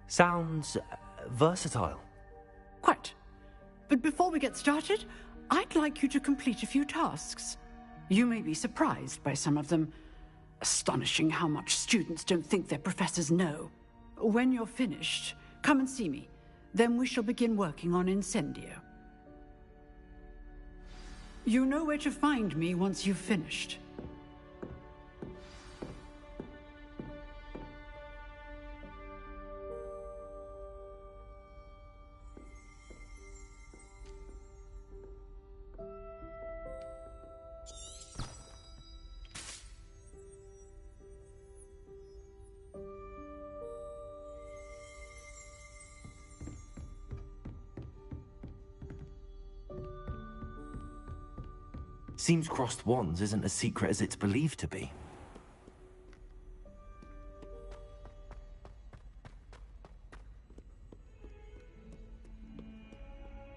Sounds versatile. Quite. But before we get started, I'd like you to complete a few tasks. You may be surprised by some of them. Astonishing how much students don't think their professors know. When you're finished, come and see me. Then we shall begin working on Incendio. You know where to find me once you've finished. Seems crossed wands isn't as secret as it's believed to be.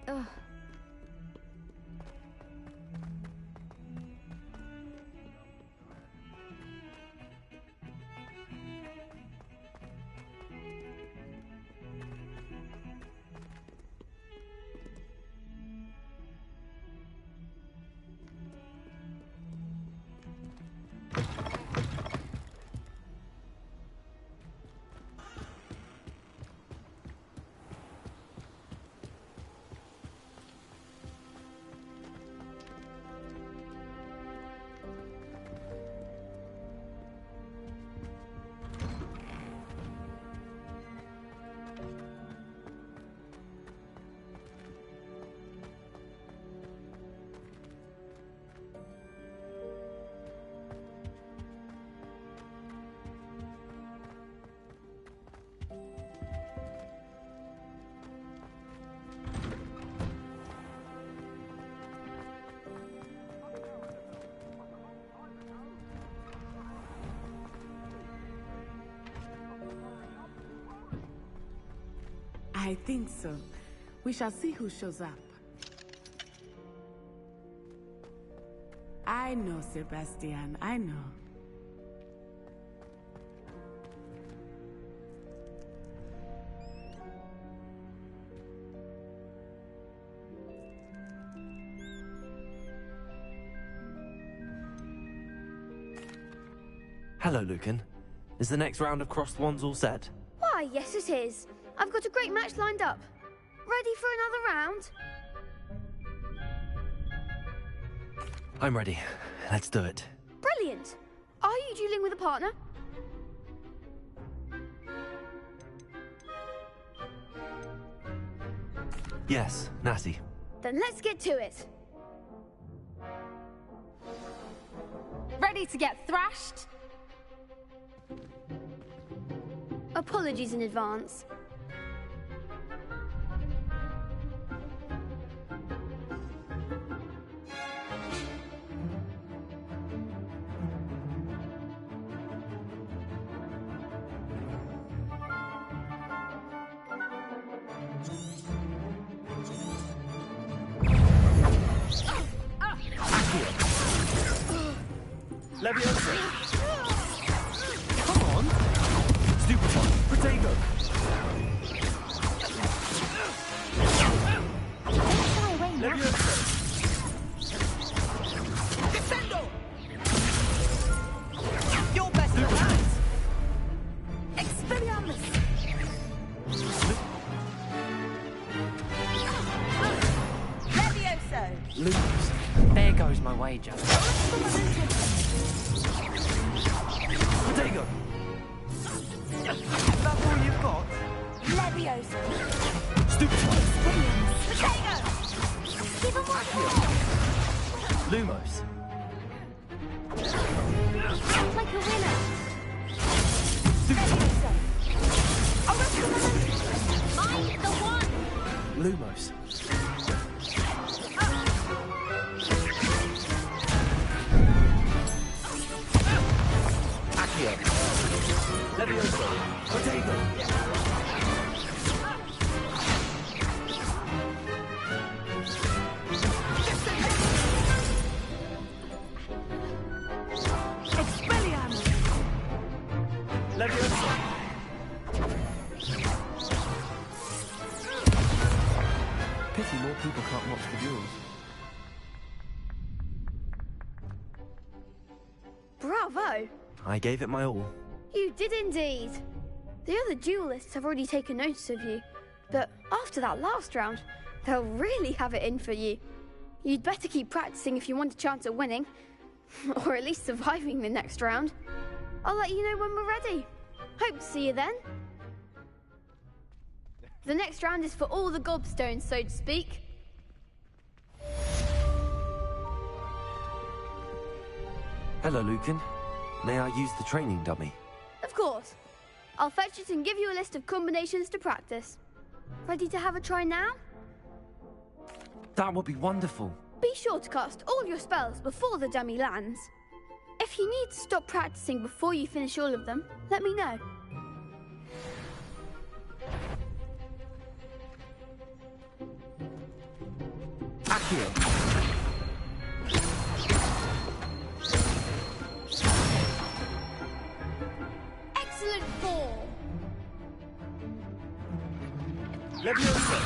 Ugh. I think so. We shall see who shows up. I know, Sebastian, I know. Hello, Lucan. Is the next round of crossed wands all set? Why, yes it is. I've got a great match lined up. Ready for another round? I'm ready. Let's do it. Brilliant. Are you dueling with a partner? Yes, Natty. Then let's get to it. Ready to get thrashed? Apologies in advance. Leviosa! Come on! Stupefy! Protego! Leviosa! Defendo! Your best defense! Expelliarmus! Levioso! Lose. There goes my wager. Protego! That's all you've got? Leviosa! Stupefy! Potato! Give him one Lumos! Sounds like a winner! Stupefy! I'm the one! Lumos! Accio! Leviosa! Protego! Expelliarmus! Leviosa! Pity more people can't watch the duels. Bravo! I gave it my all. You did indeed. The other duelists have already taken notice of you, but after that last round, they'll really have it in for you. You'd better keep practicing if you want a chance at winning, or at least surviving the next round. I'll let you know when we're ready. Hope to see you then. The next round is for all the gobstones, so to speak. Hello, Lucan. May I use the training dummy? Of course. I'll fetch it and give you a list of combinations to practice. Ready to have a try now? That would be wonderful. Be sure to cast all your spells before the dummy lands. If you need to stop practicing before you finish all of them, let me know. Accio. Excellent form. Leviosa.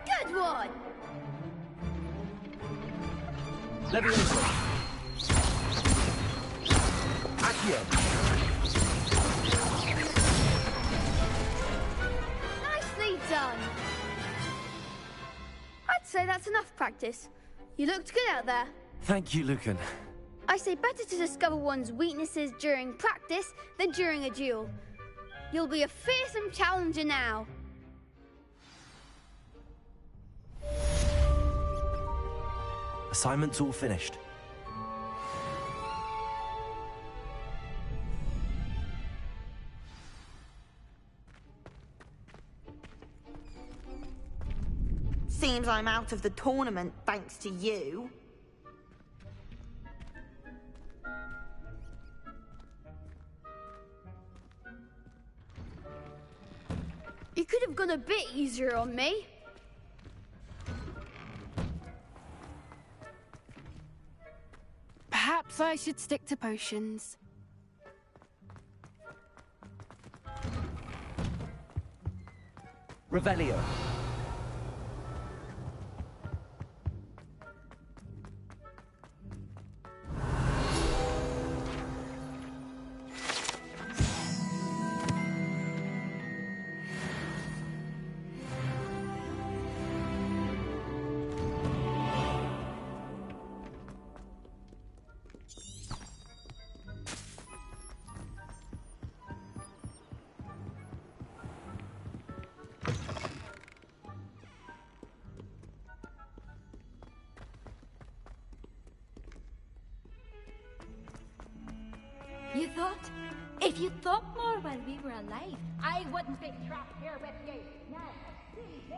Good one! Leviosa. Accio. Nicely done! I'd say that's enough practice. You looked good out there. Thank you, Lucan. I say better to discover one's weaknesses during practice than during a duel. You'll be a fearsome challenger now. Assignment's all finished. Seems I'm out of the tournament thanks to you. You could have gone a bit easier on me. Perhaps I should stick to potions. Revelio. You thought? If you thought more while we were alive, I wouldn't be trapped here with you. Now, see this.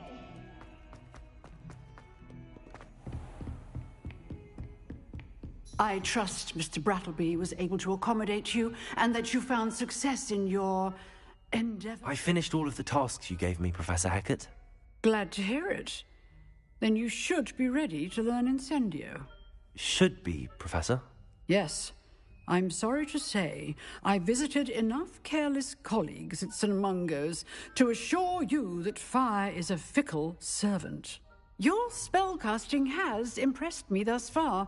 I trust Mr. Brattleby was able to accommodate you and that you found success in your endeavor. I finished all of the tasks you gave me, Professor Hackett. Glad to hear it. Then you should be ready to learn Incendio. Should be, Professor. Yes. I'm sorry to say, I visited enough careless colleagues at St. Mungo's to assure you that fire is a fickle servant. Your spellcasting has impressed me thus far,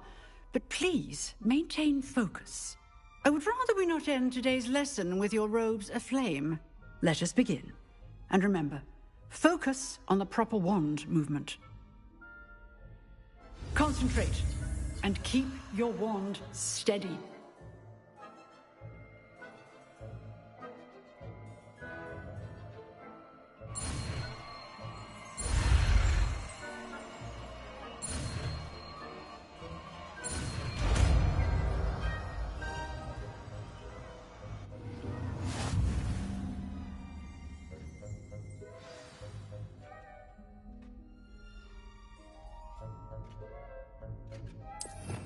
but please maintain focus. I would rather we not end today's lesson with your robes aflame. Let us begin. And remember, focus on the proper wand movement. Concentrate and keep your wand steady.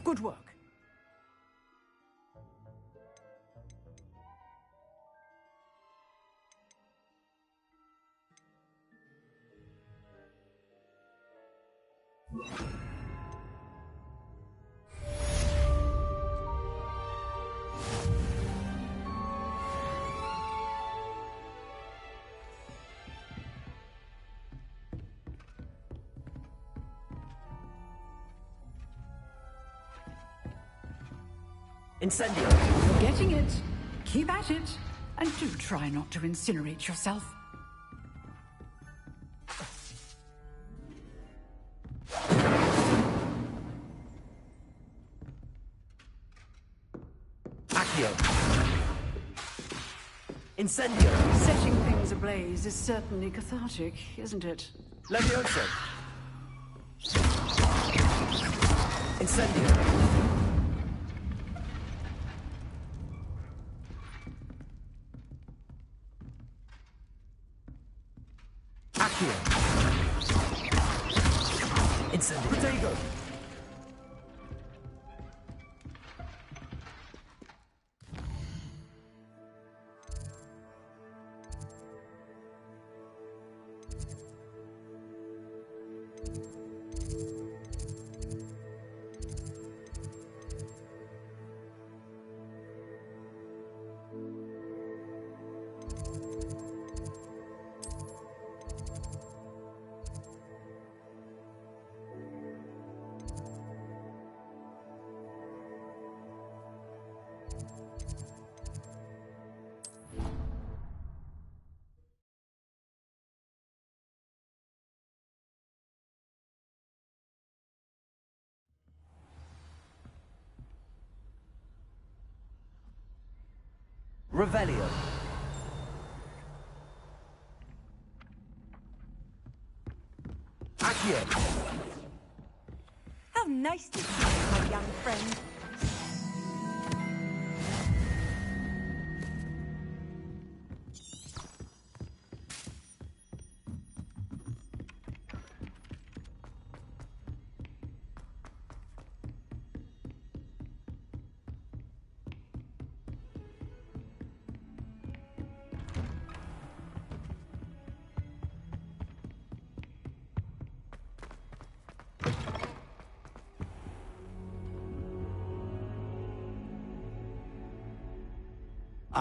Good work. Incendio! You're getting it. Keep at it. And do try not to incinerate yourself. Accio! Incendio! Setting things ablaze is certainly cathartic, isn't it? Levioso! Incendio! Accio! Incendio! Protego! Revelio. Accio. How nice to see you, my young friend.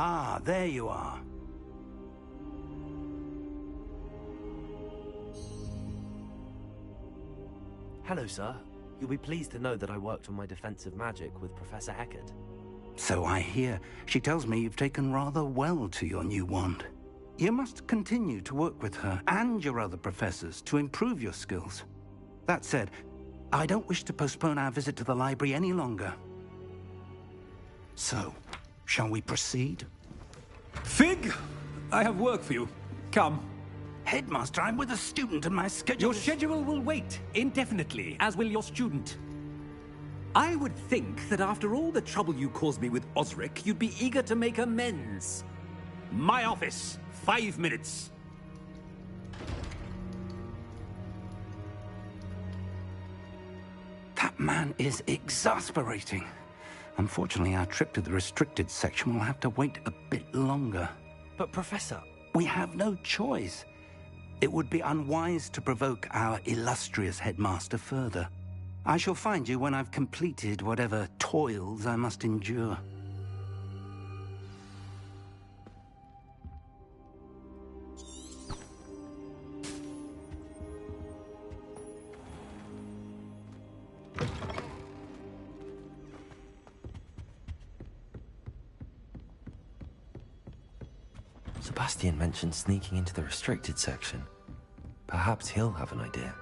Ah, there you are. Hello, sir. You'll be pleased to know that I worked on my defensive magic with Professor Eckert. So I hear. She tells me you've taken rather well to your new wand. You must continue to work with her and your other professors to improve your skills. That said, I don't wish to postpone our visit to the library any longer. So, shall we proceed? Fig, I have work for you. Come. Headmaster, I'm with a student and my schedule... Your schedule will wait indefinitely, as will your student. I would think that after all the trouble you caused me with Osric, you'd be eager to make amends. My office, 5 minutes. That man is exasperating. Unfortunately, our trip to the restricted section will have to wait a bit longer. But, Professor... We have no choice. It would be unwise to provoke our illustrious headmaster further. I shall find you when I've completed whatever toils I must endure. Sebastian mentioned sneaking into the restricted section. Perhaps he'll have an idea.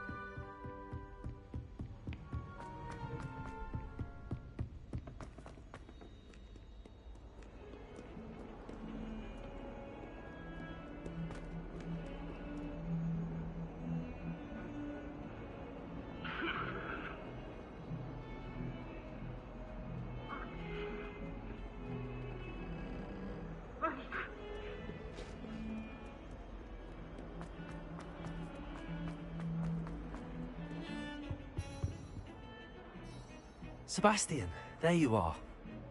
Sebastian, there you are.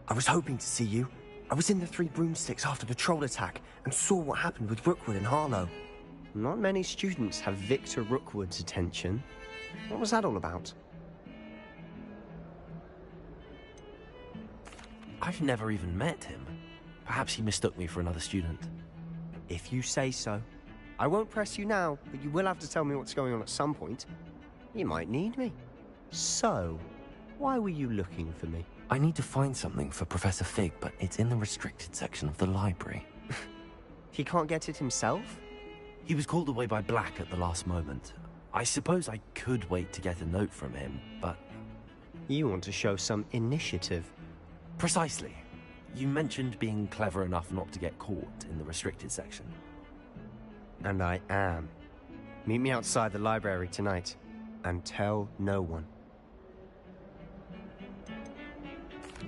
I was hoping to see you. I was in the Three Broomsticks after the troll attack and saw what happened with Rookwood and Harlow. Not many students have Victor Rookwood's attention. What was that all about? I've never even met him. Perhaps he mistook me for another student. If you say so. I won't press you now, but you will have to tell me what's going on at some point. You might need me. So, why were you looking for me? I need to find something for Professor Fig, but it's in the restricted section of the library. He can't get it himself? He was called away by Black at the last moment. I suppose I could wait to get a note from him, but... You want to show some initiative. Precisely. You mentioned being clever enough not to get caught in the restricted section. And I am. Meet me outside the library tonight, and tell no one.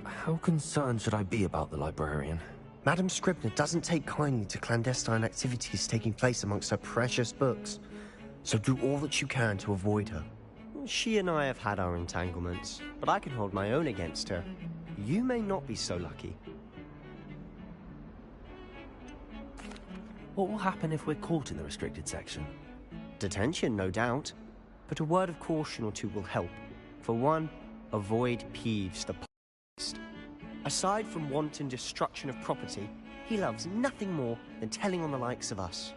How concerned should I be about the librarian? Madam Scribner doesn't take kindly to clandestine activities taking place amongst her precious books, so do all that you can to avoid her. She and I have had our entanglements, but I can hold my own against her. You may not be so lucky. What will happen if we're caught in the restricted section? Detention, no doubt, but a word of caution or two will help. For one, avoid Peeves the Pest. Aside from wanton destruction of property, he loves nothing more than telling on the likes of us.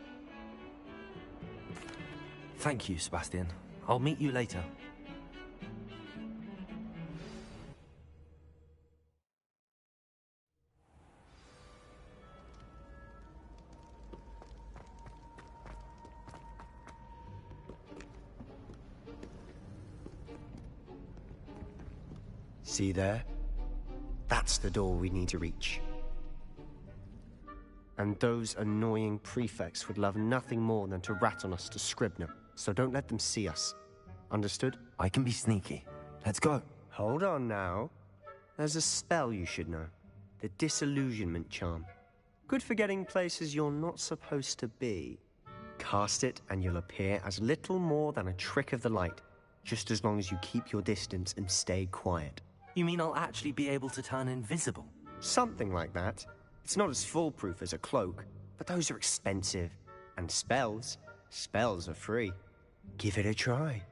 Thank you, Sebastian. I'll meet you later. See there? That's the door we need to reach. And those annoying prefects would love nothing more than to rat on us to Scribner, so don't let them see us. Understood? I can be sneaky. Let's go. Hold on now. There's a spell you should know. The Disillusionment Charm. Good for getting places you're not supposed to be. Cast it and you'll appear as little more than a trick of the light, just as long as you keep your distance and stay quiet. You mean I'll actually be able to turn invisible? Something like that. It's not as foolproof as a cloak, but those are expensive. And spells are free. Give it a try.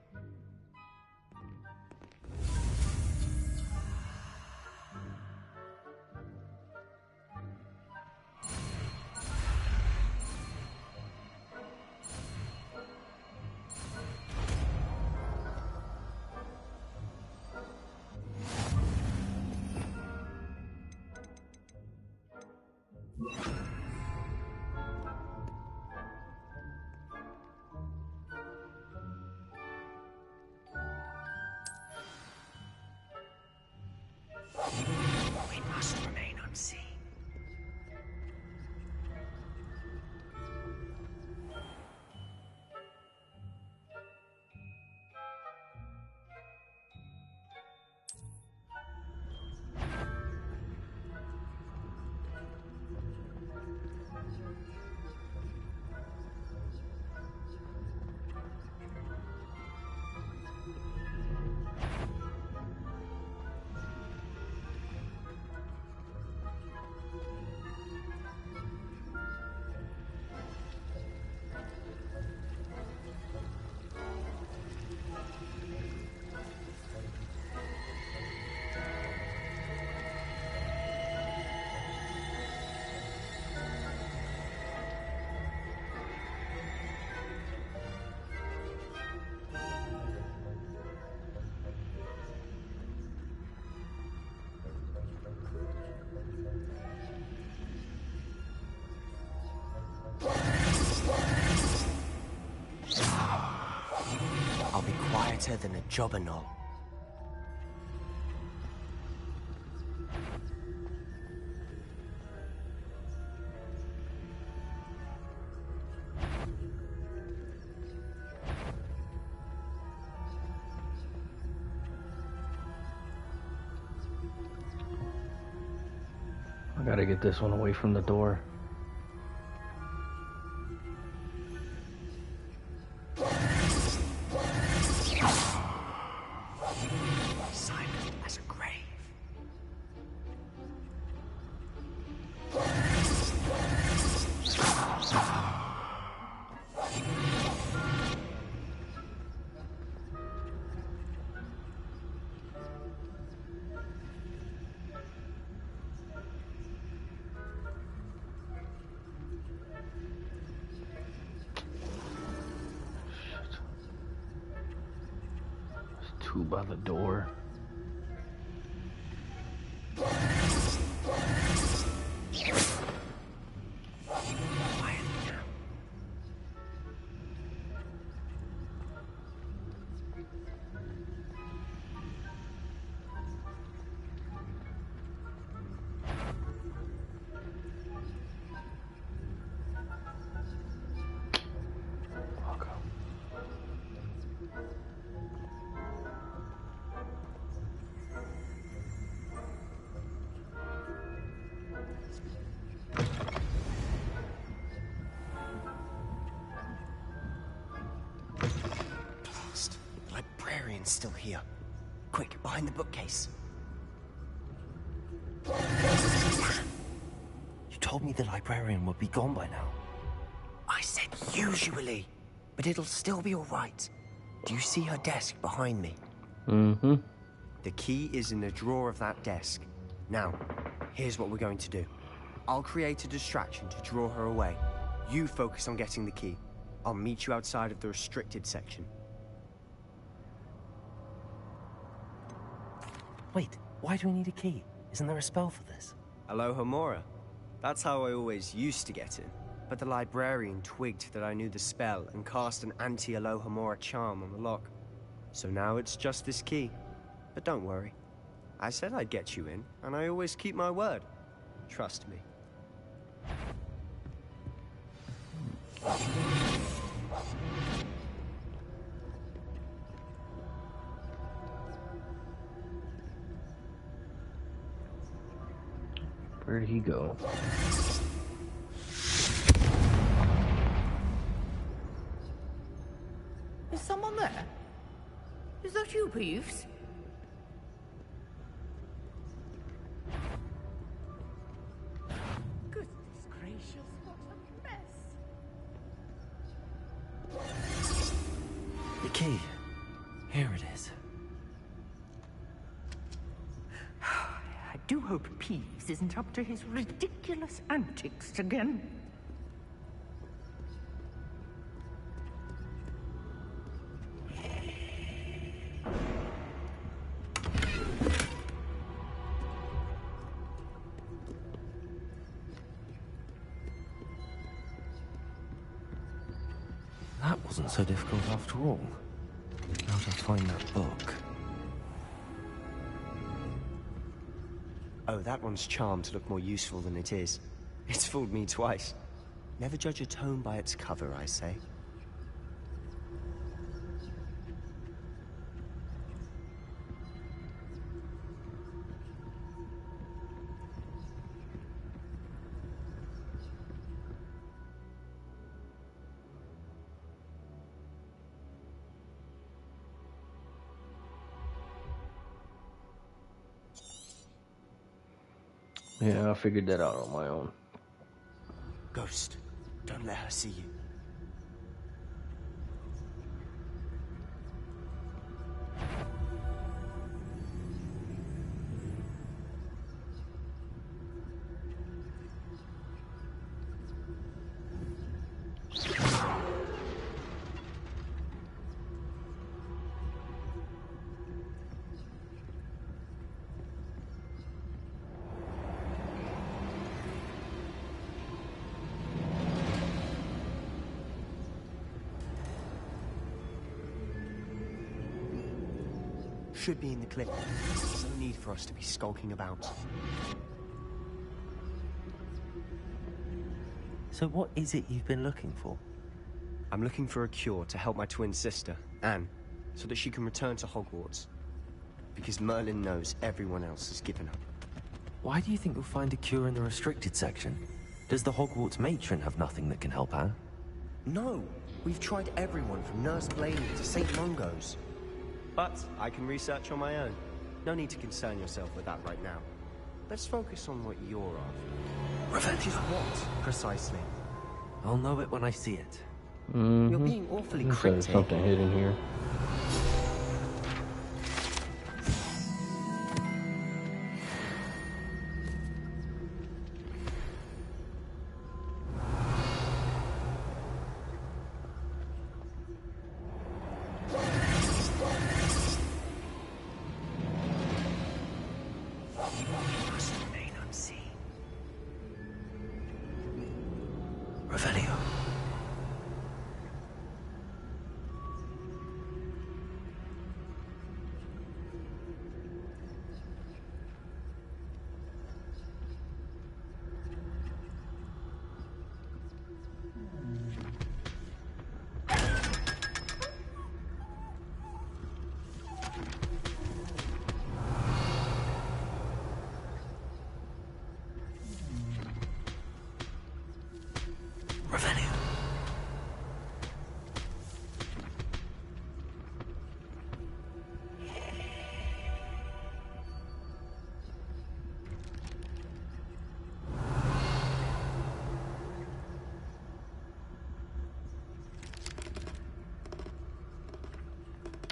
We must remain unseen. I'll be quieter than a jobberknoll. I gotta get this one away from the door. Silent as a grave. Two by the door. It's still here. Quick, behind the bookcase. You told me the librarian would be gone by now. I said usually, but it'll still be all right. Do you see her desk behind me? Mm-hmm. The key is in the drawer of that desk. Now, here's what we're going to do. I'll create a distraction to draw her away. You focus on getting the key. I'll meet you outside of the restricted section. Wait, why do we need a key? Isn't there a spell for this? Alohomora. That's how I always used to get in. But the librarian twigged that I knew the spell and cast an anti-Alohomora charm on the lock. So now it's just this key. But don't worry. I said I'd get you in, and I always keep my word. Trust me. Where'd he go? Is someone there? Is that you, Peeves? Goodness gracious, what a mess! The key. Here it is. I do hope Peeves isn't up to his ridiculous antics again. That wasn't so difficult after all. How to find that book? Oh, that one's charmed to look more useful than it is. It's fooled me twice. Never judge a tome by its cover, I say. Yeah, I figured that out on my own. Ghost, don't let her see you. Should be in the cliff. There's no need for us to be skulking about. So what is it you've been looking for? I'm looking for a cure to help my twin sister, Anne, so that she can return to Hogwarts. Because Merlin knows everyone else has given up. Why do you think you'll find a cure in the restricted section? Does the Hogwarts matron have nothing that can help Anne? No! We've tried everyone from Nurse Blaney to St. Mungo's. But I can research on my own. No need to concern yourself with that right now. Let's focus on what you're after. Revenge is what, precisely? I'll know it when I see it. Mm-hmm. You're being awfully There's cryptic. something hidden here. Revelio.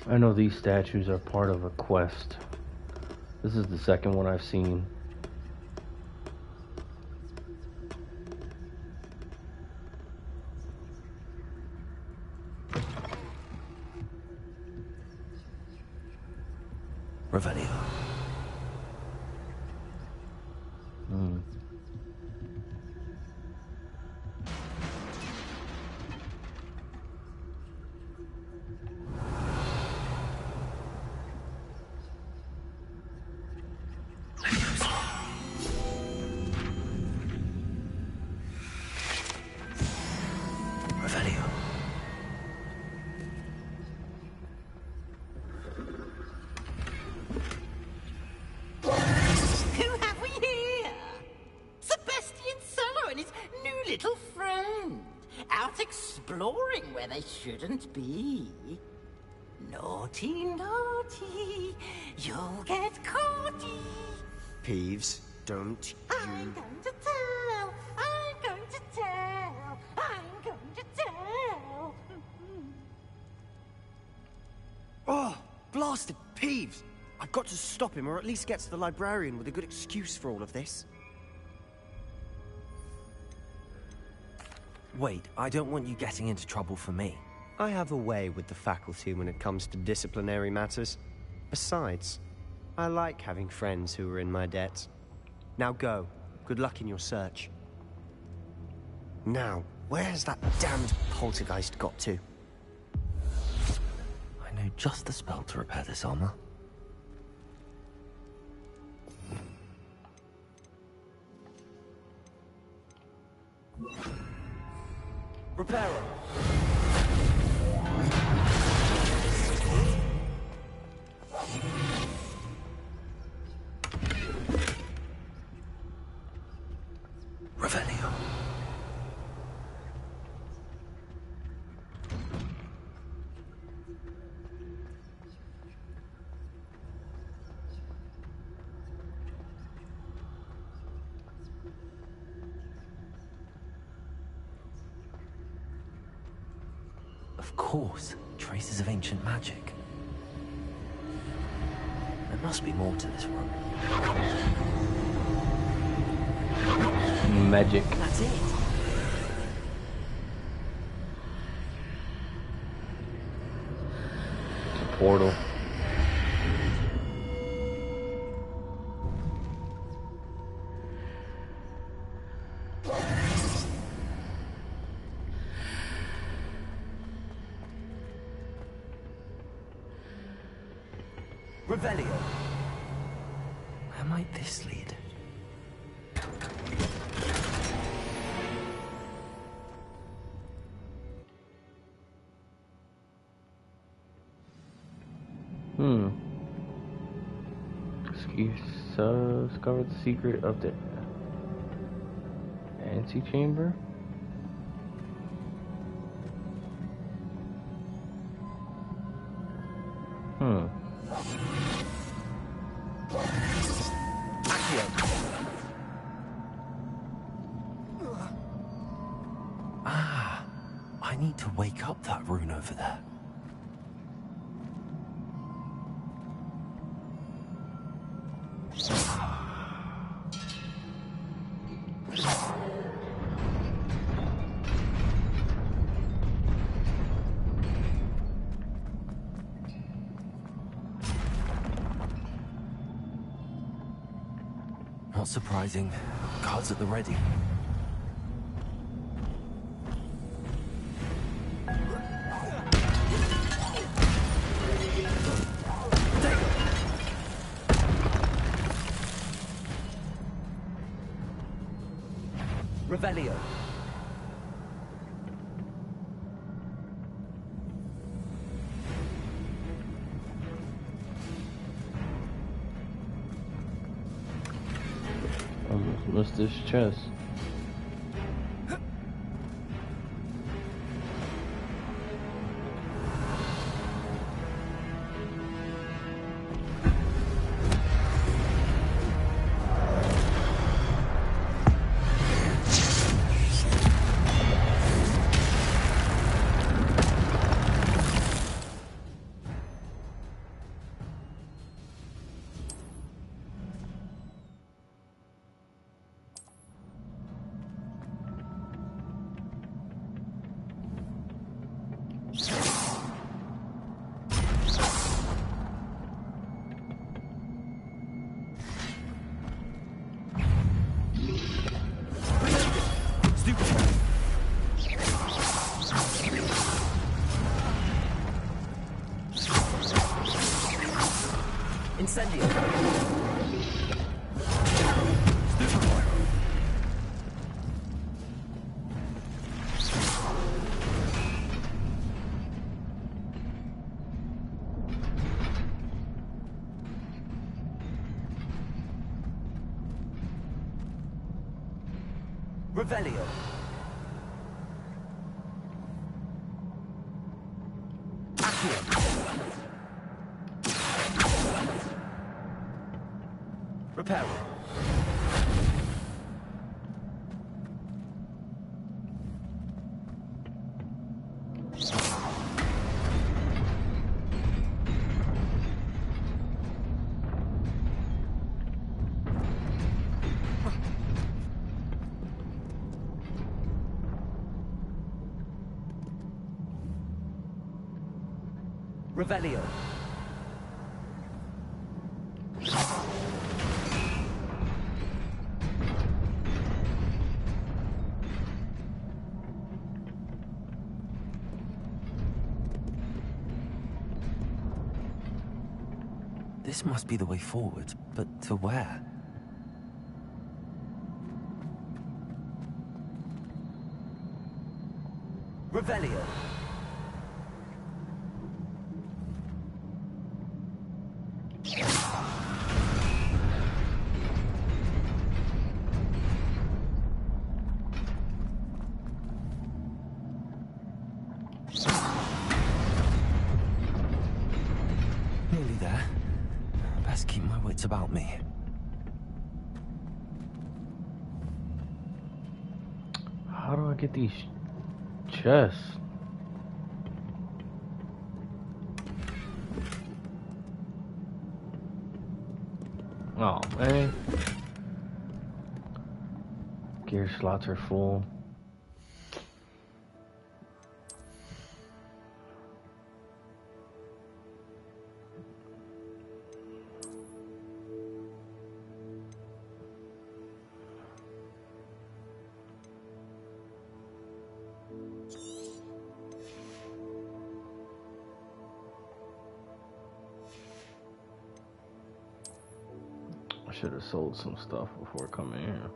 I know these statues are part of a quest. This is the second one I've seen. Revelio. Shouldn't be. Naughty, naughty, you'll get caughty. Peeves, don't you... I'm going to tell, I'm going to tell, I'm going to tell. Oh, blasted Peeves! I've got to stop him, or at least get to the librarian with a good excuse for all of this. Wait, I don't want you getting into trouble for me. I have a way with the faculty when it comes to disciplinary matters. Besides, I like having friends who are in my debt. Now go. Good luck in your search. Now, where has that damned poltergeist got to? I know just the spell to repair this armor. Repairer. Revelio. Of course, traces of ancient magic. There must be more to this room. Magic. That's it. It's a portal. Revelio. Where might this lead? Discovered the secret of the antechamber. Ah, I need to wake up that rune over there. Not surprising. Guards at the ready. Revelio. Almost missed this chest. Incendio. Revelio. Accio. Reparo. Revelio. This must be the way forward, but to where? Revelio. Nearly there. Best keep my wits about me. How do I get these chests? Oh man. Gear slots are full. I should have sold some stuff before coming here.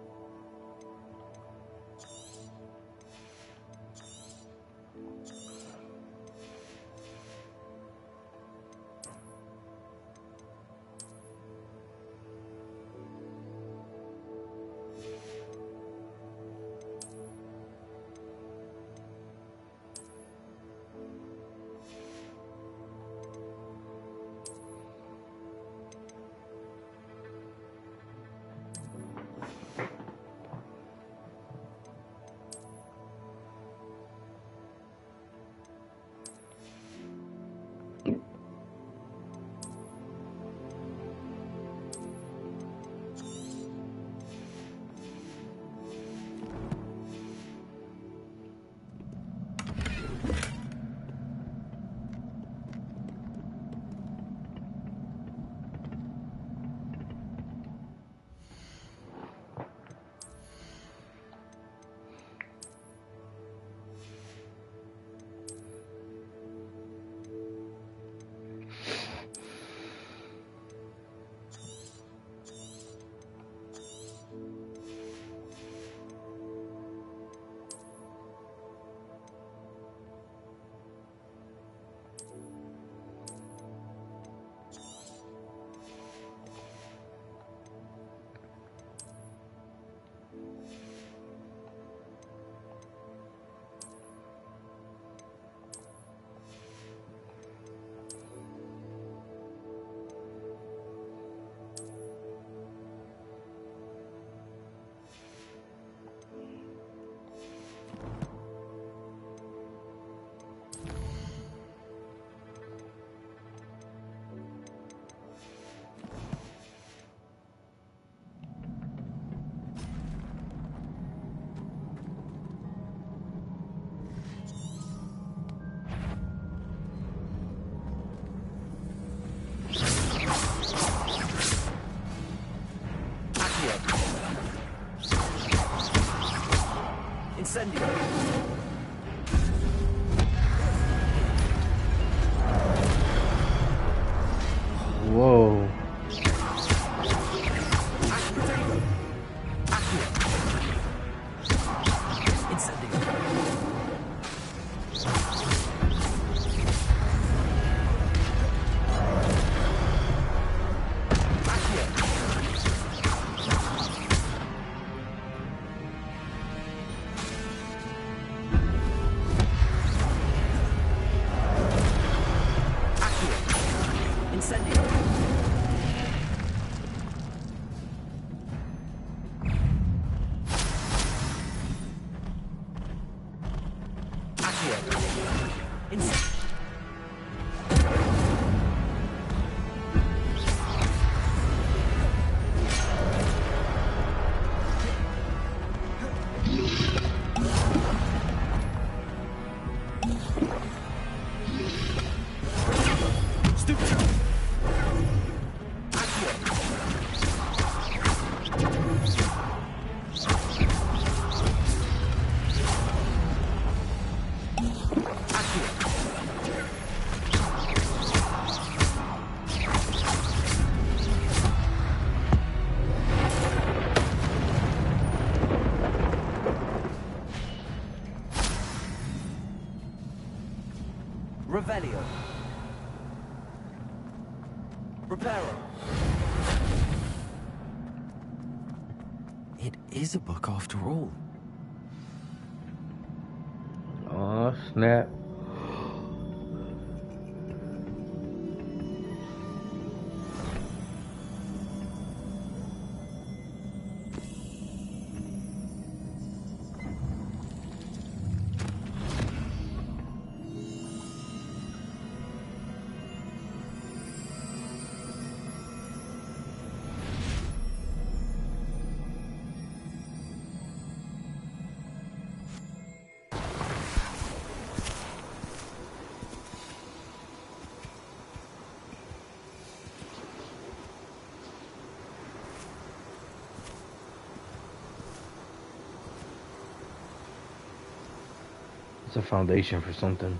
Incendio. Whoa. Revelio. Reparo. It is a book after all. Oh, snap. It's a foundation for something.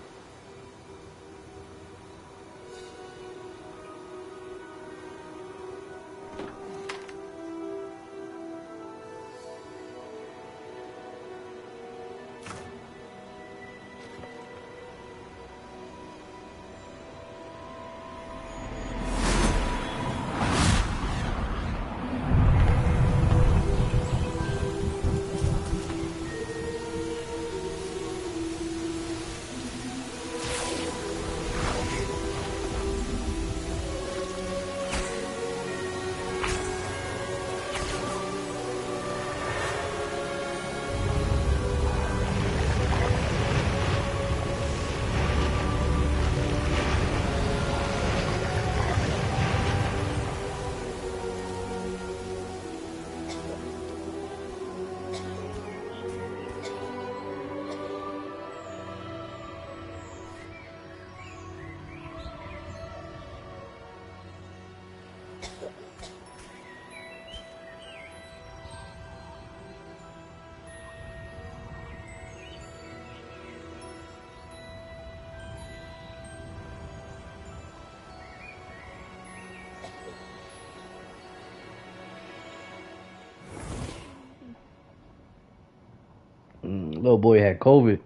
Little boy had COVID.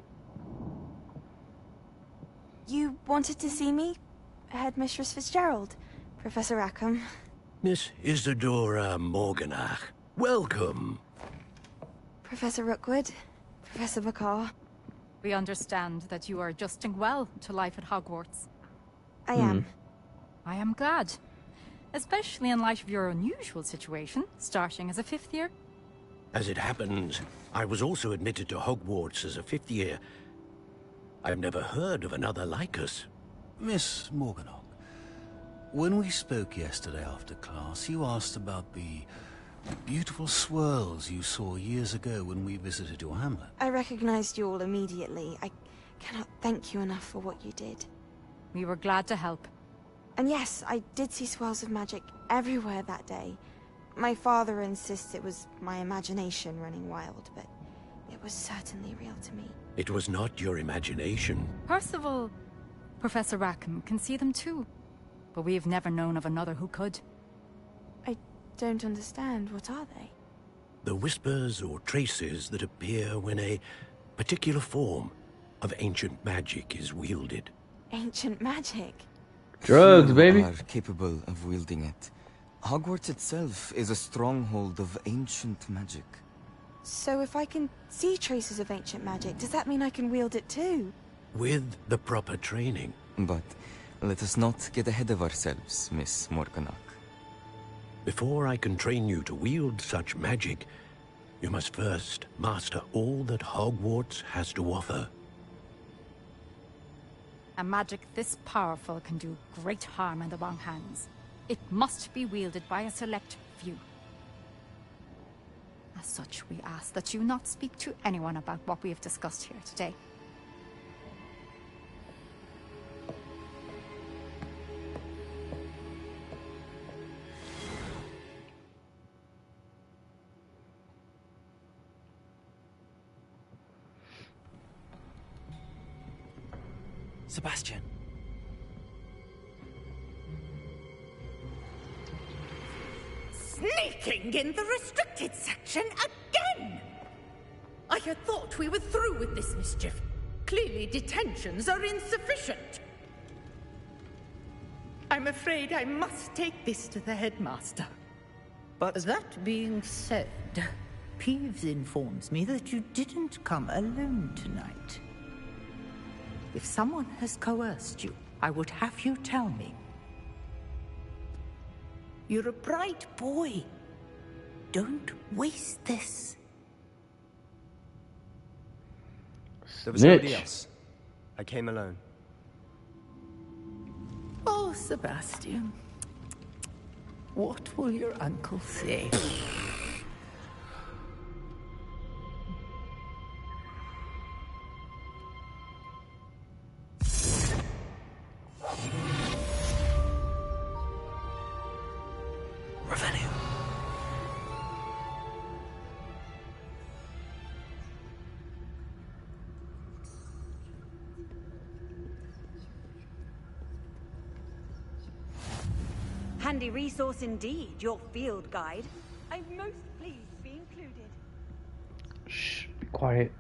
You wanted to see me? Headmistress Fitzgerald? Professor Rackham? Miss Isadora Morganach, welcome. Professor Rookwood? Professor McCaw? We understand that you are adjusting well to life at Hogwarts. I am. I am glad. Especially in light of your unusual situation, starting as a 5th year. As it happens, I was also admitted to Hogwarts as a 5th year. I've never heard of another like us. Miss Morganach, when we spoke yesterday after class, you asked about the beautiful swirls you saw years ago when we visited your hamlet. I recognized you all immediately. I cannot thank you enough for what you did. We were glad to help. And yes, I did see swirls of magic everywhere that day. My father insists it was my imagination running wild, but it was certainly real to me. It was not your imagination. Percival, Professor Rackham can see them too. But we have never known of another who could. I don't understand. What are they? The whispers or traces that appear when a particular form of ancient magic is wielded. Ancient magic? Drugs, baby. You are capable of wielding it. Hogwarts itself is a stronghold of ancient magic. So if I can see traces of ancient magic, does that mean I can wield it too? With the proper training. But let us not get ahead of ourselves, Miss Morganach. Before I can train you to wield such magic, you must first master all that Hogwarts has to offer. A magic this powerful can do great harm in the wrong hands. It must be wielded by a select few. As such, we ask that you not speak to anyone about what we have discussed here today. Sebastian. Sneaking in the restricted section again! I had thought we were through with this mischief. Clearly detentions are insufficient. I'm afraid I must take this to the headmaster. But that being said, Peeves informs me that you didn't come alone tonight. If someone has coerced you, I would have you tell me. You're a bright boy. Don't waste this. There was nobody else. I came alone. Oh, Sebastian. What will your uncle say? Handy resource indeed, your field guide. I'm most pleased to be included. Shh, be quiet.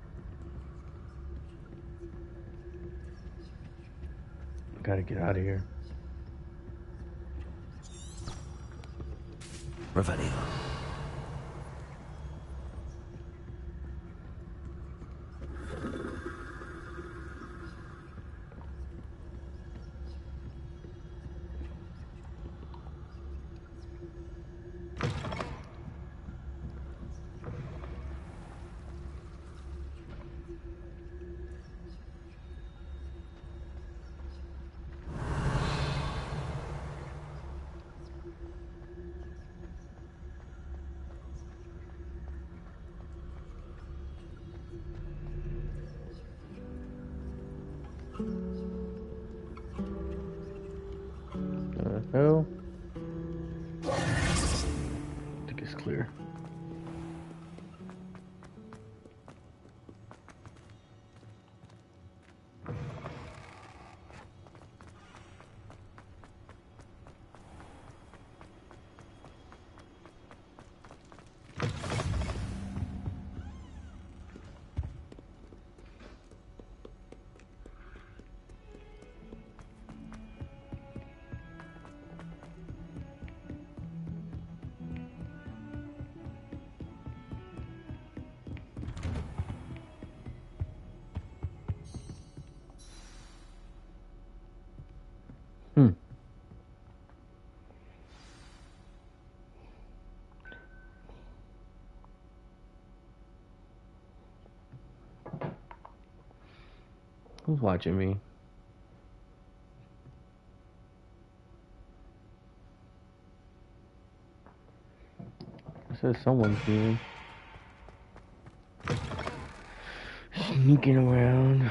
Gotta get out of here. Revelio. Hell? I think it's clear. Who's watching me? It says someone's here. Sneaking around.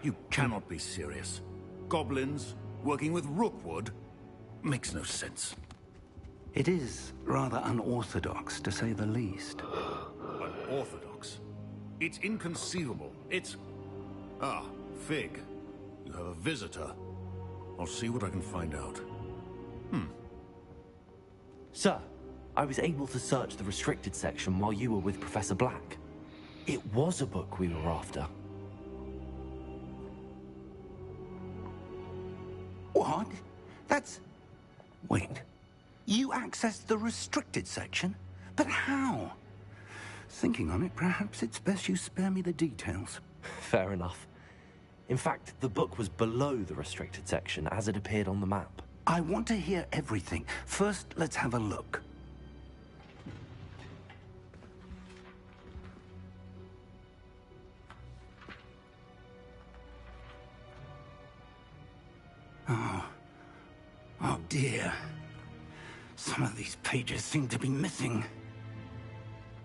You cannot be serious. Goblins working with Rookwood makes no sense. It is rather unorthodox, to say the least. Unorthodox? It's inconceivable. It's... Ah, Fig. You have a visitor. I'll see what I can find out. Sir, I was able to search the restricted section while you were with Professor Black. It was a book we were after. What? That's... Wait. You accessed the restricted section? But how? Thinking on it, perhaps it's best you spare me the details. Fair enough. In fact, the book was below the restricted section as it appeared on the map. I want to hear everything. First, let's have a look. dear. Some of these pages seem to be missing.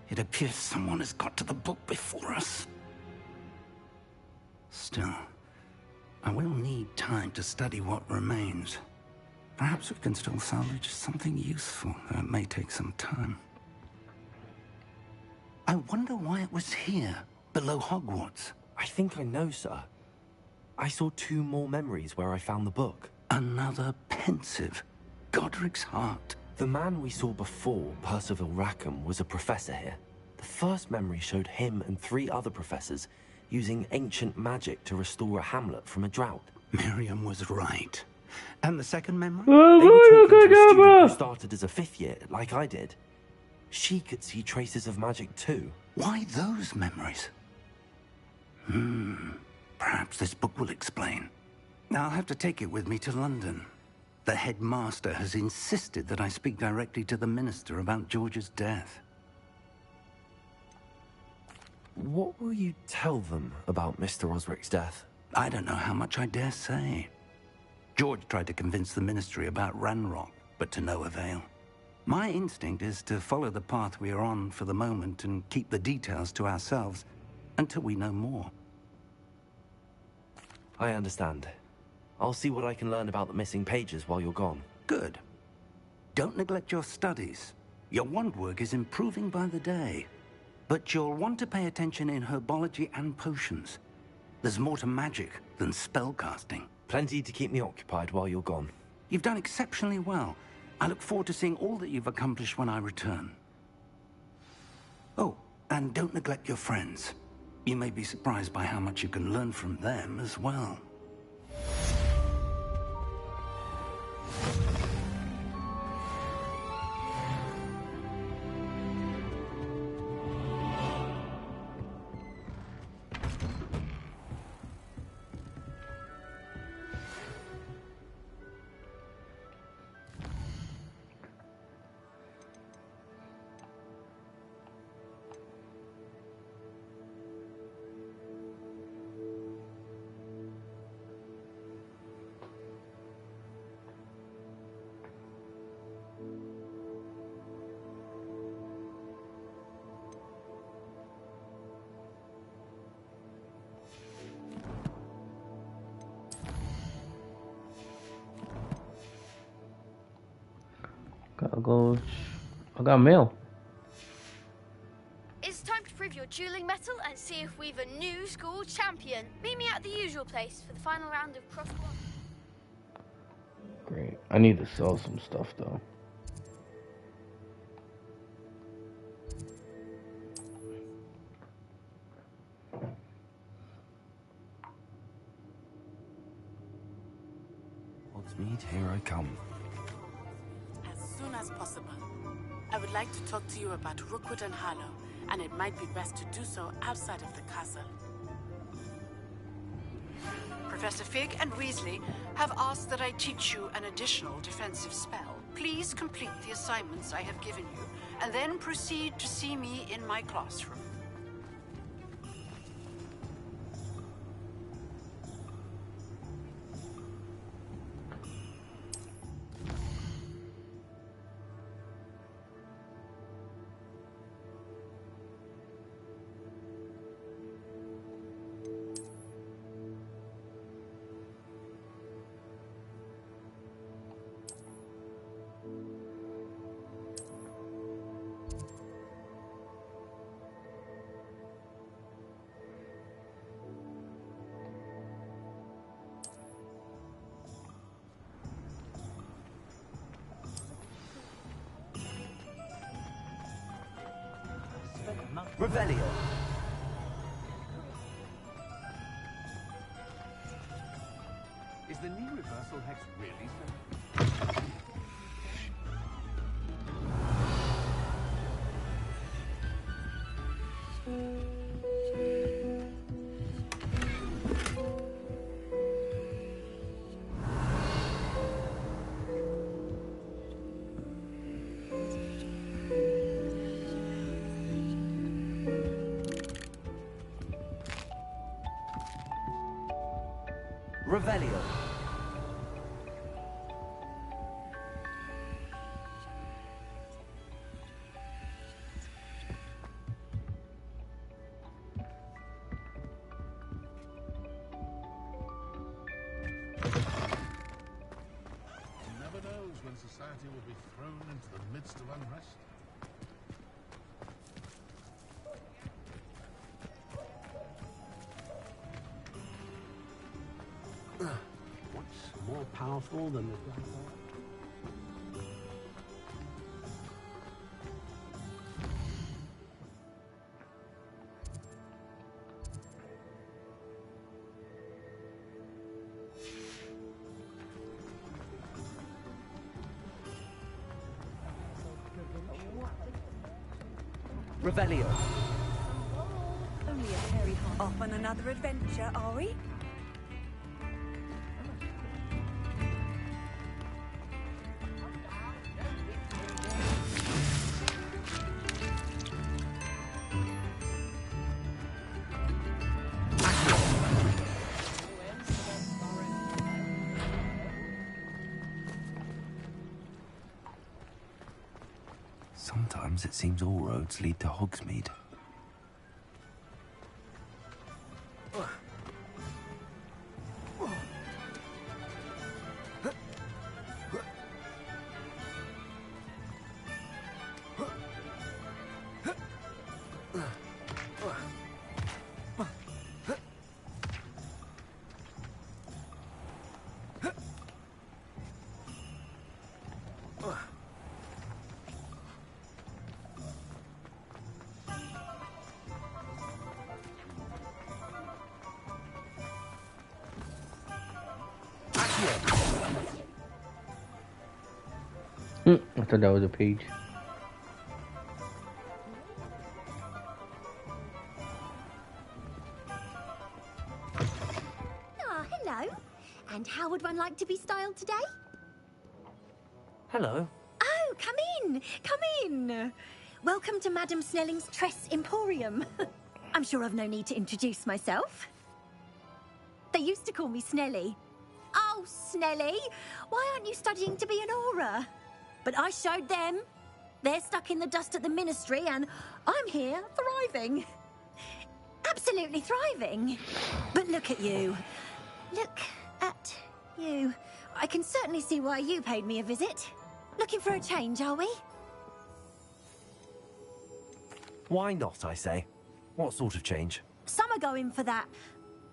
It appears someone has got to the book before us. Still, I will need time to study what remains. Perhaps we can still salvage something useful, though it may take some time. I wonder why it was here, below Hogwarts. I think I know, sir. I saw 2 more memories where I found the book. Another pensive Godric's heart. The man we saw before, Percival Rackham, was a professor here. The first memory showed him and 3 other professors using ancient magic to restore a hamlet from a drought. Miriam was right. And the second memory? They were talking to a student who started as a 5th year, like I did. She could see traces of magic too. Why those memories? Perhaps this book will explain. I'll have to take it with me to London. The headmaster has insisted that I speak directly to the minister about George's death. What will you tell them about Mr. Osric's death? I don't know how much I dare say. George tried to convince the ministry about Ranrock, but to no avail. My instinct is to follow the path we are on for the moment and keep the details to ourselves until we know more. I understand. I'll see what I can learn about the missing pages while you're gone. Good. Don't neglect your studies. Your wand work is improving by the day. But you'll want to pay attention in herbology and potions. There's more to magic than spellcasting. Plenty to keep me occupied while you're gone. You've done exceptionally well. I look forward to seeing all that you've accomplished when I return. Oh, and don't neglect your friends. You may be surprised by how much you can learn from them as well. I got mail. It's time to prove your dueling mettle and see if we've a new school champion. Meet me at the usual place for the final round of cross one. Great. I need to sell some stuff though. Hogsmeade, here I come. As soon as possible. I would like to talk to you about Rookwood and Harlow, and it might be best to do so outside of the castle. Professor Fig and Weasley have asked that I teach you an additional defensive spell. Please complete the assignments I have given you, and then proceed to see me in my classroom. Revelio. Is the knee reversal hex really so? Revelio. society will be thrown into the midst of unrest. What's more powerful than the grandfather? Revelio. Only a hairy heart. Off on another adventure, are we? Sometimes it seems all roads lead to Hogsmeade. I thought that was a page. Ah, hello. And how would one like to be styled today? Hello. Oh, come in. Come in. Welcome to Madame Snelling's Tress Emporium. I'm sure I've no need to introduce myself. They used to call me Snelly. Oh, Snelly, why aren't you studying to be an aura? But I showed them. They're stuck in the dust at the ministry, and I'm here thriving. Absolutely thriving. But look at you. Look at you. I can certainly see why you paid me a visit. Looking for a change, are we? Why not, I say? What sort of change? Some are going for that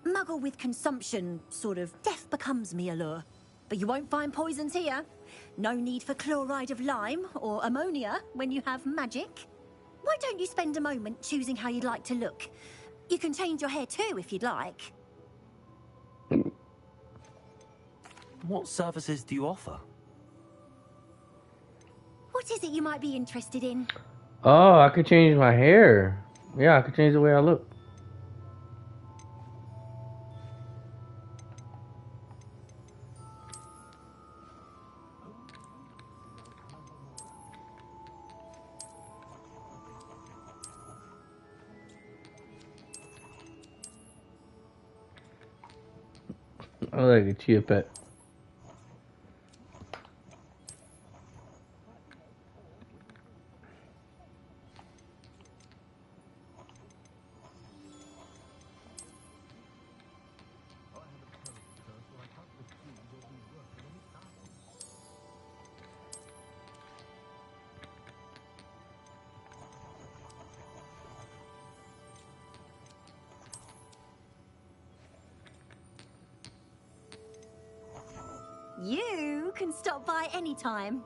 muggle with consumption, sort of death becomes me allure. But you won't find poisons here. No need for chloride of lime or ammonia when you have magic. Why don't you spend a moment choosing how you'd like to look? You can change your hair too if you'd like. What services do you offer? What is it you might be interested in? Oh, I could change my hair. Yeah, I could change the way I look. I like a chia pet. You can stop by anytime.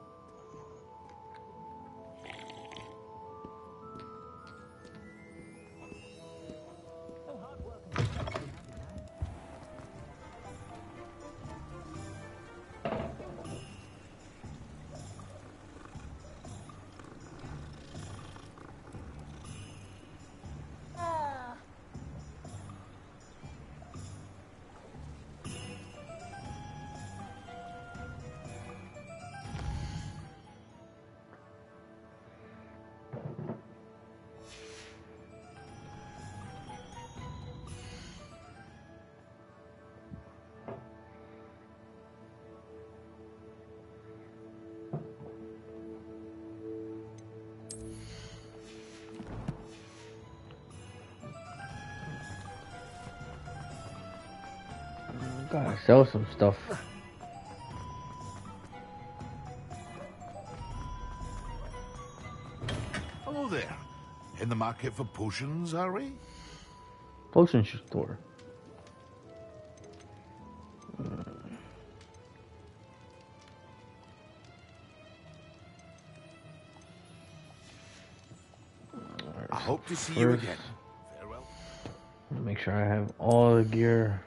Gotta sell some stuff. market for potions, are we? Potion store. I hope to see you again. Farewell. Make sure I have all the gear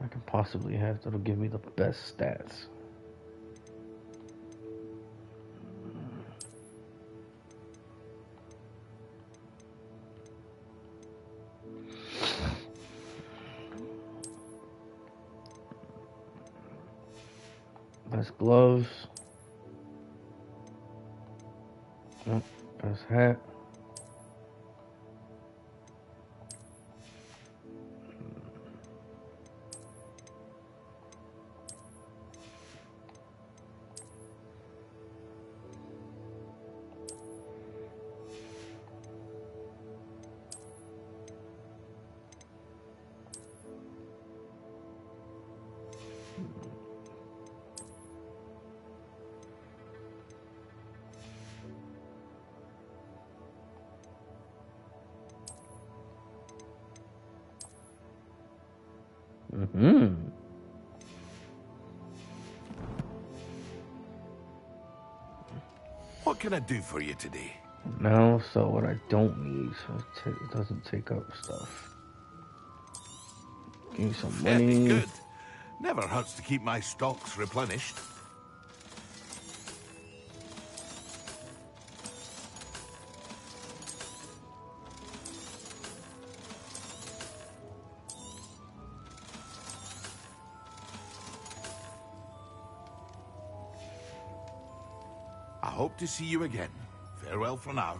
I can possibly have that'll give me the best stats. Best gloves. Best hat. What can I do for you today? Now, so what I don't need, so it doesn't take up stuff. Give me some Very money. good. Never hurts to keep my stocks replenished. I hope to see you again. Farewell for now.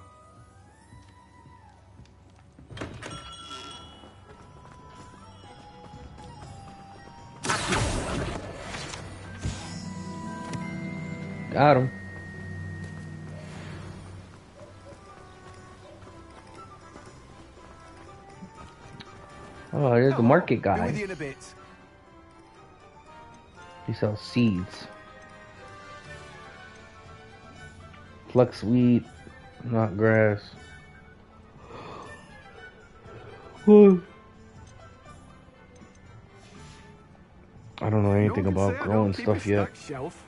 Got him. Oh, there's the market guy. Be with you in a bit. He sells seeds. Flex wheat, not grass. Whoa. I don't know anything about growing stuff yet. Shelf.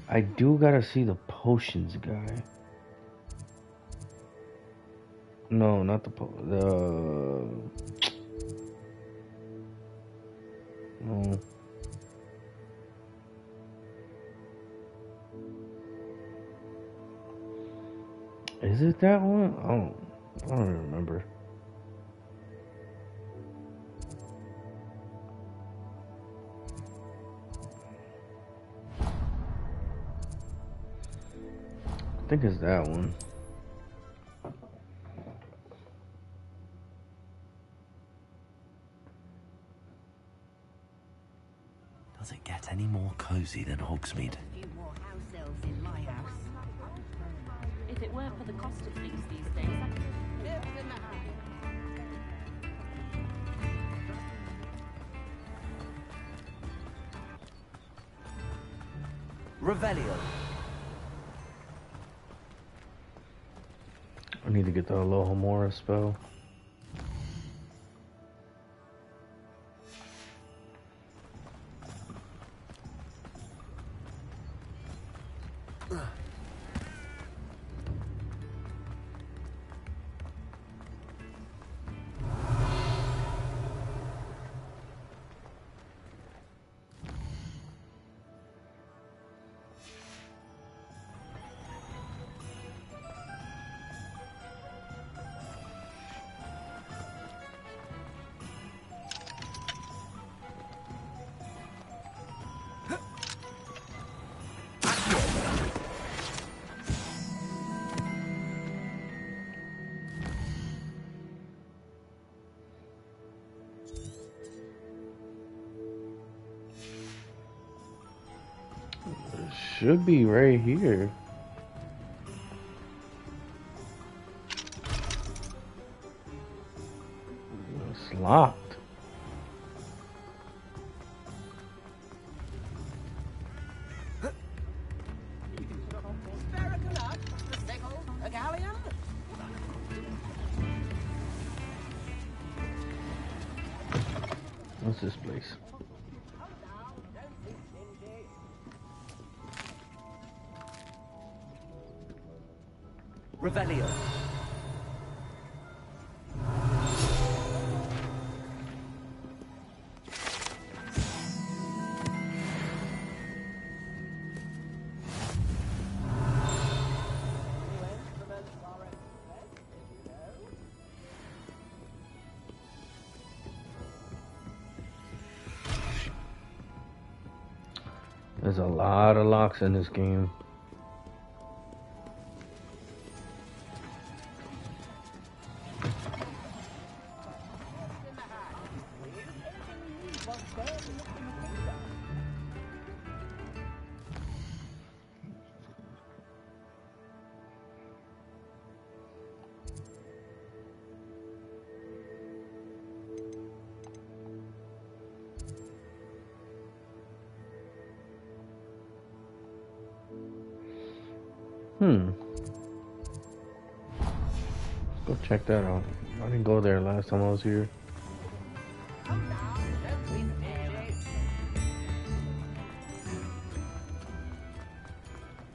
I do gotta see the potions guy. No, not the no. Is it that one? I don't even remember. I think it's that one. Does it get any more cozy than Hogsmeade? A few more house elves in my house. If it weren't for the cost of things these days, I could live in the house. Revelio. I need to get the Alohomora spell. Should be right here. It's locked. What's this place? Revelio. There's a lot of locks in this game. Let's go check that out. I didn't go there last time I was here.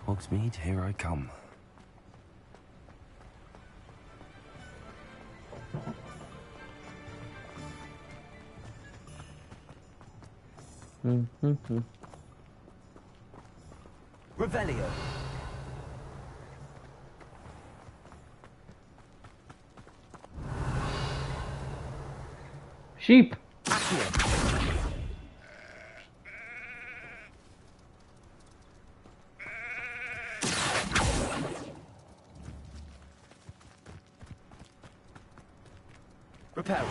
Hogsmeade, here I come. Revelio. Sheep. Repair.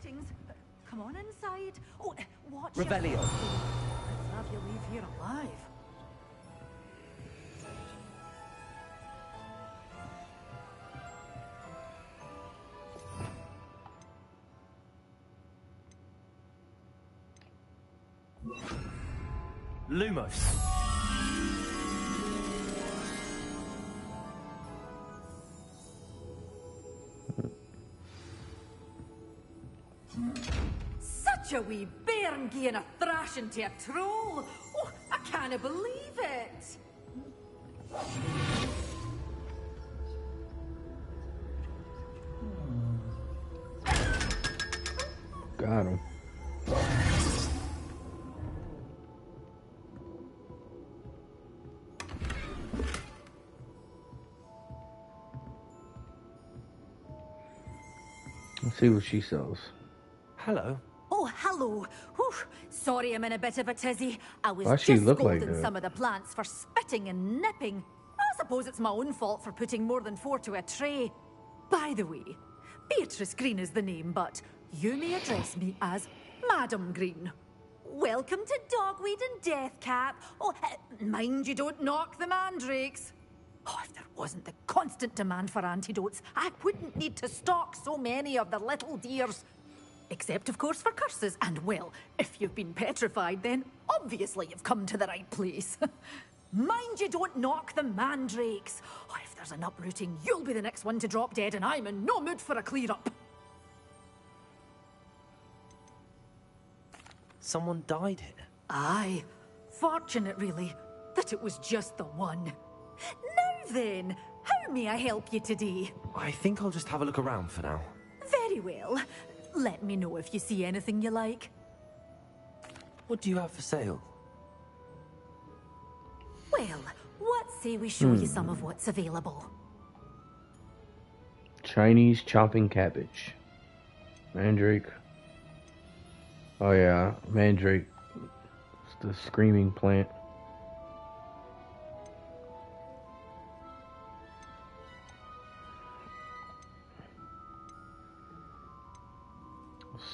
Greetings. Come on inside. Oh, watch Revelio. Let's have you leave here alive. Lumos. Such a wee bairn gieing a thrashing to a troll. Oh, I can't believe it. Got him. Let's see what she sells. Hello. Oh, hello. Whew. Sorry I'm in a bit of a tizzy. I was Why'd she just look like scolding that? some of the plants for spitting and nipping. I suppose it's my own fault for putting more than 4 to a tray. By the way, Beatrice Green is the name, but you may address me as Madam Green. Welcome to Dogweed and Deathcap. Oh, mind you don't knock the mandrakes. Oh, if there wasn't the constant demand for antidotes, I wouldn't need to stock so many of the little dears. Except, of course, for curses. And, well, if you've been petrified, then obviously you've come to the right place. Mind you don't knock the mandrakes. Oh, if there's an uprooting, you'll be the next one to drop dead, and I'm in no mood for a clear-up. Someone died here. Aye. Fortunate, really, that it was just the one. Now then, how may I help you today? I think I'll just have a look around for now. Very well. Let me know if you see anything you like. What do you have for sale? Well, what say we show you some of what's available? Chinese chopping cabbage. Mandrake. Oh yeah, mandrake. It's the screaming plant.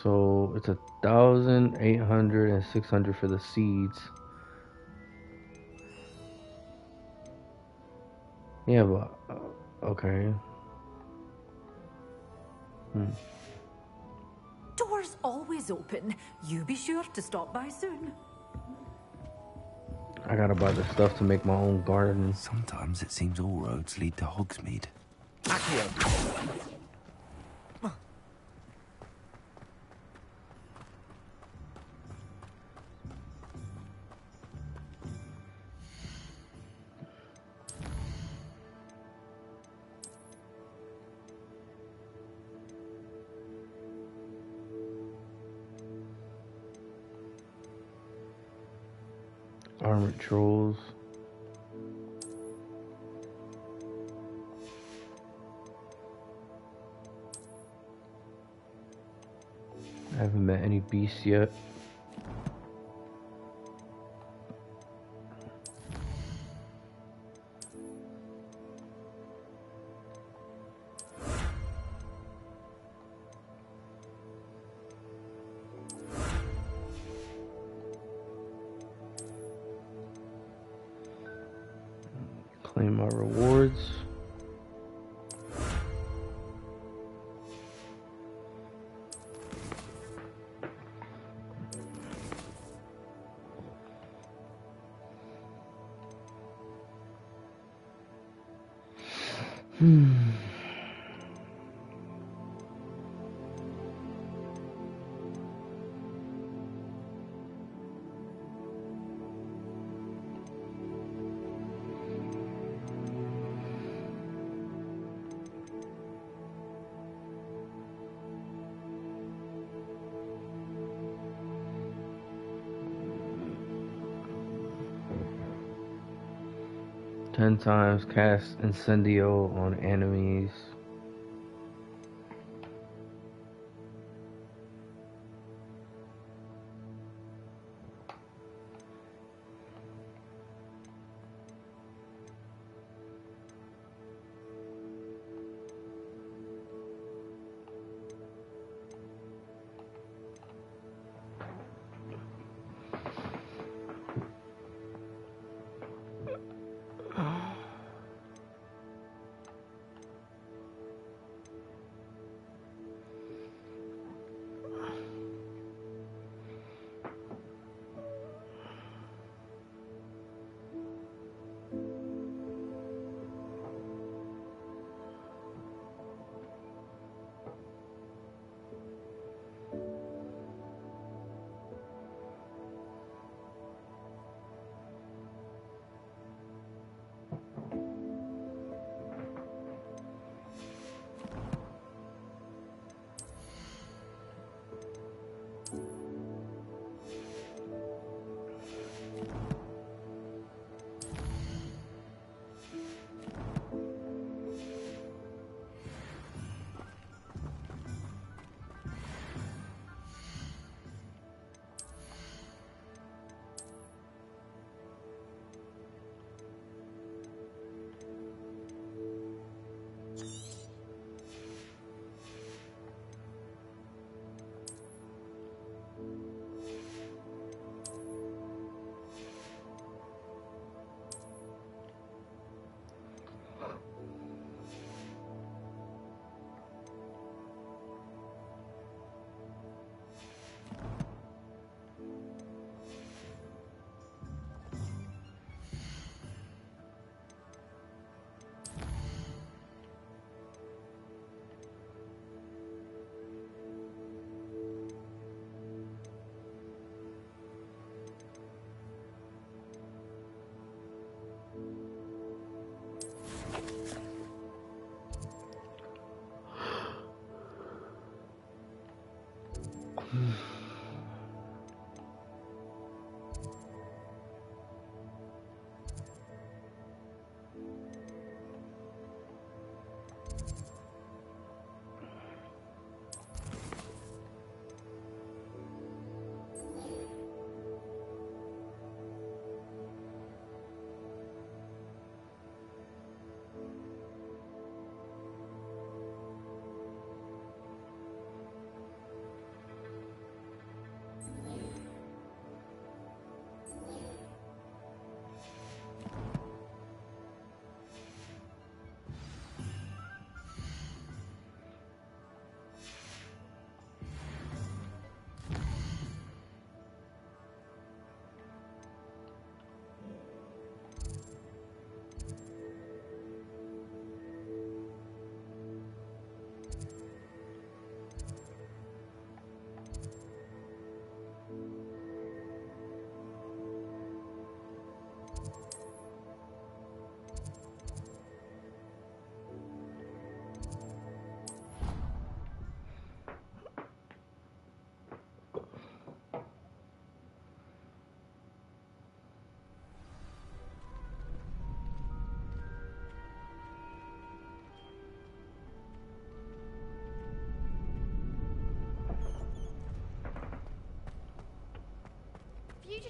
So it's 1,800 and 600 for the seeds. Yeah, but okay. Doors always open. You be sure to stop by soon. I gotta buy the stuff to make my own garden. Sometimes it seems all roads lead to Hogsmeade. Accio. Armored trolls. I haven't met any beasts yet. Claim my rewards. Hmm. Ten times cast Incendio on enemies.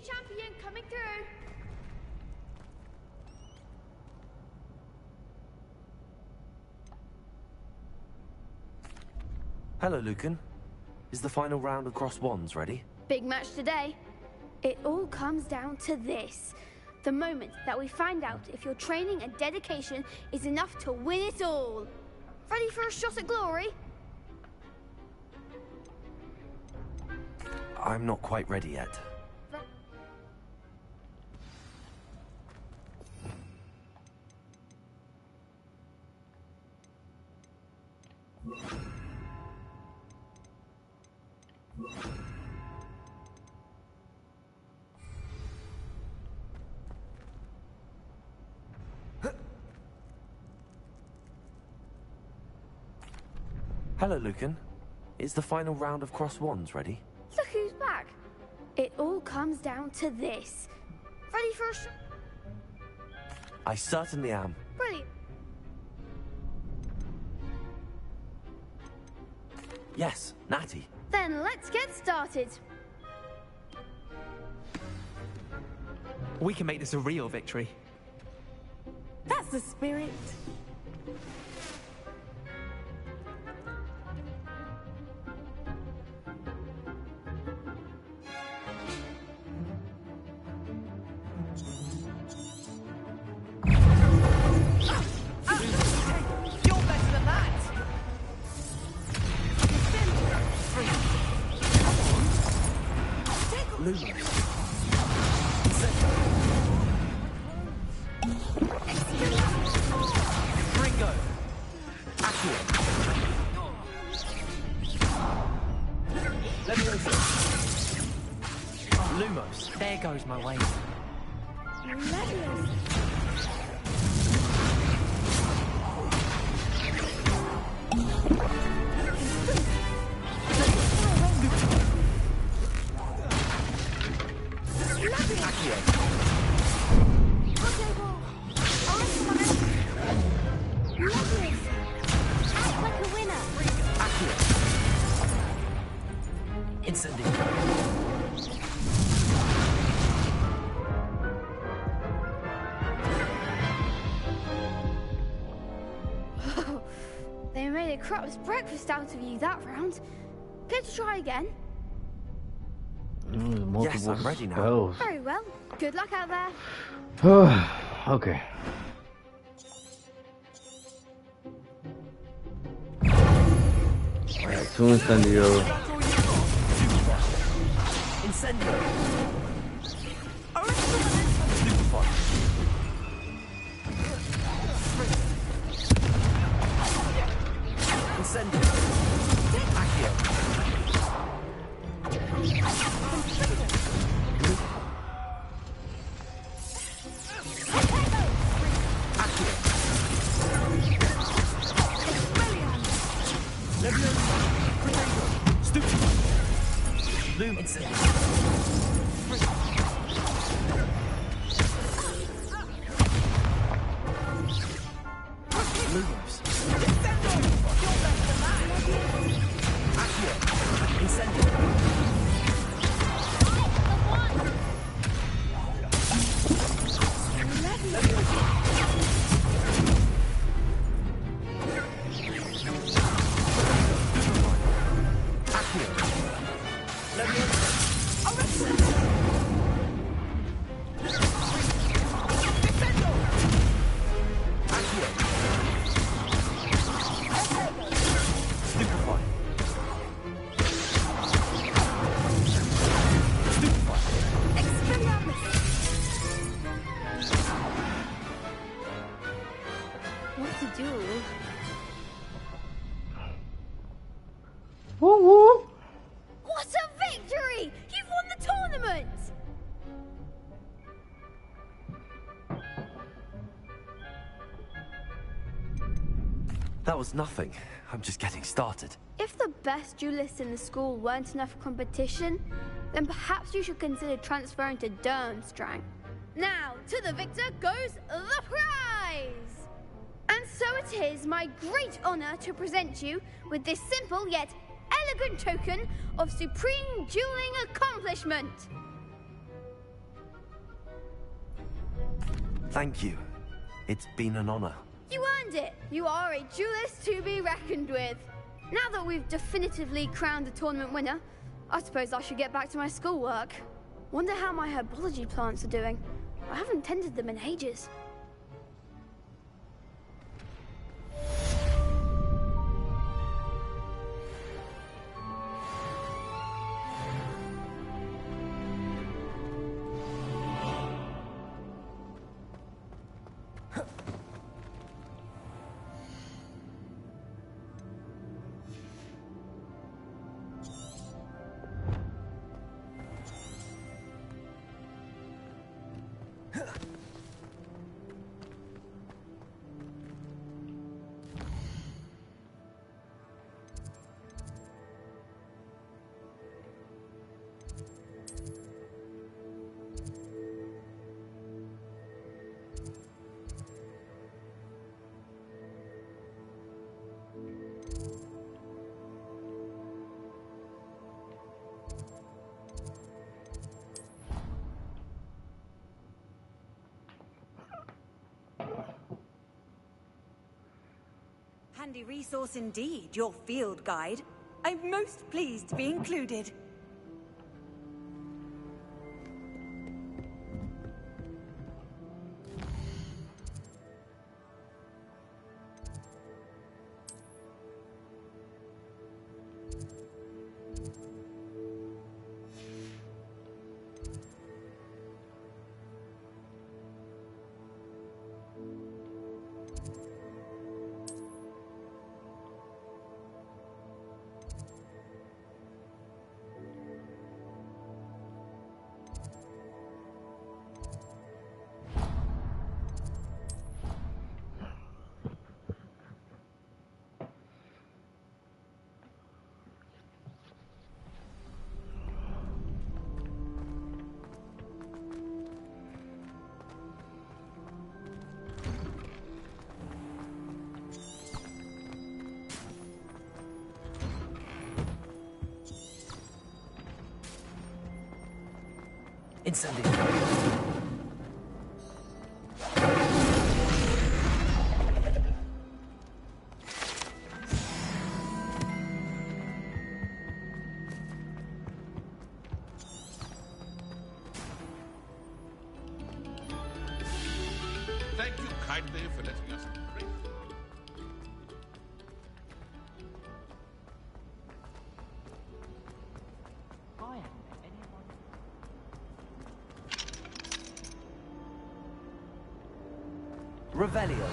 champion coming through. Hello, Lucan. Is the final round of Cross Wands ready? Big match today. It all comes down to this. The moment that we find out if your training and dedication is enough to win it all. Ready for a shot at glory? I'm not quite ready yet. Hello, Lucan. Is the final round of Cross Wands ready? Look who's back. It all comes down to this. Ready for a shot? I certainly am. Brilliant. Yes, Natty. Then let's get started. We can make this a real victory. That's the spirit. There goes my way. They made a crap's breakfast out of you that round. Care to try again? Yes, I'm ready now. Very well. Good luck out there. Okay. Alright, two Incendio. Incendio. Incendio. Accio. What a victory! You've won the tournament! That was nothing. I'm just getting started. If the best duelists in the school weren't enough competition, then perhaps you should consider transferring to Durmstrang. Now, to the victor goes the prize! And so it is my great honor to present you with this simple yet elegant token of supreme dueling accomplishment. Thank you. It's been an honor. You earned it! You are a duelist to be reckoned with. Now that we've definitively crowned the tournament winner, I suppose I should get back to my schoolwork. Wonder how my herbology plants are doing. I haven't tended them in ages. Handy resource indeed, your field guide. I'm most pleased to be included. Incendio. Thank you kindly for letting us embrace. Revelio.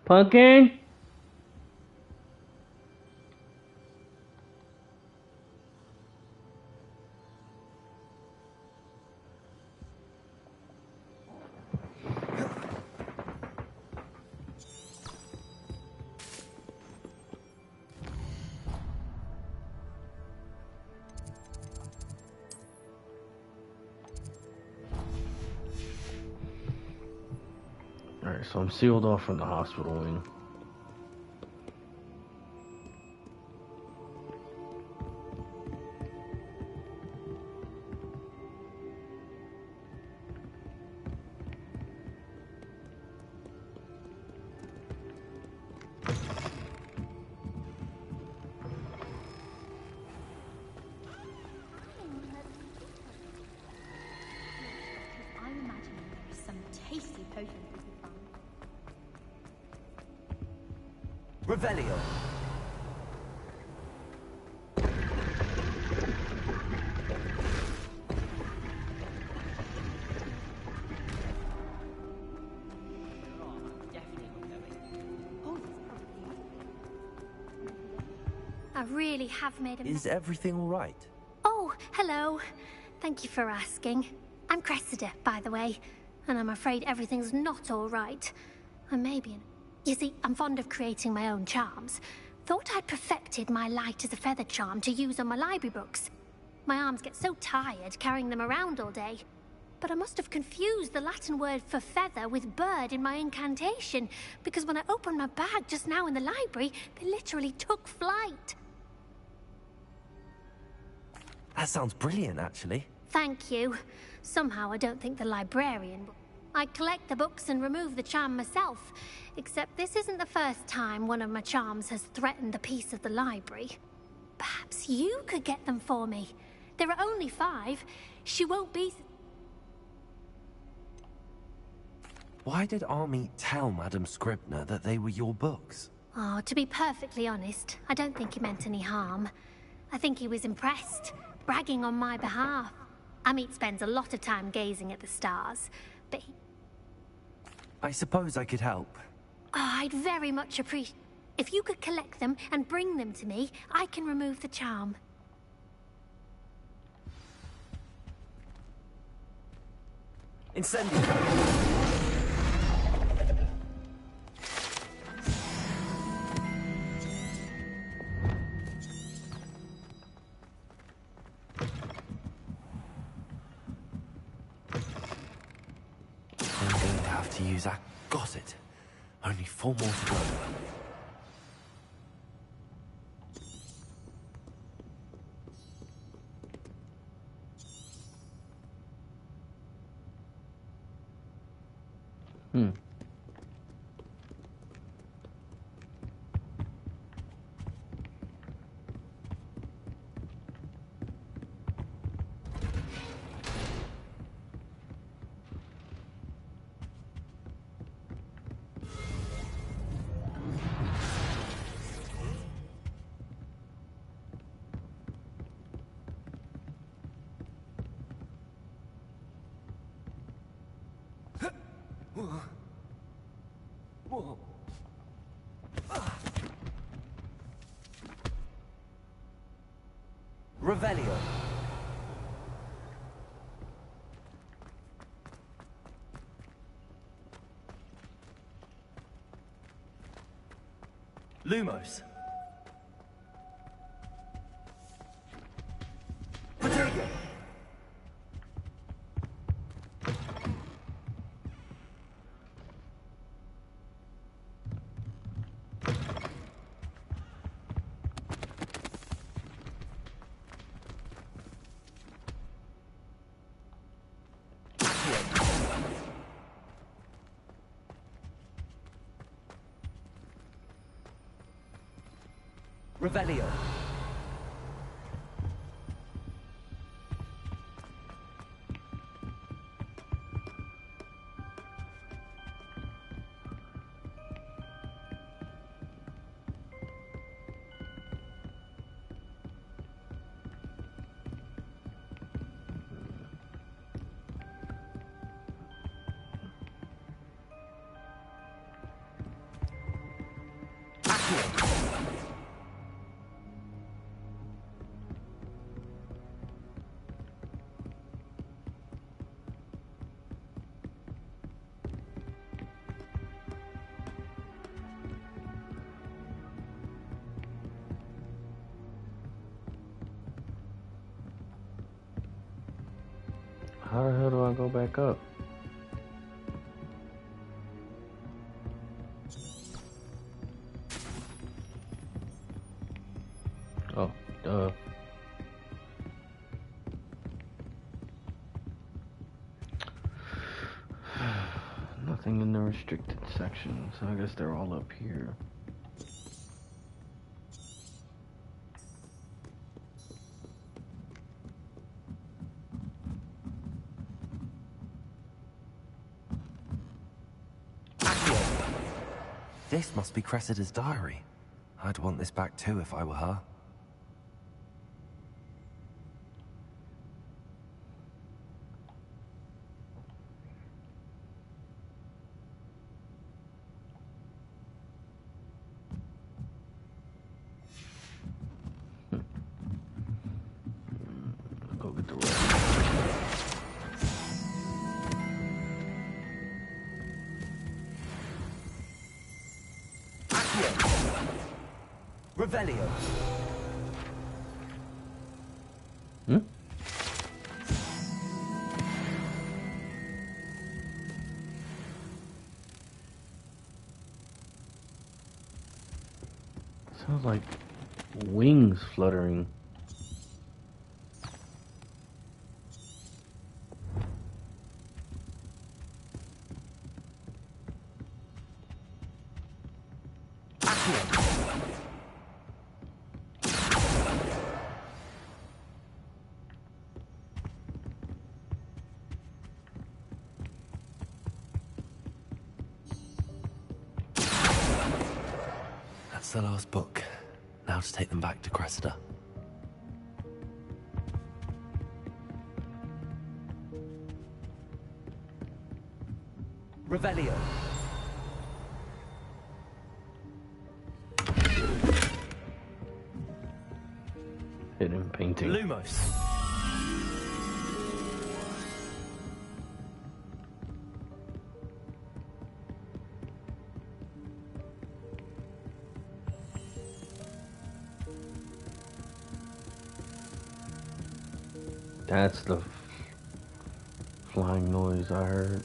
Pumpkin? Alright, so I'm sealed off from the hospital wing. tasty potions we can find. Revelio. I really have made a mess. Is everything all right? Oh, hello. Thank you for asking. I'm Cressida, by the way, and I'm afraid everything's not all right. I may be You see, I'm fond of creating my own charms. Thought I'd perfected my light as a feather charm to use on my library books. My arms get so tired carrying them around all day. But I must have confused the Latin word for feather with bird in my incantation, because when I opened my bag just now in the library, they literally took flight. That sounds brilliant, actually. Thank you. Somehow I don't think the librarian... I collect the books and remove the charm myself, except this isn't the first time one of my charms has threatened the peace of the library. Perhaps you could get them for me. There are only 5. She won't be... Why did Army tell Madam Scribner that they were your books? Oh, to be perfectly honest, I don't think he meant any harm. I think he was impressed, bragging on my behalf. Amit spends a lot of time gazing at the stars, but he... I suppose I could help. Oh, I'd very much appreciate... If you could collect them and bring them to me, I can remove the charm. Incendio! I'm going to have to use that. Got it. Only 4 more to go. Revelio. Lumos. Potato. Revelio. How the hell do I go back up? Oh, duh. Nothing in the restricted section, so I guess they're all up here. This must be Cressida's diary. I'd want this back too if I were her. Go get the rest. Revelio. Hmm? Sounds like wings fluttering. That's the last book. Now to take them back to Cressida. Revelio. Hidden painting. Lumos. That's the flying noise I heard.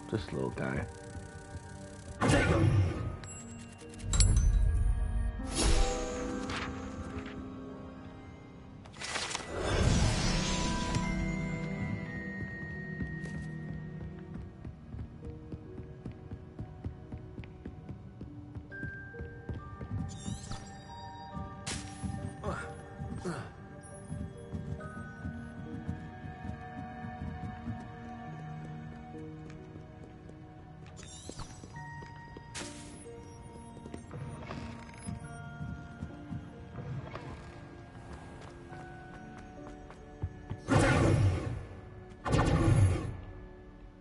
This little guy.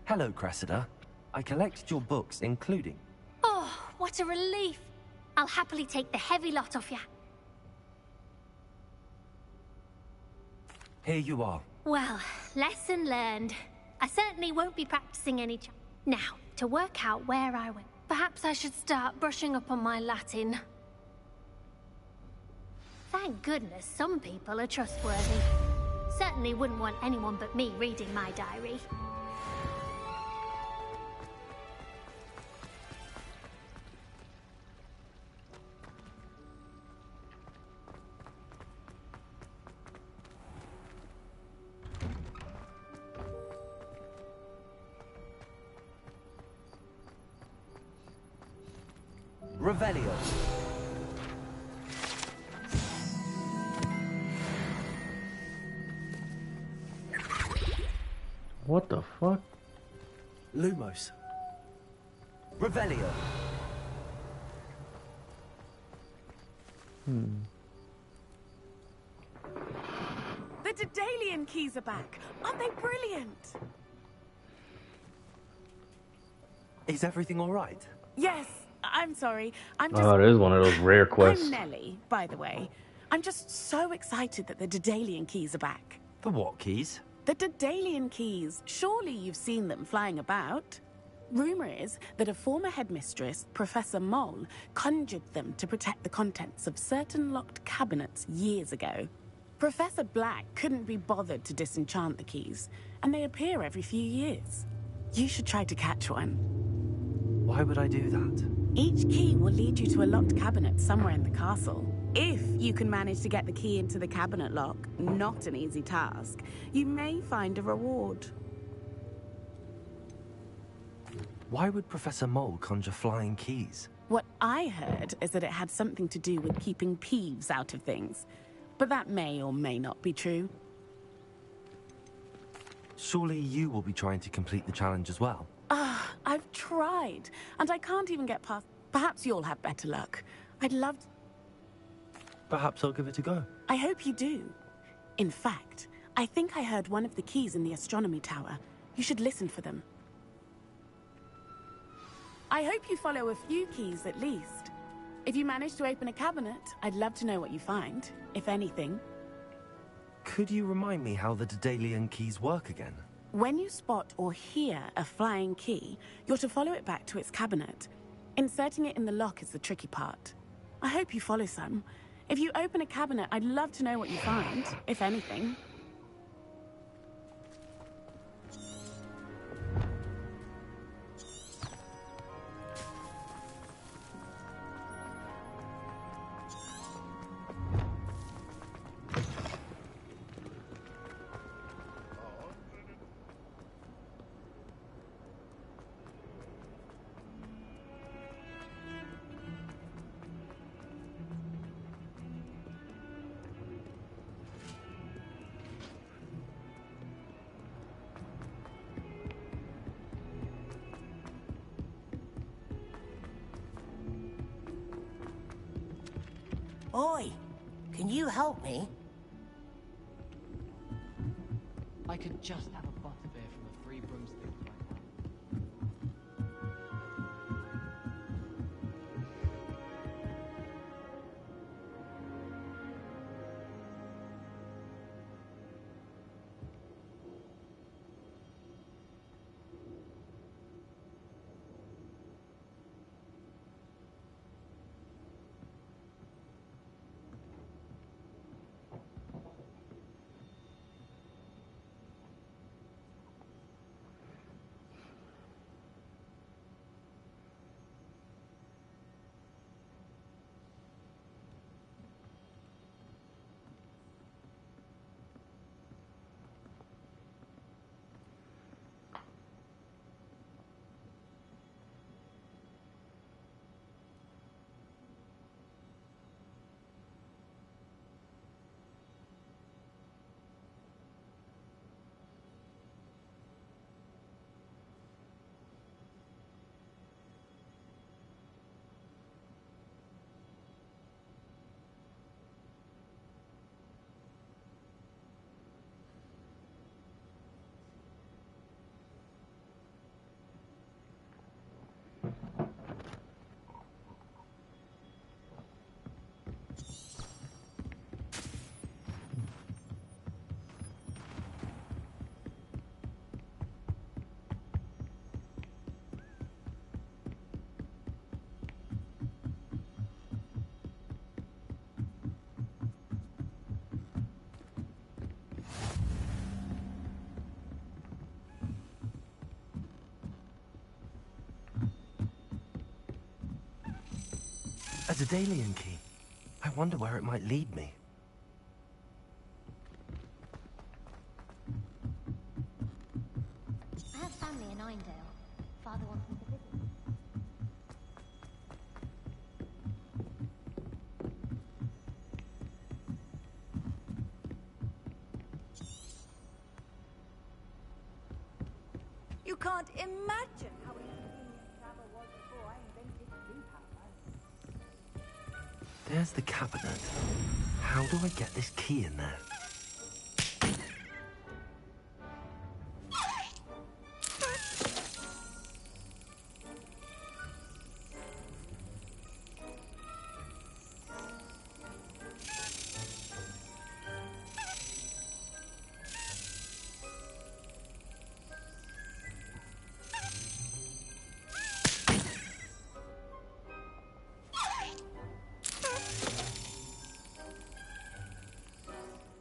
Hello, Cressida. I collected your books, including... Oh, what a relief. I'll happily take the heavy lot off you. Here you are. Well, lesson learned. I certainly won't be practicing any Now, to work out where I went. Perhaps I should start brushing up on my Latin. Thank goodness some people are trustworthy. Certainly wouldn't want anyone but me reading my diary. Revelio. What the fuck? Lumos. Revelio. The Daedalian keys are back. Aren't they brilliant? Is everything all right? Yes. I'm sorry. I'm just... Oh, it is one of those rare quests. I'm Nellie, by the way. I'm just so excited that the Daedalian keys are back. The what keys? The Daedalian keys. Surely you've seen them flying about. Rumor is that a former headmistress, Professor Mole, conjured them to protect the contents of certain locked cabinets years ago. Professor Black couldn't be bothered to disenchant the keys, and they appear every few years. You should try to catch one. Why would I do that? Each key will lead you to a locked cabinet somewhere in the castle. If you can manage to get the key into the cabinet lock, not an easy task, you may find a reward. Why would Professor Mole conjure flying keys? What I heard is that it had something to do with keeping Peeves out of things. But that may or may not be true. Surely you will be trying to complete the challenge as well. I've tried, and I can't even get past... Perhaps you'll have better luck. I'd love... Perhaps I'll give it a go. I hope you do. In fact, I think I heard one of the keys in the astronomy tower. You should listen for them. I hope you follow a few keys at least. If you manage to open a cabinet, I'd love to know what you find, if anything. Could you remind me how the Daedalian keys work again? When you spot or hear a flying key, you're to follow it back to its cabinet. Inserting it in the lock is the tricky part. I hope you follow some. If you open a cabinet, I'd love to know what you find, if anything. Oi, can you help me? I could just have a butterbeer from a free broomstick right A Daedalian key. I wonder where it might lead me. I have family in Einedale. Father wants me to visit. You can't imagine how inconvenient travel was before I invented steam power. There's the cabinet. How do I get this key in there?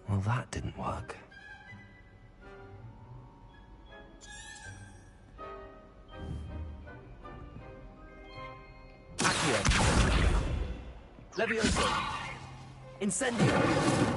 Well, that didn't work. Accio. Levioso. Incendio.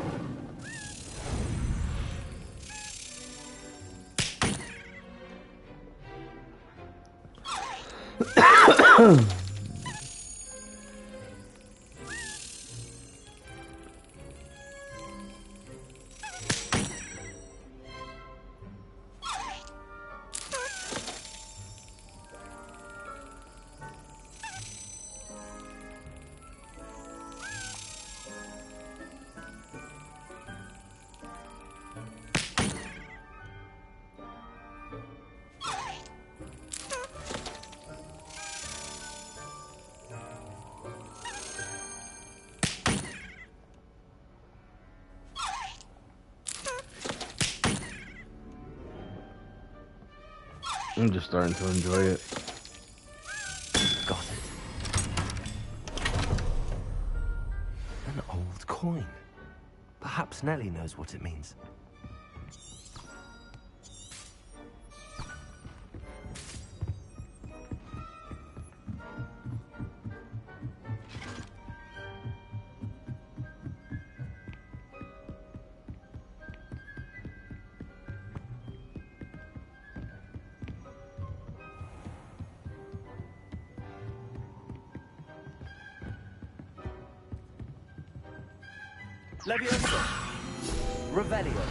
I'm just starting to enjoy it. Got it. An old coin. Perhaps Nellie knows what it means. Leviosa. Revelio.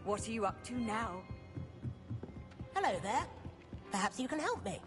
What are you up to now? Hello there. Perhaps you can help me.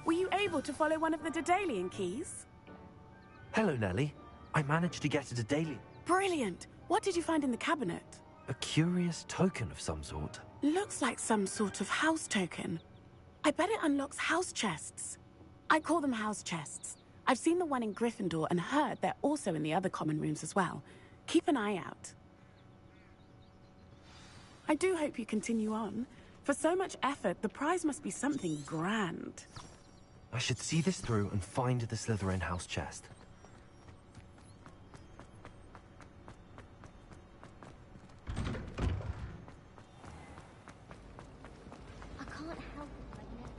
Were you able to follow one of the Daedalian keys? Hello, Nellie. I managed to get a Daedalian. Brilliant! What did you find in the cabinet? A curious token of some sort. Looks like some sort of house token. I bet it unlocks house chests. I call them house chests. I've seen the one in Gryffindor and heard they're also in the other common rooms as well. Keep an eye out. I do hope you continue on. For so much effort, the prize must be something grand. I should see this through and find the Slytherin house chest. I can't help it like that.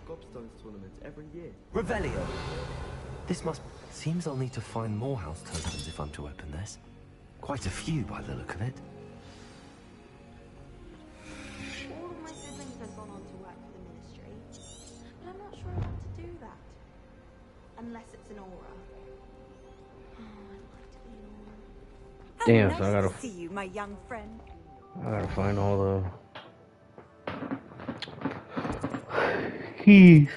Gobstones tournament every year. Revelio! This must... Seems I'll need to find more house tokens if I'm to open this. Quite a few by the look of it. All of my siblings have gone on to work for the ministry, but I'm not sure I want to do that. Unless it's an aura. Oh, I'd like to be an aura. Damn, so I gotta... See you, my young friend. I gotta find all the... keys.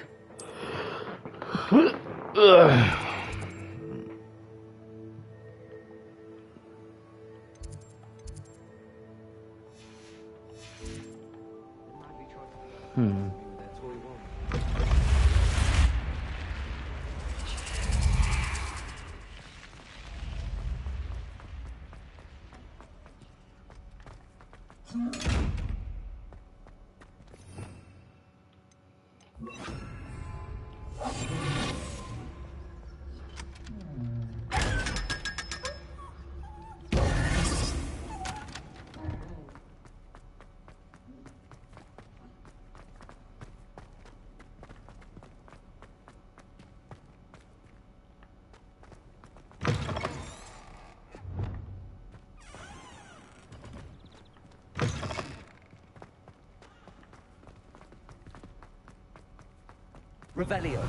Revelio.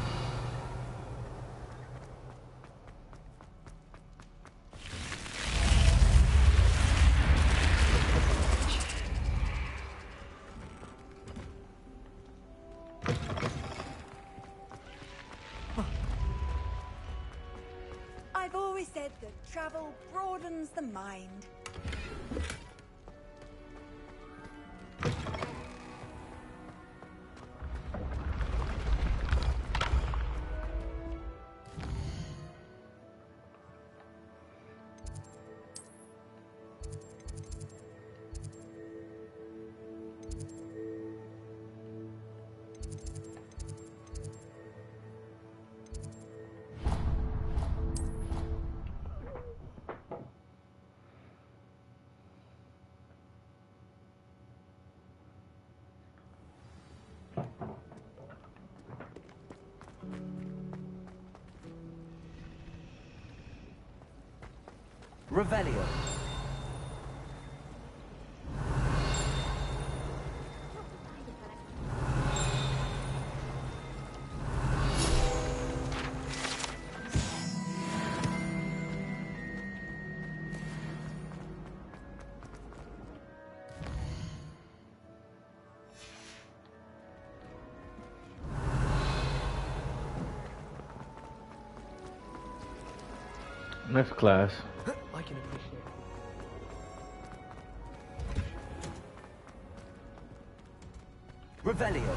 I've always said that travel broadens the mind. Revelio. Next class. I can appreciate it. Revelio.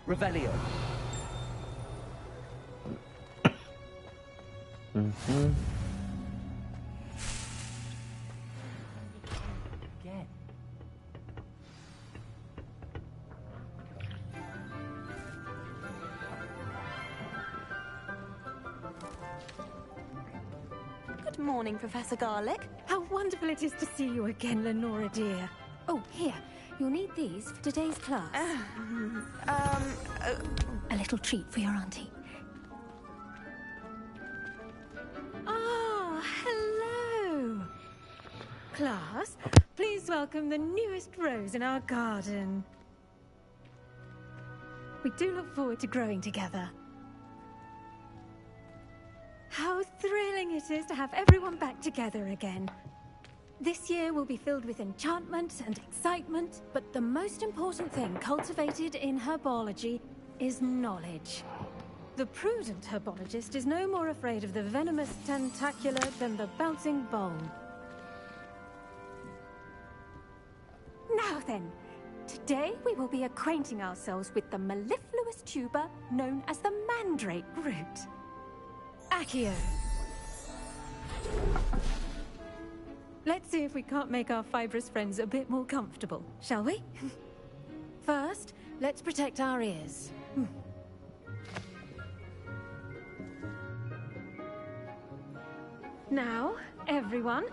Revelio. Again. Good morning, Professor Garlick. How wonderful it is to see you again, Lenora dear. Oh, here. You'll need these for today's class. A little treat for your auntie. Ah, hello. Class, please welcome the newest rose in our garden. We do look forward to growing together. How thrilling it is to have everyone back together again. This year will be filled with enchantment and excitement, but the most important thing cultivated in herbology is knowledge. The prudent herbologist is no more afraid of the venomous tentacular than the bouncing bowl. Now then, today we will be acquainting ourselves with the mellifluous tuber known as the mandrake root. Accio. Let's see if we can't make our fibrous friends a bit more comfortable, shall we? First, let's protect our ears. Now, everyone,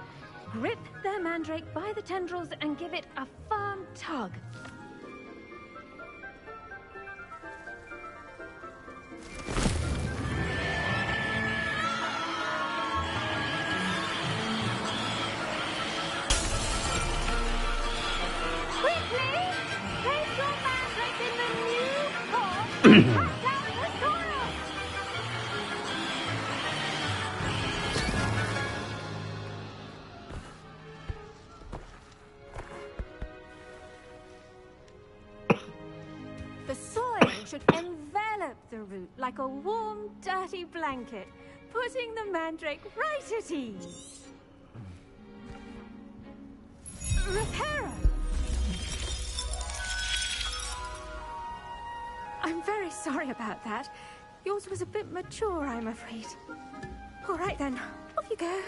grip their mandrake by the tendrils and give it a firm tug. The soil should envelop the root like a warm, dirty blanket, putting the mandrake right at ease. Reparo! I'm very sorry about that. Yours was a bit mature, I'm afraid. All right then, off you go.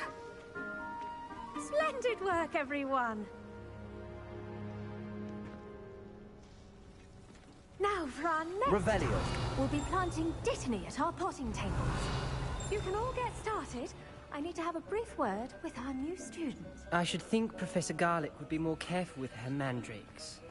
Splendid work, everyone. Now for our next Revelio. We'll be planting dittany at our potting tables. You can all get started. I need to have a brief word with our new student. I should think Professor Garlick would be more careful with her mandrakes.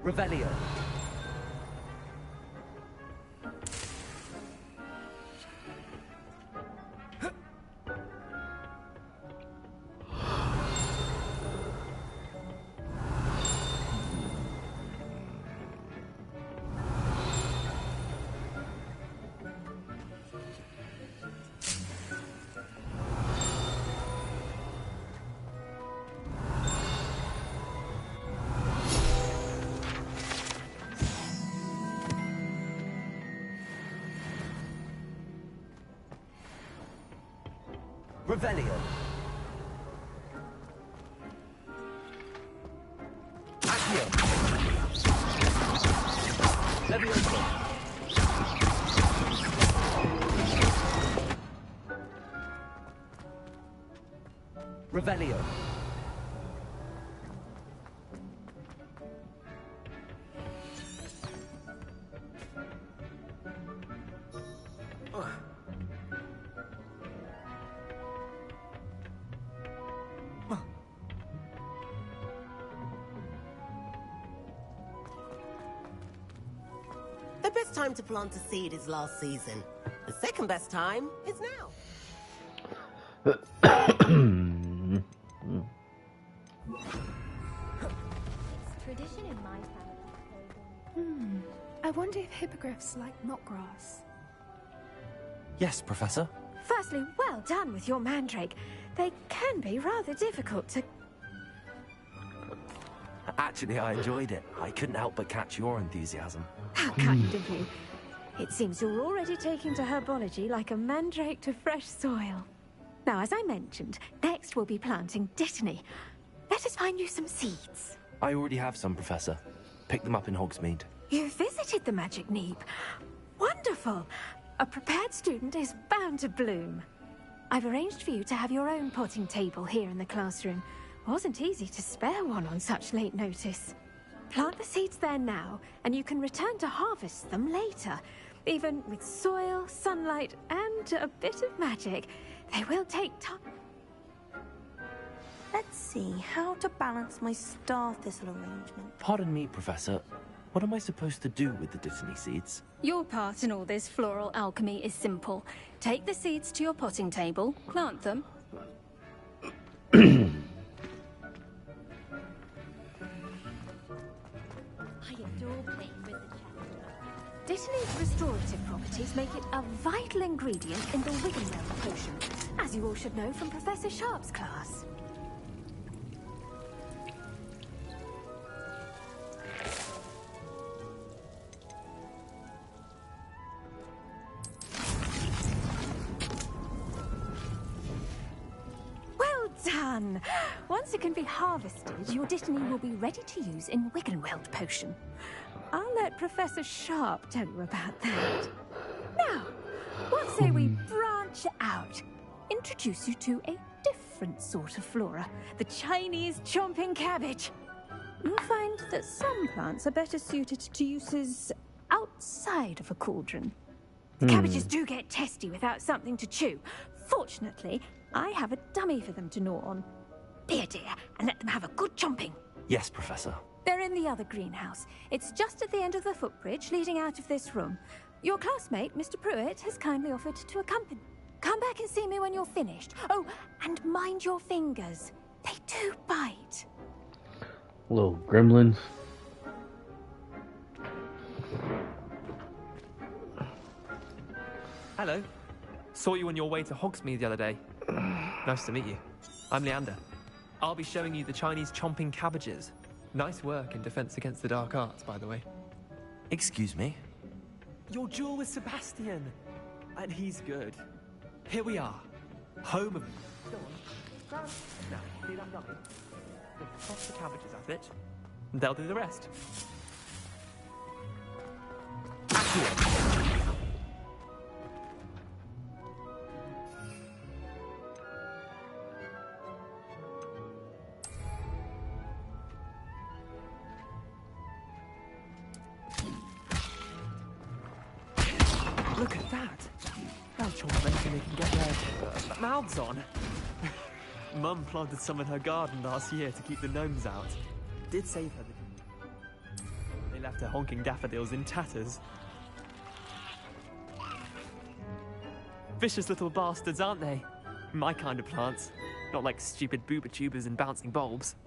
Revelio. Revelio. Accio. Levioso. Revelio. The best time to plant a seed is last season. The second best time is now. It's tradition in my family. I wonder if hippogriffs like knotgrass. Yes, Professor. Firstly, well done with your mandrake. They can be rather difficult to... Actually, I enjoyed it. I couldn't help but catch your enthusiasm. How kind of you. It seems you're already taking to herbology like a mandrake to fresh soil. Now, as I mentioned, next we'll be planting Dittany. Let us find you some seeds. I already have some, Professor. Picked them up in Hogsmeade. You visited the Magic Neep. Wonderful. A prepared student is bound to bloom. I've arranged for you to have your own potting table here in the classroom. Wasn't easy to spare one on such late notice. Plant the seeds there now, and you can return to harvest them later. Even with soil, sunlight, and a bit of magic, they will take time. Let's see how to balance my star thistle arrangement. Pardon me, Professor. What am I supposed to do with the Dittany seeds? Your part in all this floral alchemy is simple. Take the seeds to your potting table, plant them. Dittany's restorative properties make it a vital ingredient in the Wiggenweld potion, as you all should know from Professor Sharp's class. Well done! Once it can be harvested, your Dittany will be ready to use in Wiggenweld potion. I'll let Professor Sharp tell you about that. Now, what say we branch out? Introduce you to a different sort of flora, the Chinese chomping cabbage. You'll find that some plants are better suited to uses outside of a cauldron. The cabbages do get testy without something to chew. Fortunately, I have a dummy for them to gnaw on. Be a dear and let them have a good chomping. Yes, Professor. They're in the other greenhouse. It's just at the end of the footbridge leading out of this room. Your classmate, Mr. Pruitt, has kindly offered to accompany. Come back and see me when you're finished. Oh, and mind your fingers. They do bite. Little gremlins. Hello. Saw you on your way to Hogsmeade the other day. Nice to meet you. I'm Leander. I'll be showing you the Chinese chomping cabbages. Nice work in Defense Against the Dark Arts, by the way. Excuse me? Your duel with Sebastian. And he's good. Here we are. Home of... Go on. Now, see that dummy? Just toss the cabbages at it. And they'll do the rest. Accio. Look at that! They'll chomp anything they can get their mouths on. Mum planted some in her garden last year to keep the gnomes out. Did save her. They left her honking daffodils in tatters. Vicious little bastards, aren't they? My kind of plants. Not like stupid booba tubers and bouncing bulbs.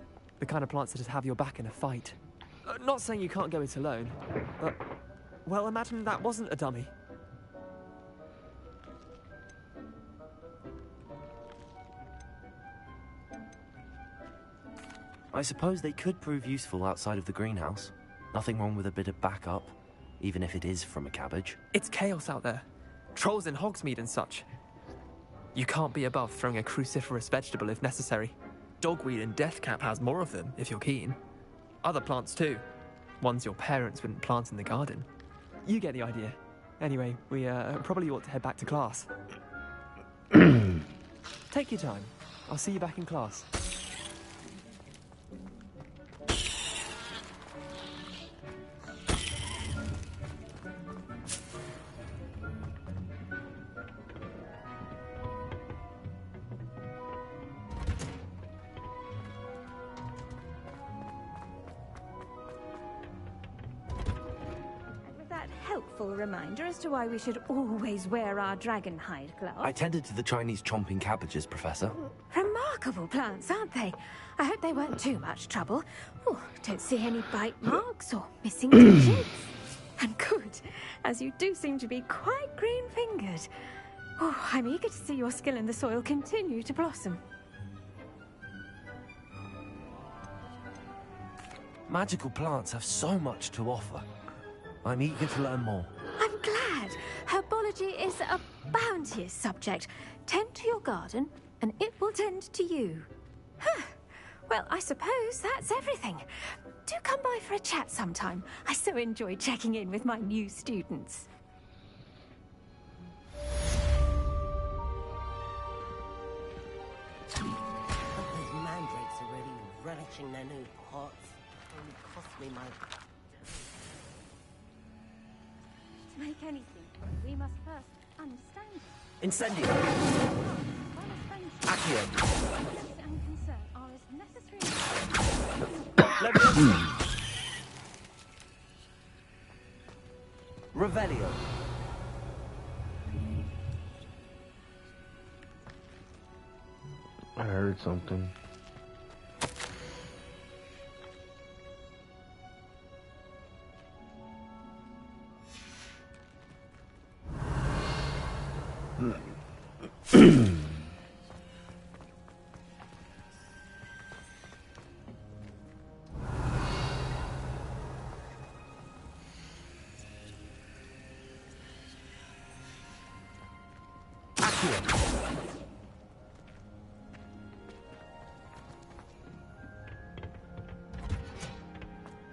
The kind of plants that just have your back in a fight. Not saying you can't go it alone, but... Well, imagine that wasn't a dummy. I suppose they could prove useful outside of the greenhouse. Nothing wrong with a bit of backup, even if it is from a cabbage. It's chaos out there. Trolls in Hogsmeade and such. Don't worry, I'll be back. Excuse me? You'll find the cabbages You can't be above throwing a cruciferous vegetable if necessary. Dogweed and deathcap has more of them, if you're keen. Other plants too. Ones your parents wouldn't plant in the garden. You get the idea. Anyway, we probably ought to head back to class. Take your time. I'll see you back in class. Helpful reminder as to why we should always wear our dragon hide gloves. I tended to the Chinese chomping cabbages, Professor. Remarkable plants, aren't they? I hope they weren't too much trouble. Oh, don't see any bite marks or missing digits. And good, as you do seem to be quite green-fingered. Oh, I'm eager to see your skill in the soil continue to blossom. Magical plants have so much to offer. I'm eager to learn more. I'm glad. Herbology is a bounteous subject. Tend to your garden, and it will tend to you. Huh. Well, I suppose that's everything. Do come by for a chat sometime. I so enjoy checking in with my new students. Those mandrakes are really relishing their new pots. Only cost me my... To make anything, we must first understand it. Incendio. Accio. And concern are as necessary. Revelio. I heard something.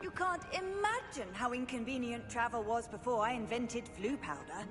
You can't imagine how inconvenient travel was before I invented flu powder.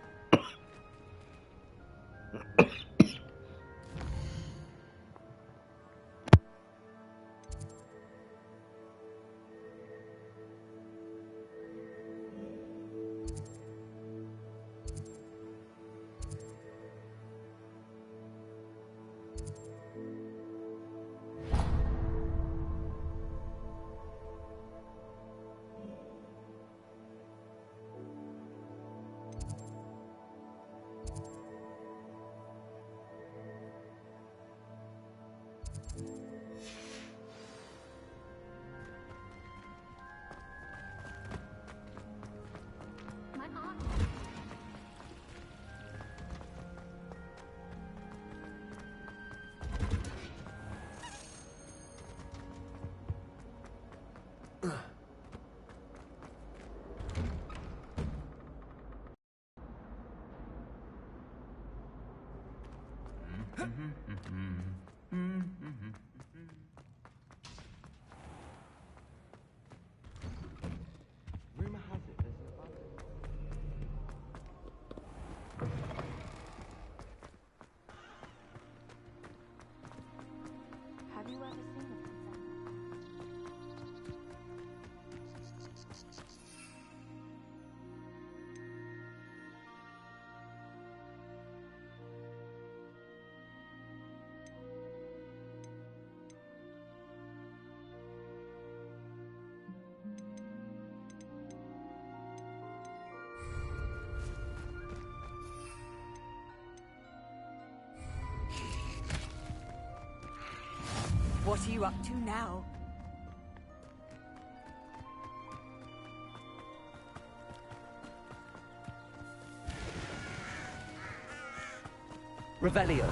Rumor has it there's an abandoned... Have you ever seen them? What are you up to now? Revelio.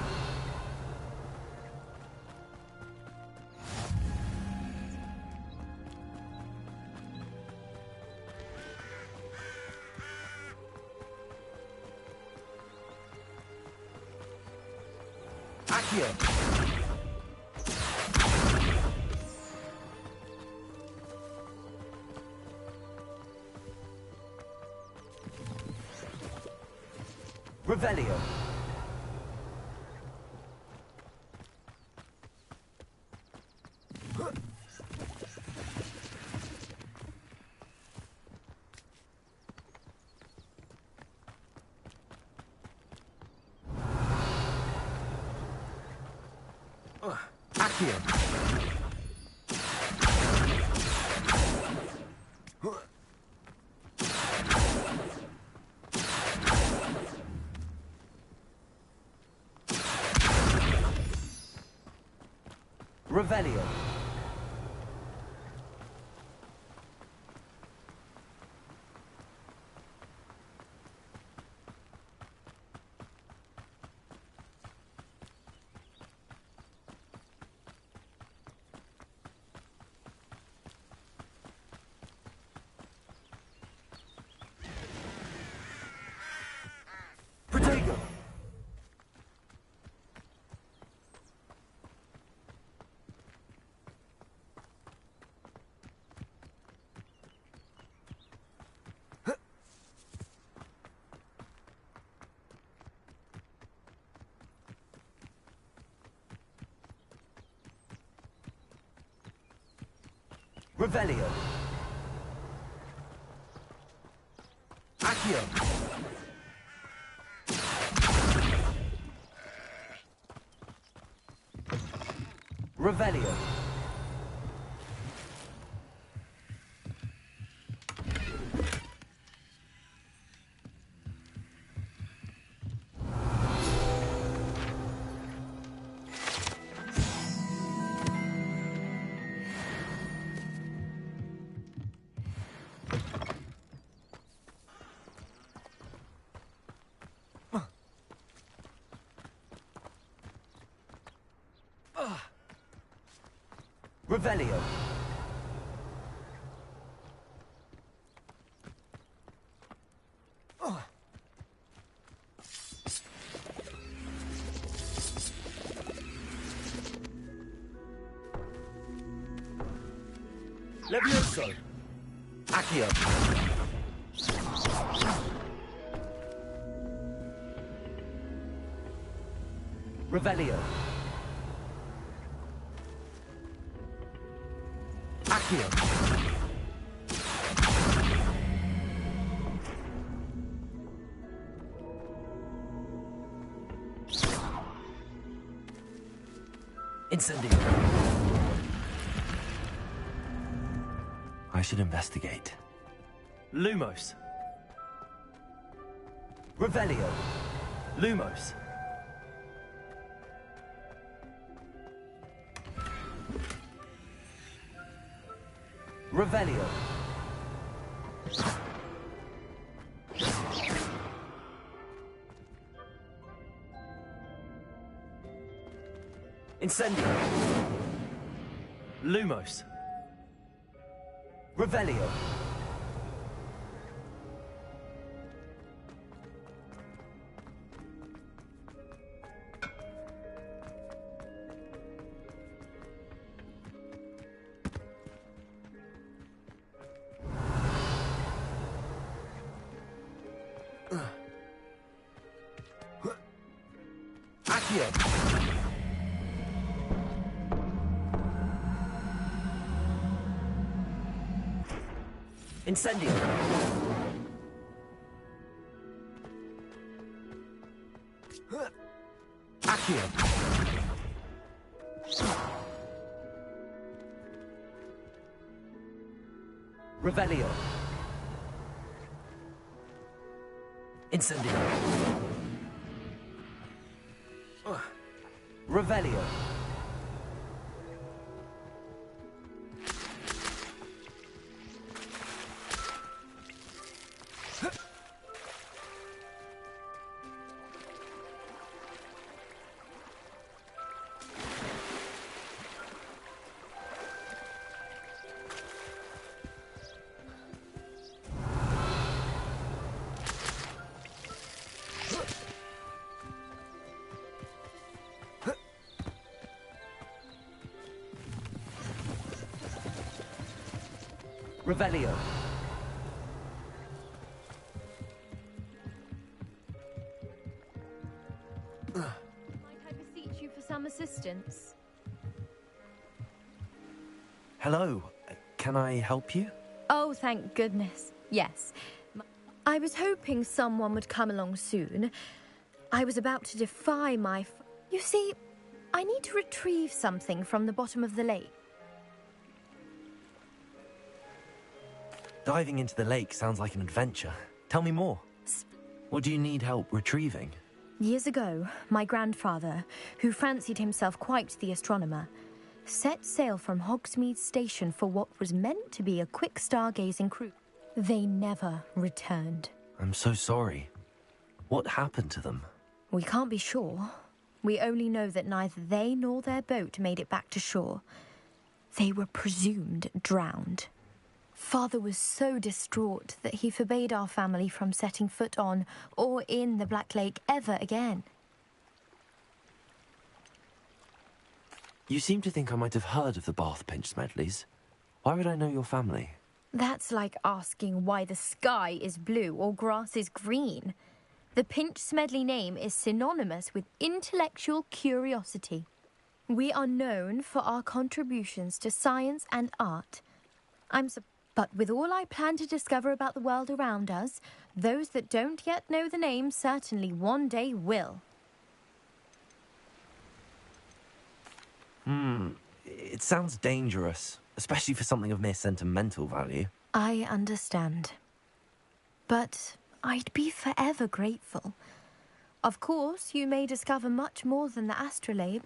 Accio. Revelio. Accio. Revelio. Protego. Revelio. Accio. Revelio. Revelio. Levioso. Accio. Revelio. Accio. Incendio. I should investigate. Lumos. Revelio. Lumos. Revelio. Incendio. Lumos. Revelio. Accio. Incendio. Accio. Revelio. Incendio. Revelio. Revelio. Might I beseech you for some assistance? Hello. Can I help you? Oh, thank goodness. Yes. I was hoping someone would come along soon. I was about to defy my... You see, I need to retrieve something from the bottom of the lake. Diving into the lake sounds like an adventure. Tell me more. What do you need help retrieving? Years ago, my grandfather, who fancied himself quite the astronomer, set sail from Hogsmeade Station for what was meant to be a quick stargazing cruise. They never returned. I'm so sorry. What happened to them? We can't be sure. We only know that neither they nor their boat made it back to shore. They were presumed drowned. Father was so distraught that he forbade our family from setting foot on or in the Black Lake ever again. You seem to think I might have heard of the Bath Pinch Smedleys. Why would I know your family? That's like asking why the sky is blue or grass is green. The Pinch Smedley name is synonymous with intellectual curiosity. We are known for our contributions to science and art. But with all I plan to discover about the world around us, those that don't yet know the name certainly one day will. It sounds dangerous, especially for something of mere sentimental value. I understand. But I'd be forever grateful. Of course, you may discover much more than the astrolabe.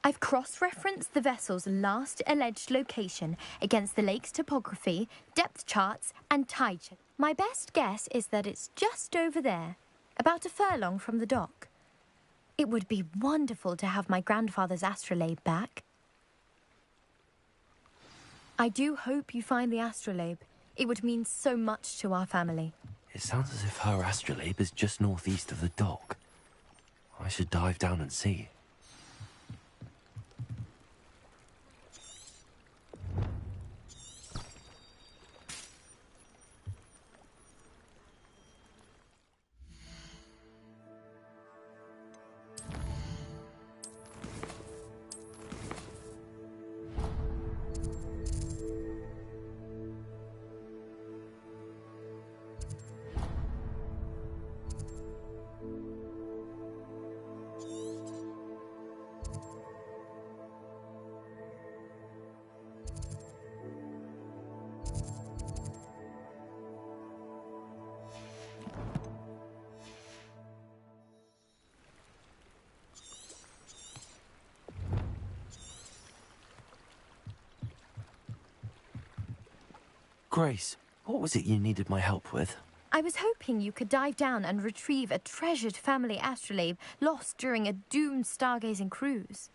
I've cross-referenced the vessel's last alleged location against the lake's topography, depth charts, and tide check. My best guess is that it's just over there, about a furlong from the dock. It would be wonderful to have my grandfather's astrolabe back. I do hope you find the astrolabe. It would mean so much to our family. It sounds as if her astrolabe is just northeast of the dock. I should dive down and see. Grace, what was it you needed my help with? I was hoping you could dive down and retrieve a treasured family astrolabe lost during a doomed stargazing cruise.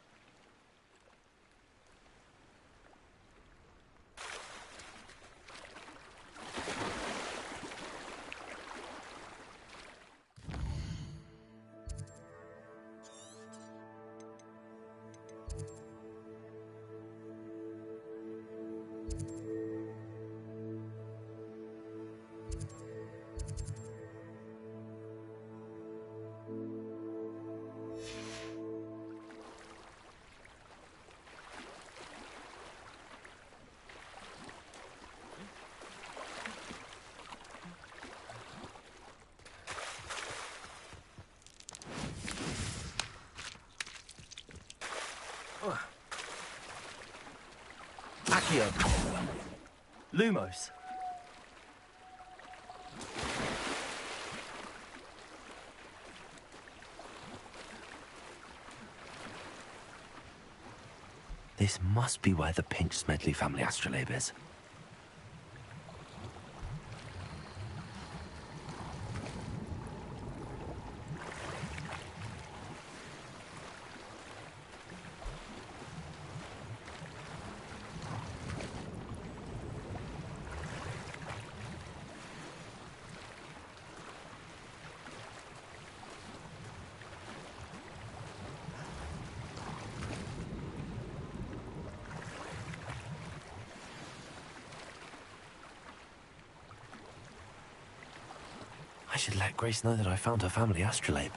Accio. Lumos. This must be where the Pinch Smedley family astrolabe is. I should let Grace know that I found her family astrolabe.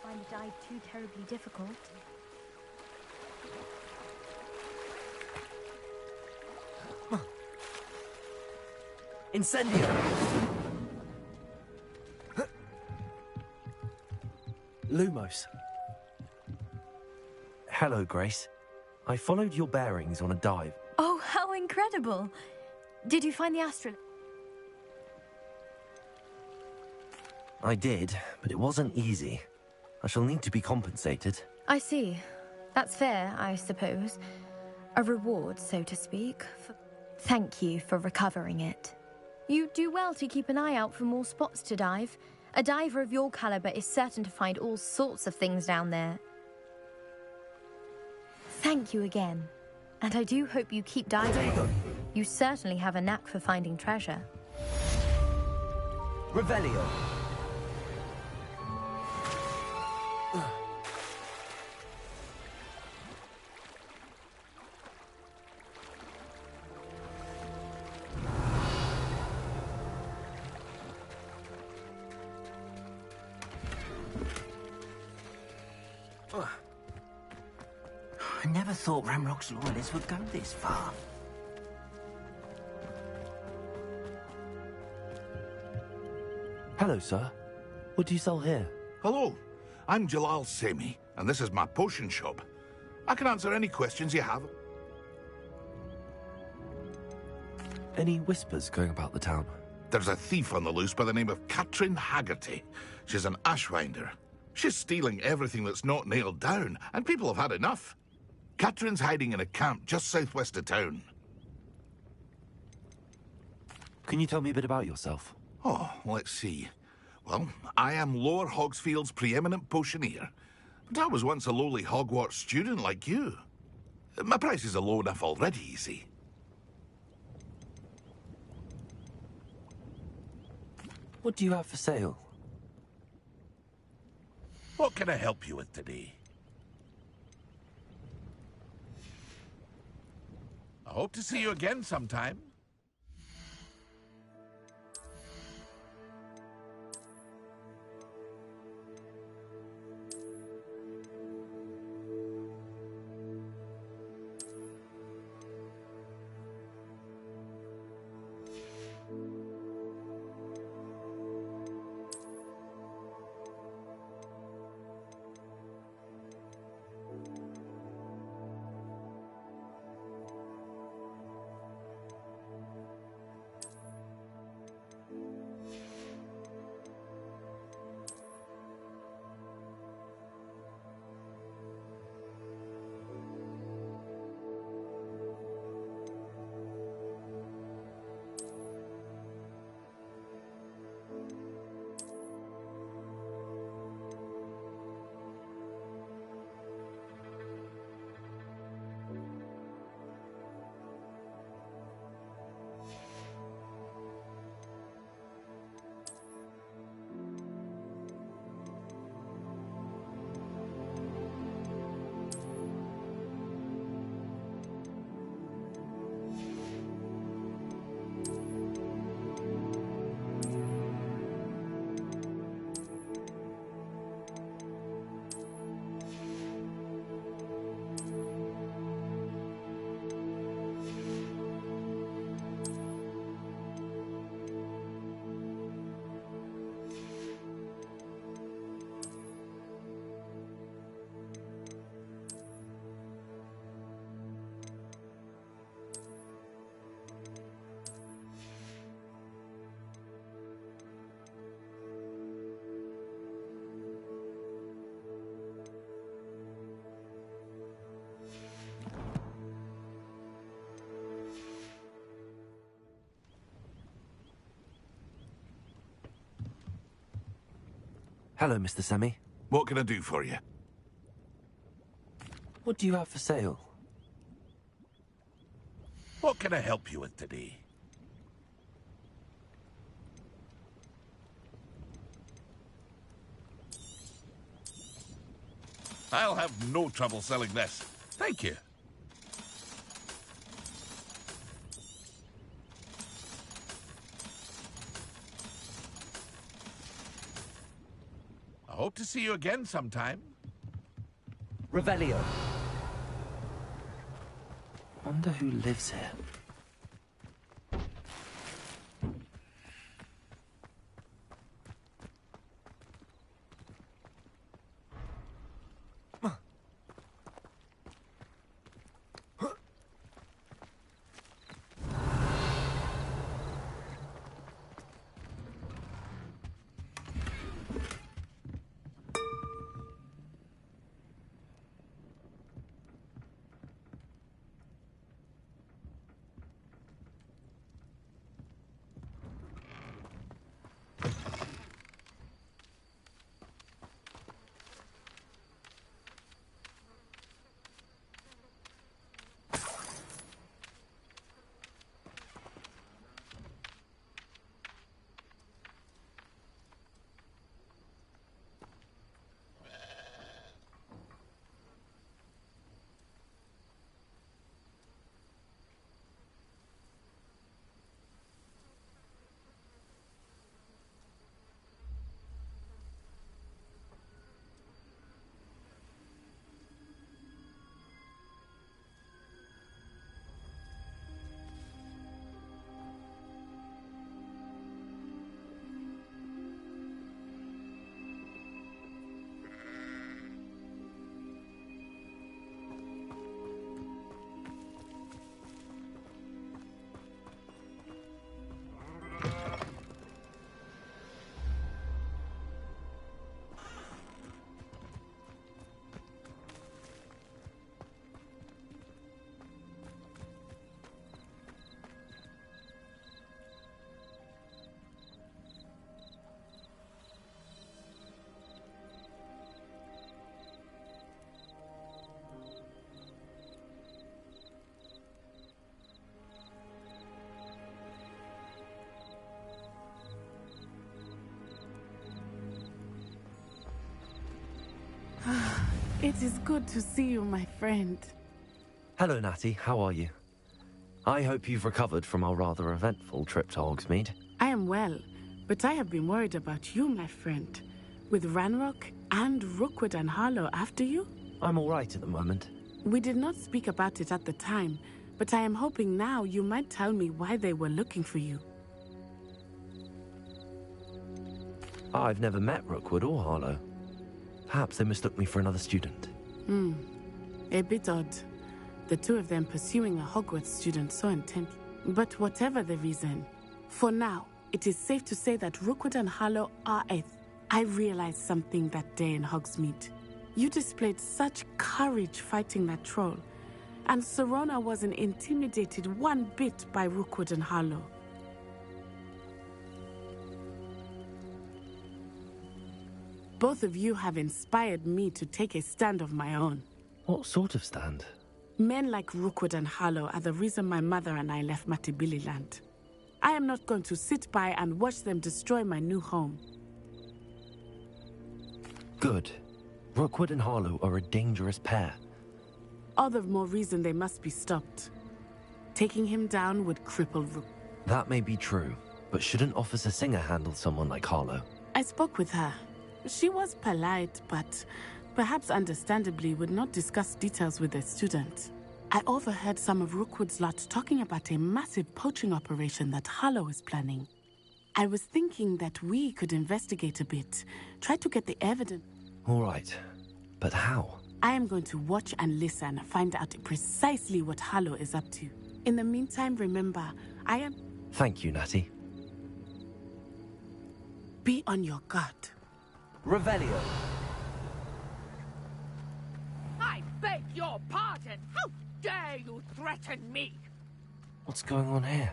Find the dive too terribly difficult. Incendio! Lumos. Hello, Grace. I followed your bearings on a dive. Oh, how incredible! Did you find the astrolabe? I did, but it wasn't easy. I shall need to be compensated. I see. That's fair, I suppose. A reward, so to speak. Thank you for recovering it. You do well to keep an eye out for more spots to dive. A diver of your caliber is certain to find all sorts of things down there. Thank you again. And I do hope you keep diving. You certainly have a knack for finding treasure. Revelio. I never thought Ramrock's loyalists would go this far. Hello, sir. What do you sell here? Hello, I'm Jalal Semi, and this is my potion shop. I can answer any questions you have. Any whispers going about the town? There's a thief on the loose by the name of Katrin Haggerty. She's an ashwinder. She's stealing everything that's not nailed down, and people have had enough. Katrin's hiding in a camp just southwest of town. Can you tell me a bit about yourself? Oh, let's see. Well, I am Lower Hogsfield's preeminent potioneer. But I was once a lowly Hogwarts student like you. My prices are low enough already, you see. What do you have for sale? What can I help you with today? I hope to see you again sometime. Hello, Mr. Semi. What can I do for you? What do you have for sale? What can I help you with today? I'll have no trouble selling this. Thank you. I hope to see you again sometime. Revelio. Wonder who lives here. It is good to see you, my friend. Hello, Natty. How are you? I hope you've recovered from our rather eventful trip to Hogsmeade. I am well, but I have been worried about you, my friend. With Ranrock and Rookwood and Harlow after you? I'm all right at the moment. We did not speak about it at the time, but I am hoping now you might tell me why they were looking for you. I've never met Rookwood or Harlow. Perhaps they mistook me for another student. A bit odd. The two of them pursuing a Hogwarts student so intently. But whatever the reason, for now, it is safe to say that Rookwood and Harlow are I realized something that day in Hogsmeade. You displayed such courage fighting that troll, and Serona wasn't intimidated one bit by Rookwood and Harlow. Both of you have inspired me to take a stand of my own. What sort of stand? Men like Rookwood and Harlow are the reason my mother and I left Matibili land. I am not going to sit by and watch them destroy my new home. Good. Rookwood and Harlow are a dangerous pair. All the more reason they must be stopped. Taking him down would cripple Rook. That may be true, but shouldn't Officer Singer handle someone like Harlow? I spoke with her. She was polite, but perhaps understandably would not discuss details with a student. I overheard some of Rookwood's lot talking about a massive poaching operation that Harlow is planning. I was thinking that we could investigate a bit, try to get the evidence. All right, but how? I am going to watch and listen, find out precisely what Harlow is up to. In the meantime, remember, I am... Thank you, Natty. Be on your guard. Revelio. I beg your pardon! How dare you threaten me? What's going on here?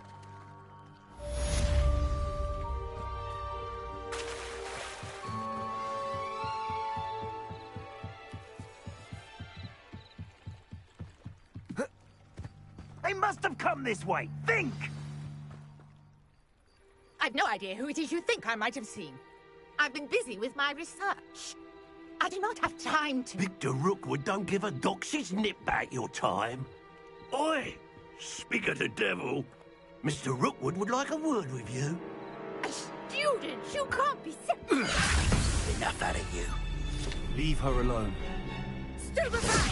must have come this way. Think! I've no idea who it is you think I might have seen. I've been busy with my research. I do not have time to... Victor Rookwood don't give a doxy's nip back your time. Oi! Speak of the devil. Mr. Rookwood would like a word with you. A student? You can't be... Enough out of you. Leave her alone. Stupefy!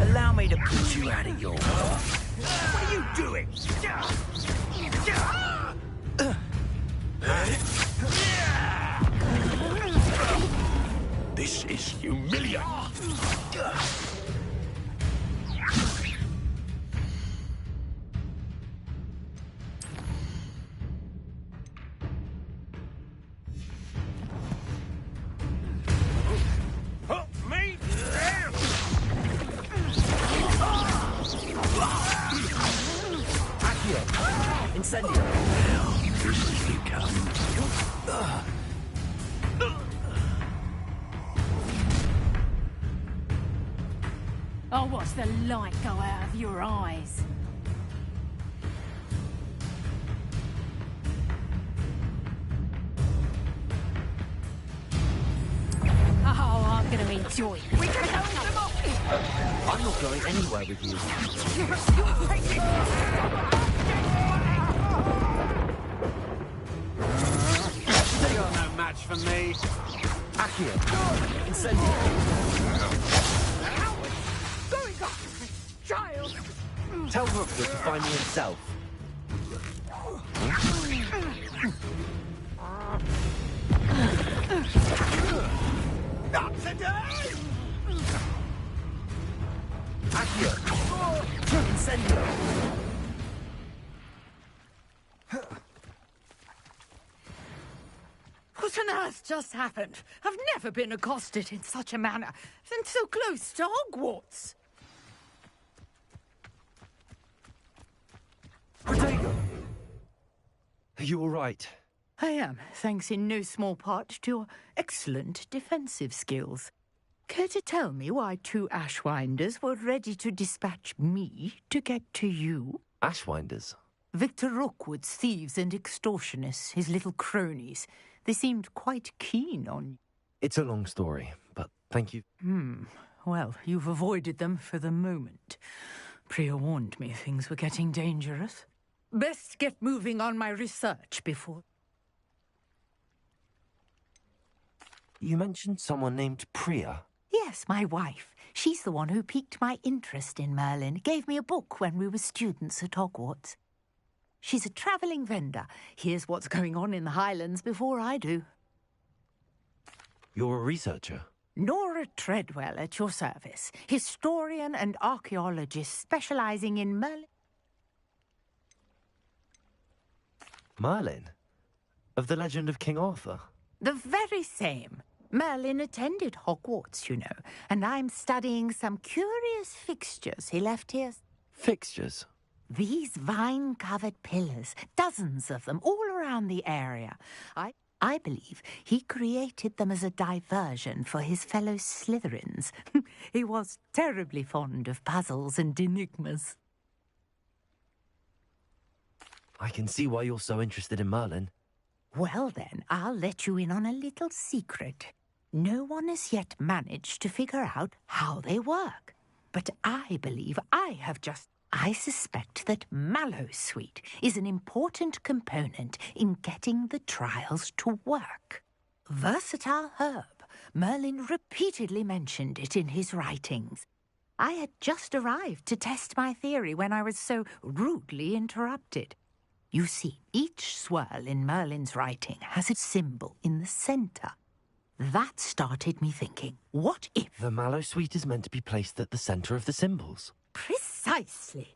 Allow me to put you out of your... What are you doing? This is humiliating. Me? Accio! Incendio! This has become... Oh, watch the light go out of your eyes. Oh, I'm going to enjoy it. We can hold them off! I'm not going anywhere with you. You're no match for me. Accio! Incendio! Going after this child! Tell Rookwood to find me himself. Not today! Accio! Incendio! What on earth just happened? I've never been accosted in such a manner, and so close to Hogwarts. Protego! Are you all right? I am, thanks in no small part to your excellent defensive skills. Care to tell me why two Ashwinders were ready to dispatch me to get to you? Ashwinders? Victor Rookwood's thieves and extortionists, his little cronies. They seemed quite keen on you. It's a long story, but thank you. Well, you've avoided them for the moment. Priya warned me things were getting dangerous. Best get moving on my research before... You mentioned someone named Priya. Yes, my wife. She's the one who piqued my interest in Merlin. Gave me a book when we were students at Hogwarts. She's a travelling vendor. Hears what's going on in the Highlands before I do. You're a researcher? Nora Treadwell at your service. Historian and archaeologist specialising in Merlin. Merlin? Of the legend of King Arthur? The very same. Merlin attended Hogwarts, you know, and I'm studying some curious fixtures he left here. Fixtures? These vine-covered pillars, dozens of them, all around the area. I believe he created them as a diversion for his fellow Slytherins. He was terribly fond of puzzles and enigmas. I can see why you're so interested in Merlin. Well then, I'll let you in on a little secret. No one has yet managed to figure out how they work. But I believe I have just... I suspect that Mallowsweet is an important component in getting the trials to work. Versatile herb. Merlin repeatedly mentioned it in his writings. I had just arrived to test my theory when I was so rudely interrupted. You see, each swirl in Merlin's writing has a symbol in the centre. That started me thinking, what if... The Mallowsweet is meant to be placed at the centre of the symbols. Precisely.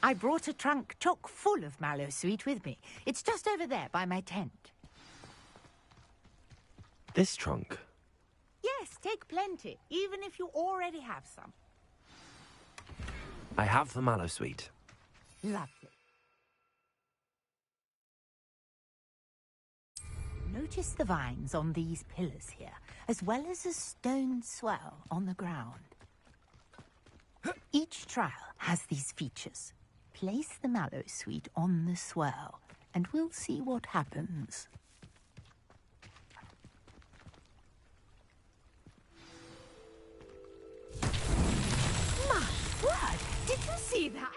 I brought a trunk chock full of Mallowsweet with me. It's just over there by my tent. This trunk? Yes, take plenty, even if you already have some. I have the Mallowsweet. Lovely. Notice the vines on these pillars here, as well as a stone swell on the ground. Each trial has these features. Place the mallow sweet on the swirl, and we'll see what happens. My word! Did you see that?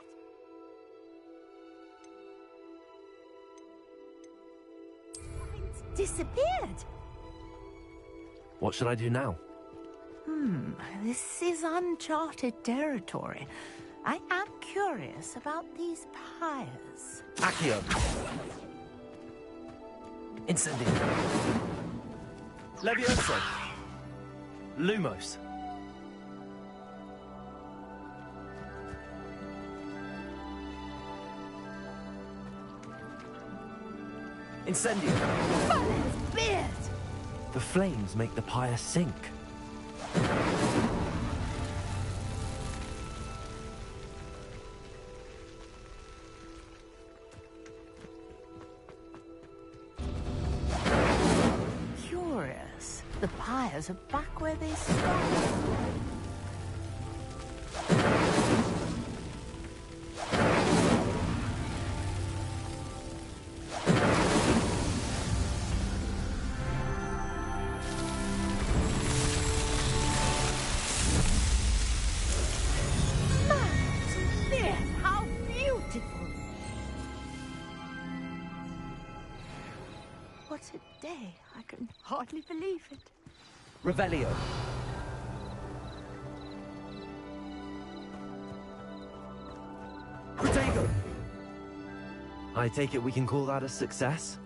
It's disappeared. What should I do now? This is uncharted territory. I am curious about these pyres. Accio! Incendio! Levioso! Lumos! Incendio! Fire's beard! The flames make the pyre sink. Curious. The pyres are back where they started. How beautiful! What a day. I can hardly believe it. Revelio. Protego! I take it we can call that a success?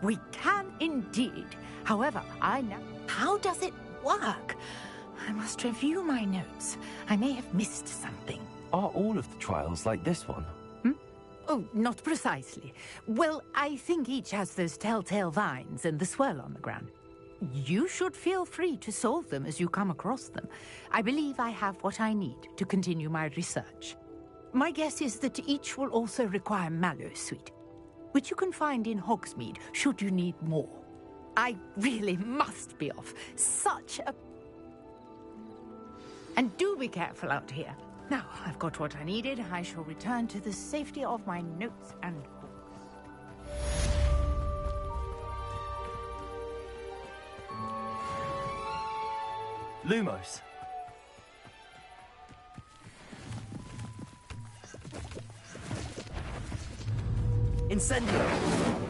We can indeed. However, I know. How does it work? I must review my notes. I may have missed something. Are all of the trials like this one? Oh, not precisely. Well, I think each has those telltale vines and the swirl on the ground. You should feel free to solve them as you come across them. I believe I have what I need to continue my research. My guess is that each will also require mallow sweet, which you can find in Hogsmeade should you need more. I really must be off. Such a... And do be careful out here. Now, I've got what I needed. I shall return to the safety of my notes and books. Lumos. Incendio.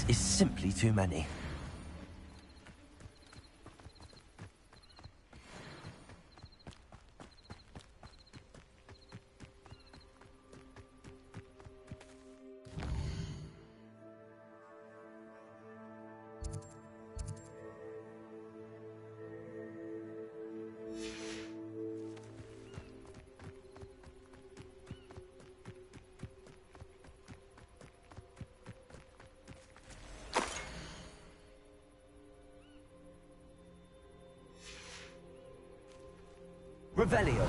Is simply too many. Revelio.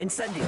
Incendio.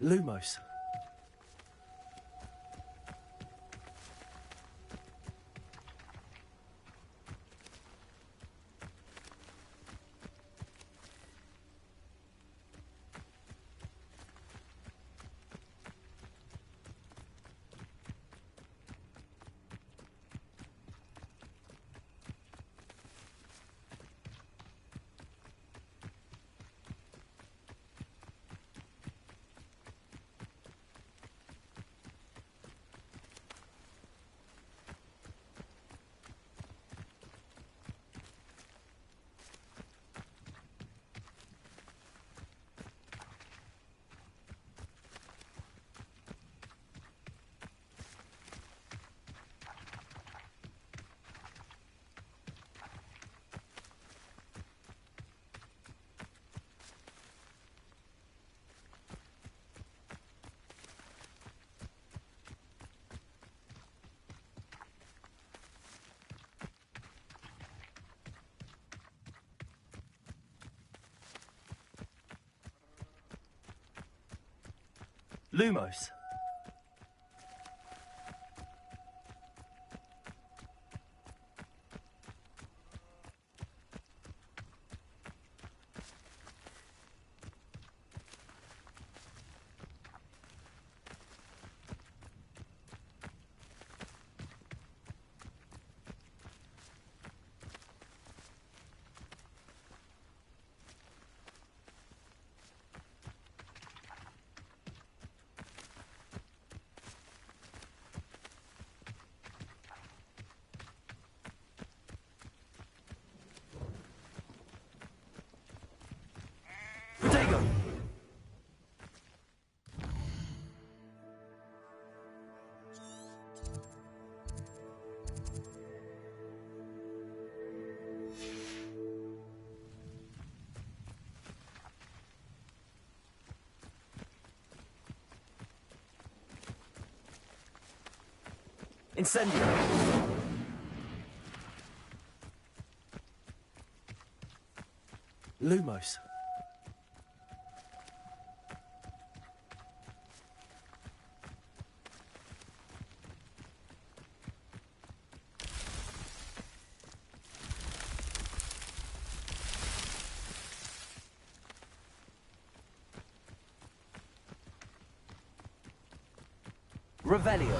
Lumos. Lumos. Protego! Incendio! Lumos. Revelio.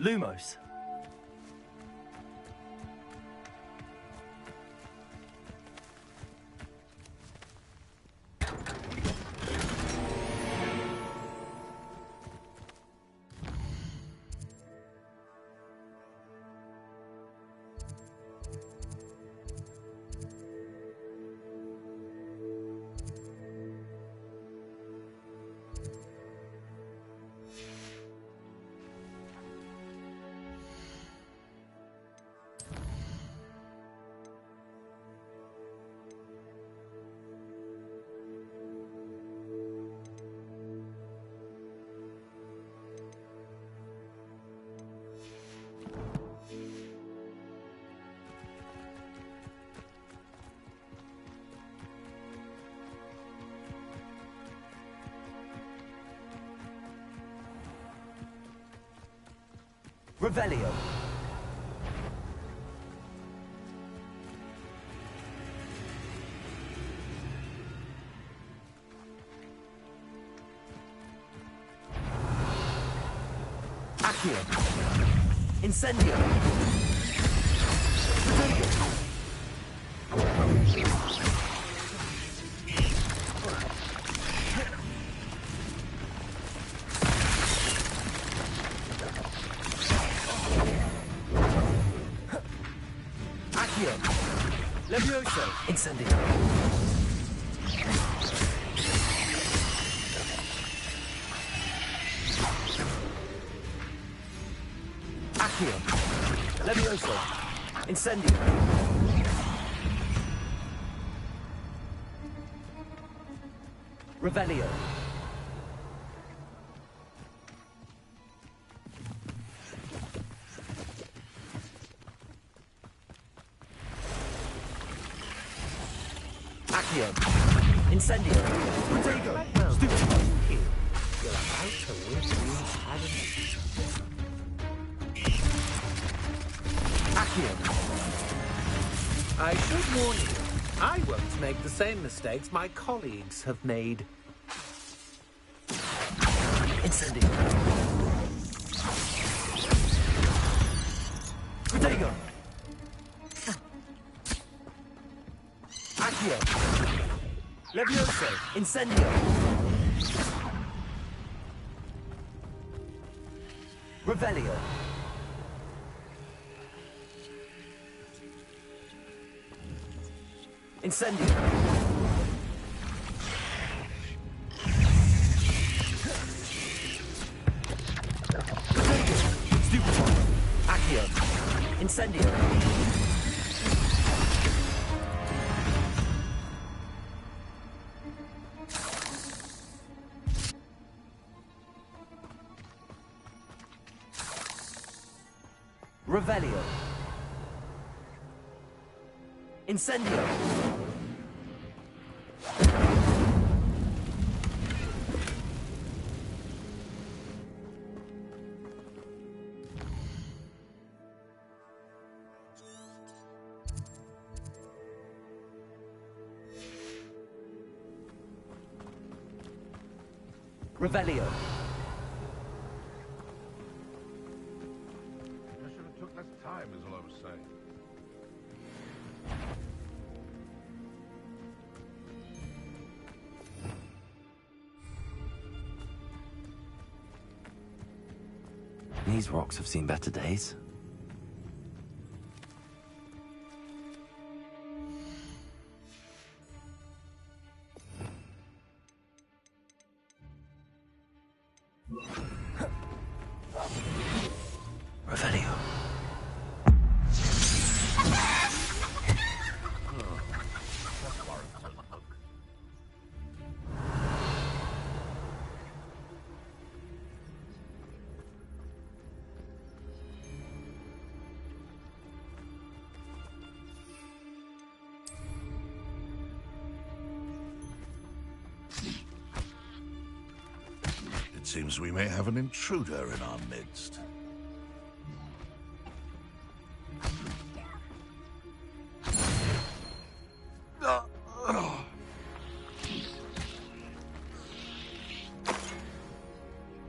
Lumos. Revelio. Accio. Incendio. Accio. Levioso. Incendio. Accio. Levioso. Incendio. Revelio. Accio. Incendio. Protego. Stupid. You're about to witness adamant. Accio. I should warn you, I won't make the same mistakes my colleagues have made. Incendio. Protego. Accio. Levioso. Incendio. Revelio. Incendio. Stupefy. Accio. Incendio. Revelio. Incendio. Revelio. I should have took less time, is all I was saying. These rocks have seen better days. Revelio. It seems we may have an intruder in our midst.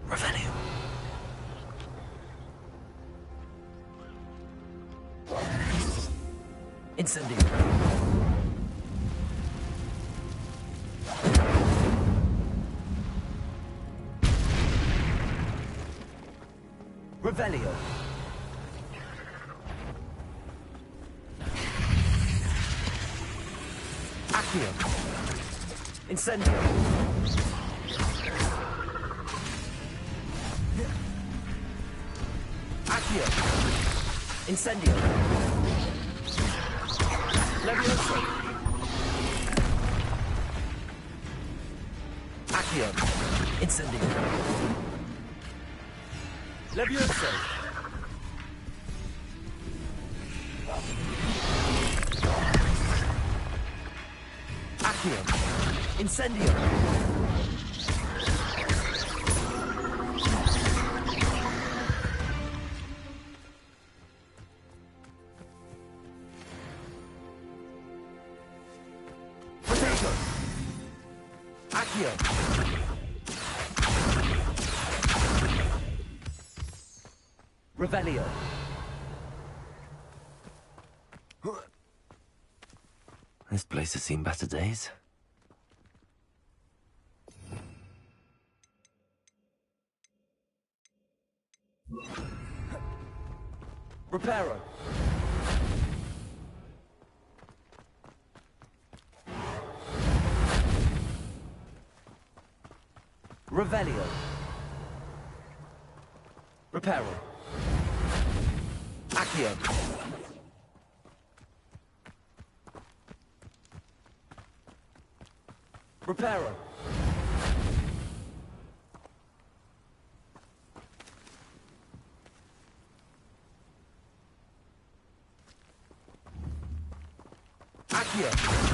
Revelio. Incendio. Revelio. Accio. Incendio. Accio. Incendio. Levioso. Accio. Incendio. Levioso. Accio. Incendio. Protego. Accio. Revelio. This place has seen better days. Reparo. Revelio. Reparo. Accio. Reparo. Accio.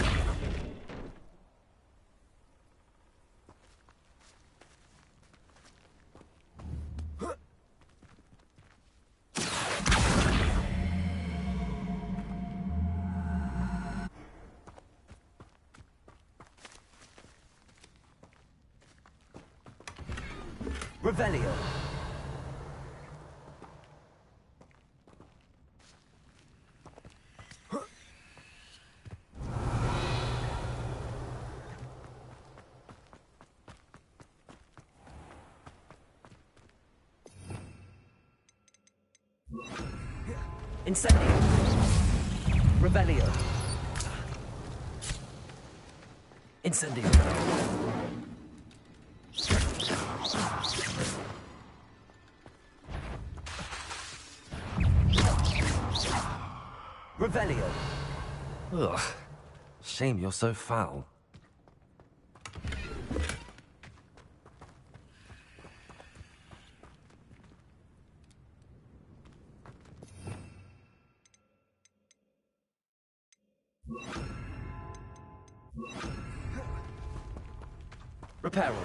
Revelio. Incendio. Revelio. Incendio. Revelio. Ugh. Shame you're so foul. Reparo.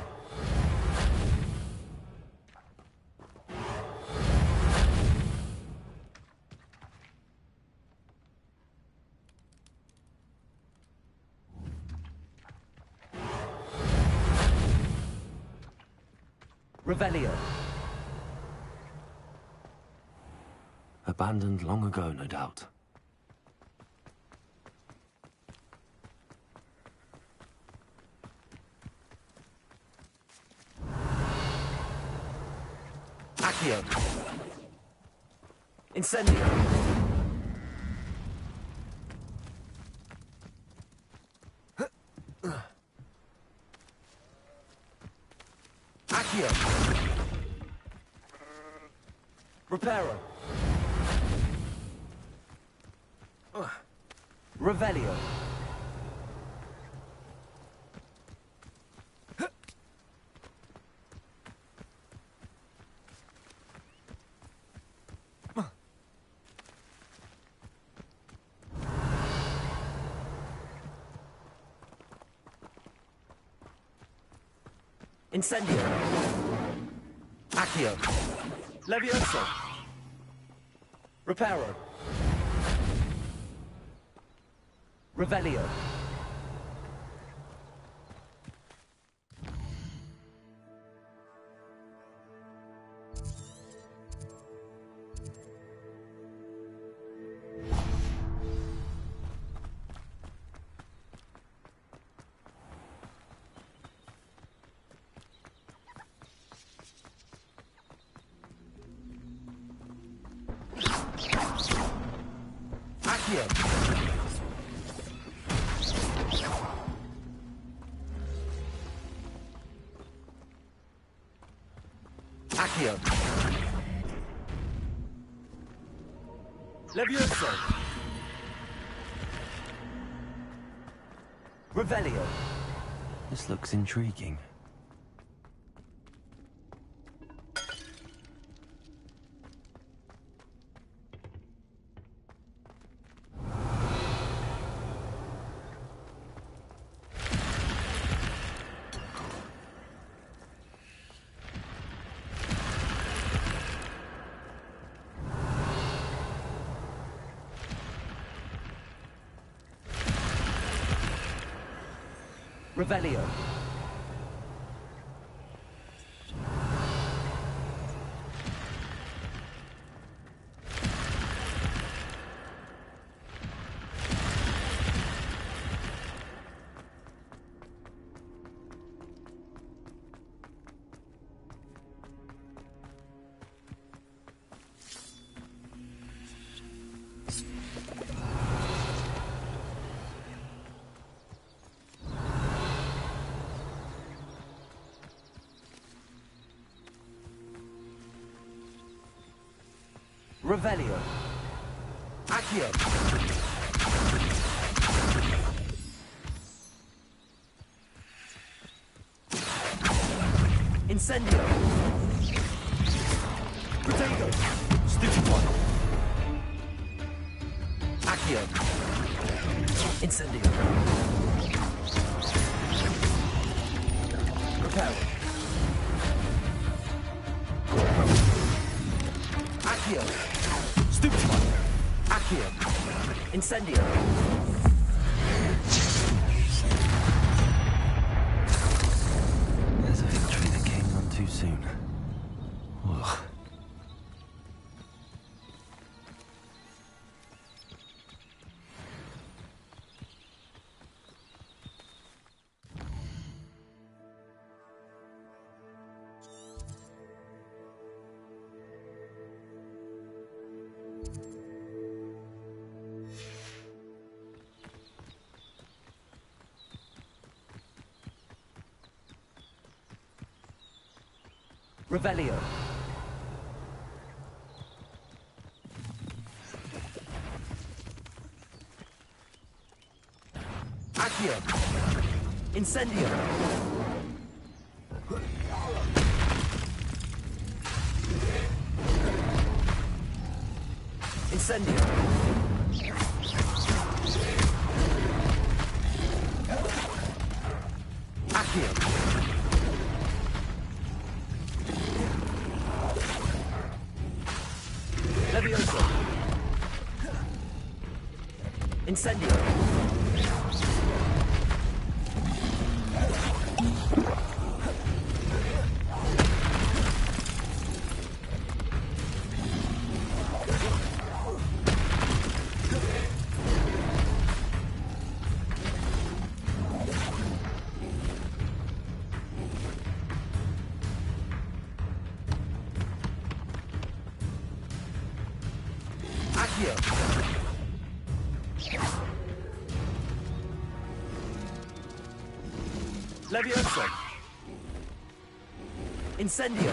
Revelio. Abandoned long ago, no doubt. Accio. Incendio. Accio. Reparo. Revelio. Incendio. Accio. Levioso. Reparo. Revelio. Accio. Accio. Levioso. Revelio. This looks intriguing. Revelio. Revelio. Accio. Incendio. Protego. Stupefy. Accio. Incendio. Repel. Accio. Stupefy. Accio. Incendio. There's a victory that came none too soon. Ugh. Revelio. Accio. Incendio. Incendio. Accio. Levioso. Incendio. Accio. Levioso. Incendio.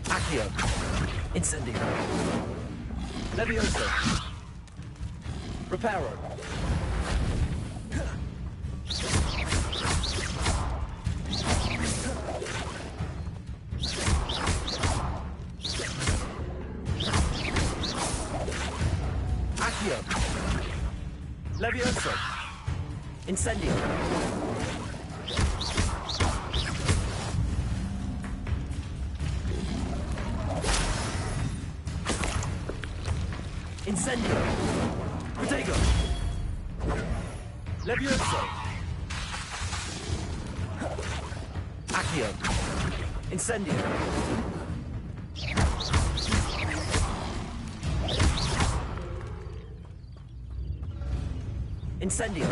Accio. Incendio. Levioso. Reparo. Accio. Levioso. Incendio. Incendio. Protego. Levioso. Accio. Incendio. Incendio.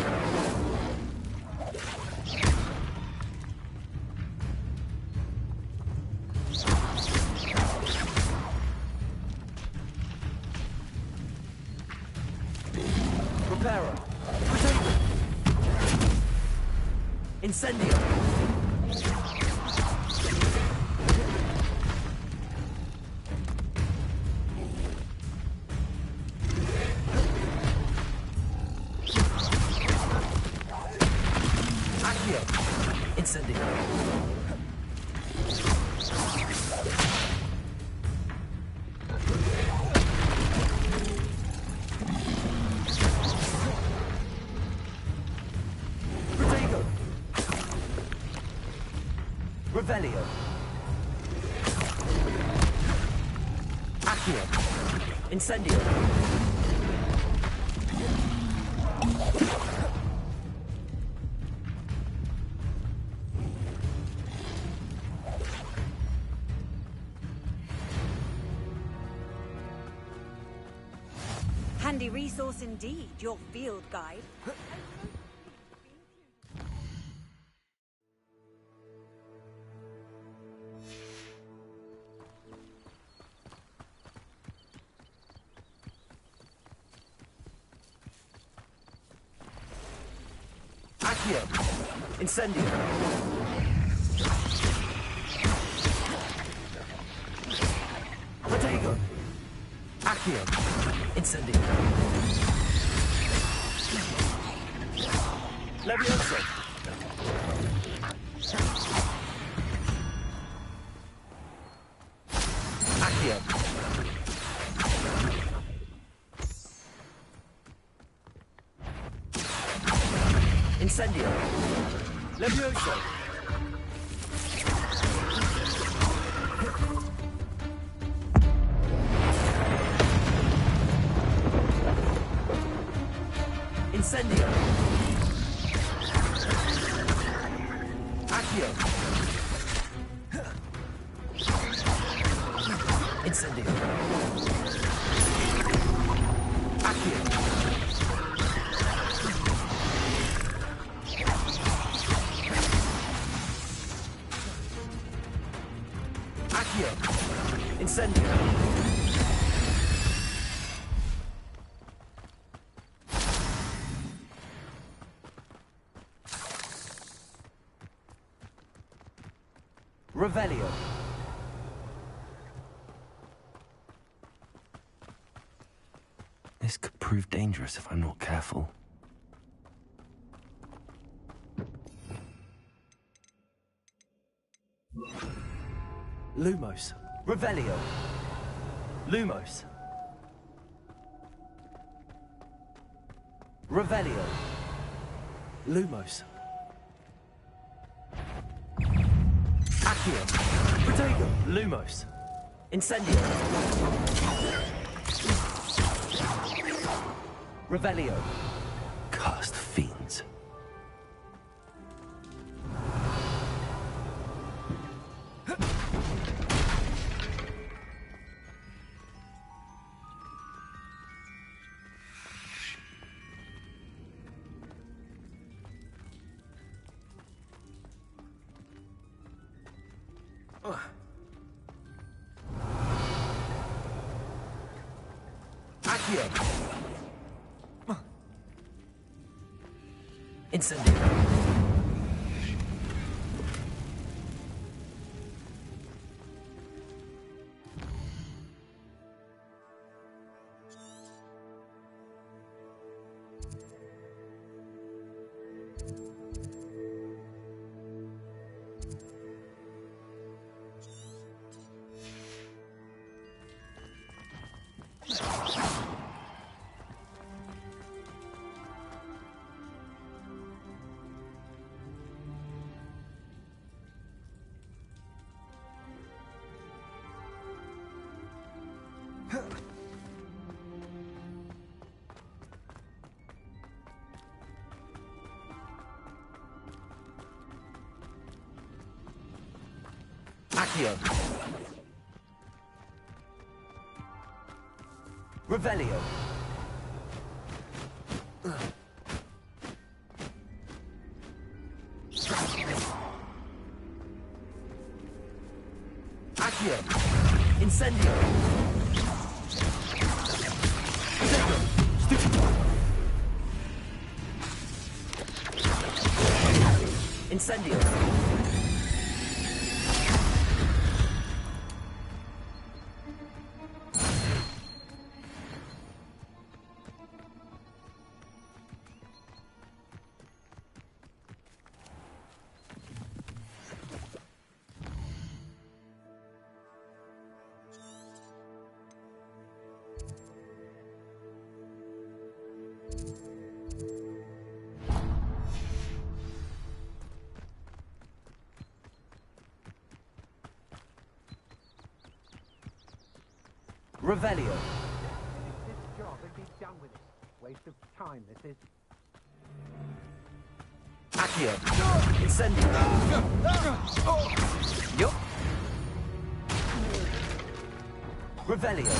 Reparo. Protego. Incendio. Accio. Incendio. Protego. Revelio. Accio. Incendio. Handy resource indeed, your field guide. Accio! Incendio! Protego! Accio! Incendio! Levioso! Accio! Incendio! Levioso! Incendio! Accio! Incendio! Accio! Accio! Incendio! Revelio! This could prove dangerous if I'm not careful. Lumos! Revelio! Lumos! Revelio! Lumos! Accio! Protego! Lumos! Incendio! Revelio! Cursed fiends. Accio! Incendio! Accio! Revelio! Accio! Incendio! Incendio! Revelio! This job and be done with it. Waste of time, this is. Accio! Incendio! Yup! Revelio!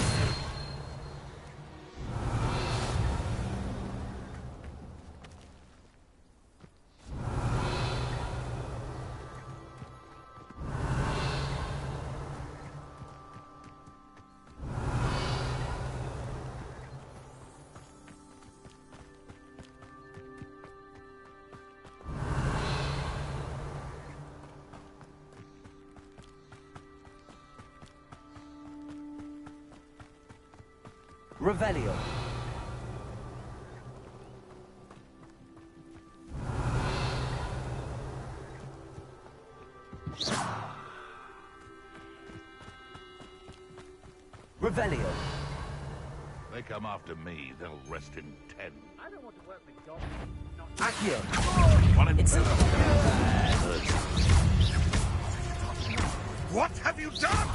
Revelio. Revelio. They come after me, they'll rest in 10. I don't want to work with goblins. Accio. One in What have you done?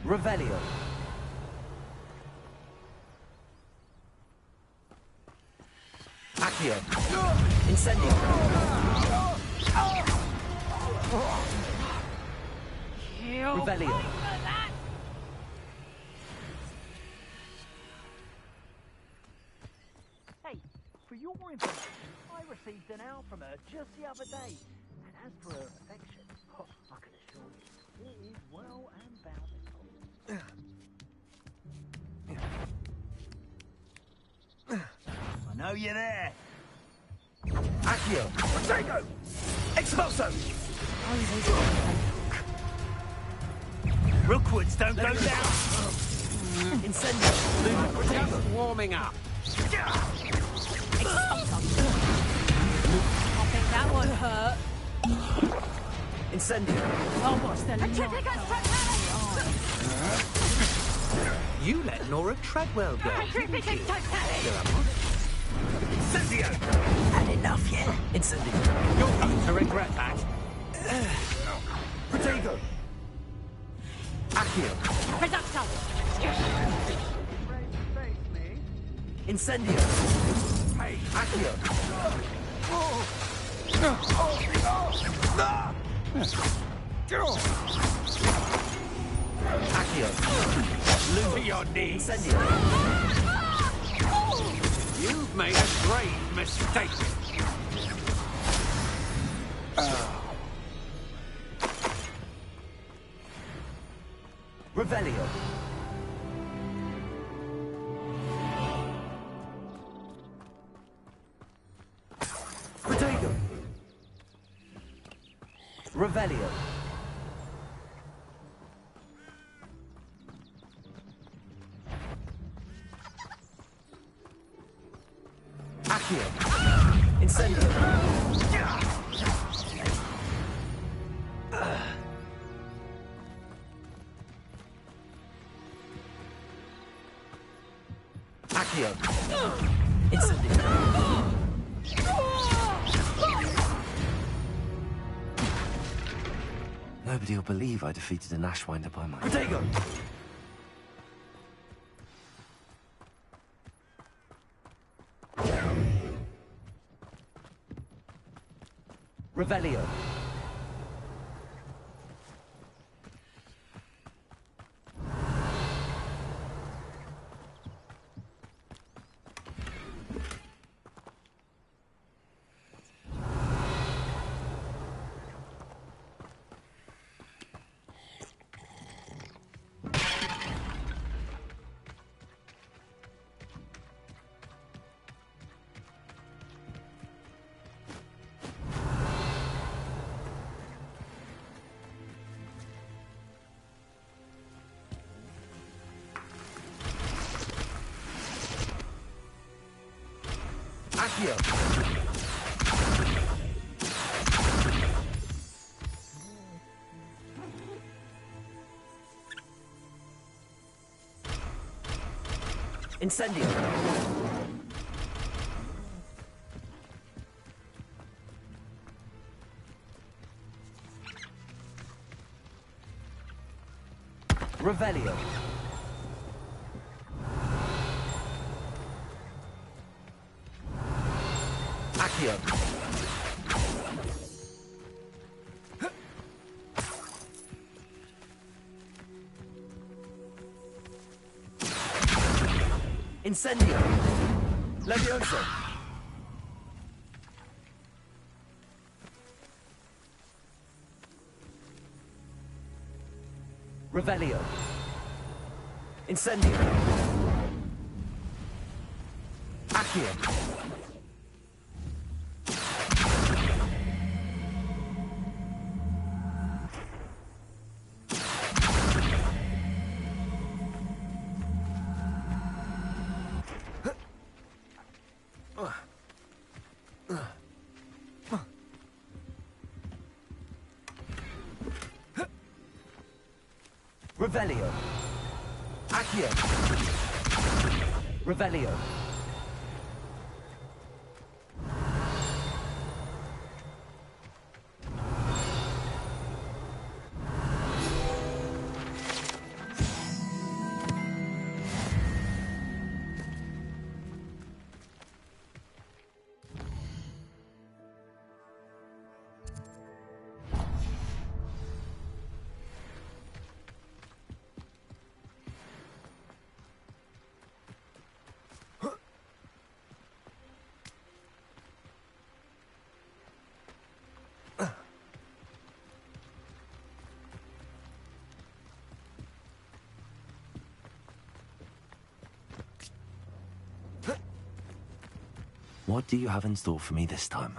Revelio. Accio. Incendio. Revelio. Hey, for your information, I received an owl from her just the other day. And as for her affection, oh, I can assure you, it is well and bountiful. I know you're there. Accio. Protego! Expulso! Rookwoods don't go down! Incendio. Just warming up. I think that one hurt. Incendio. Oh, what's the You let Nora Treadwell go. Incendio! Had enough yet? Incendio. You're going to regret that. Protego. Accio. Incendio. Hey, Accio. Accio. To your knees. Incendio. You've made a grave mistake. Revelio. Protego. Revelio. Accio. Incendio. Accio. Incendio. Nobody will believe I defeated an Ashwinder by my... Protego. Revelio. Accio. Incendio. Revelio. Accio. Incendio. Levioso. Revelio. Incendio. Accio. Revelio. Accio. Revelio. What do you have in store for me this time?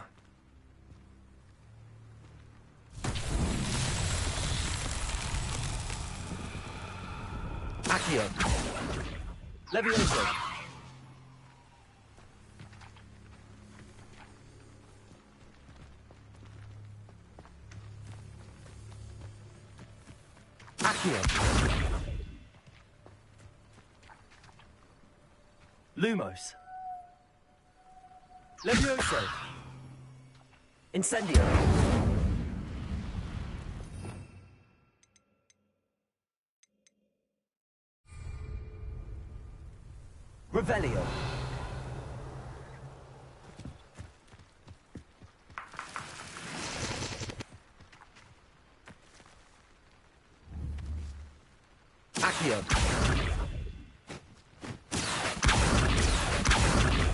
Accio. Levioso. Accio. Lumos. Levioso. Incendio. Revelio. Accio.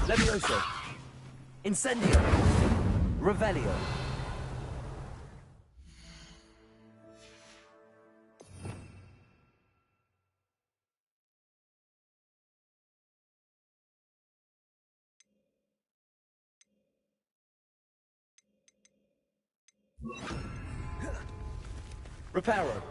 Levioso. Incendio. Revelio. Reparo.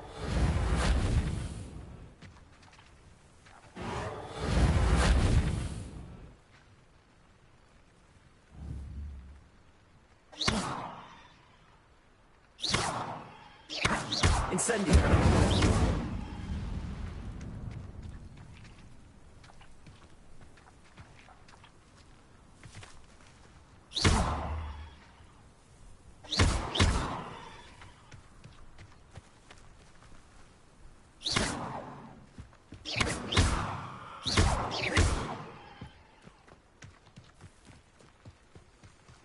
Incendio.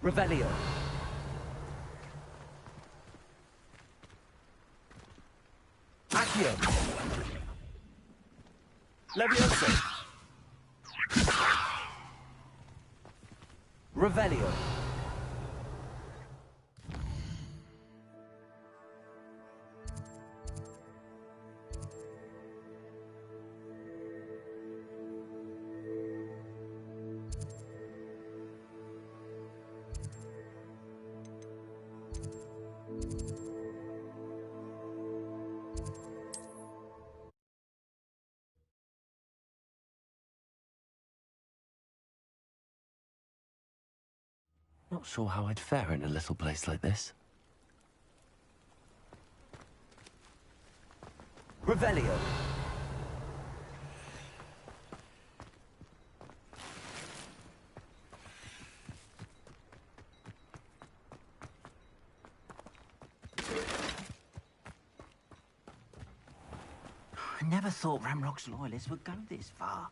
Revelio. Accio. Levioso. Revelio. Not sure how I'd fare in a little place like this. Revelio. I never thought Ramrock's loyalists would go this far.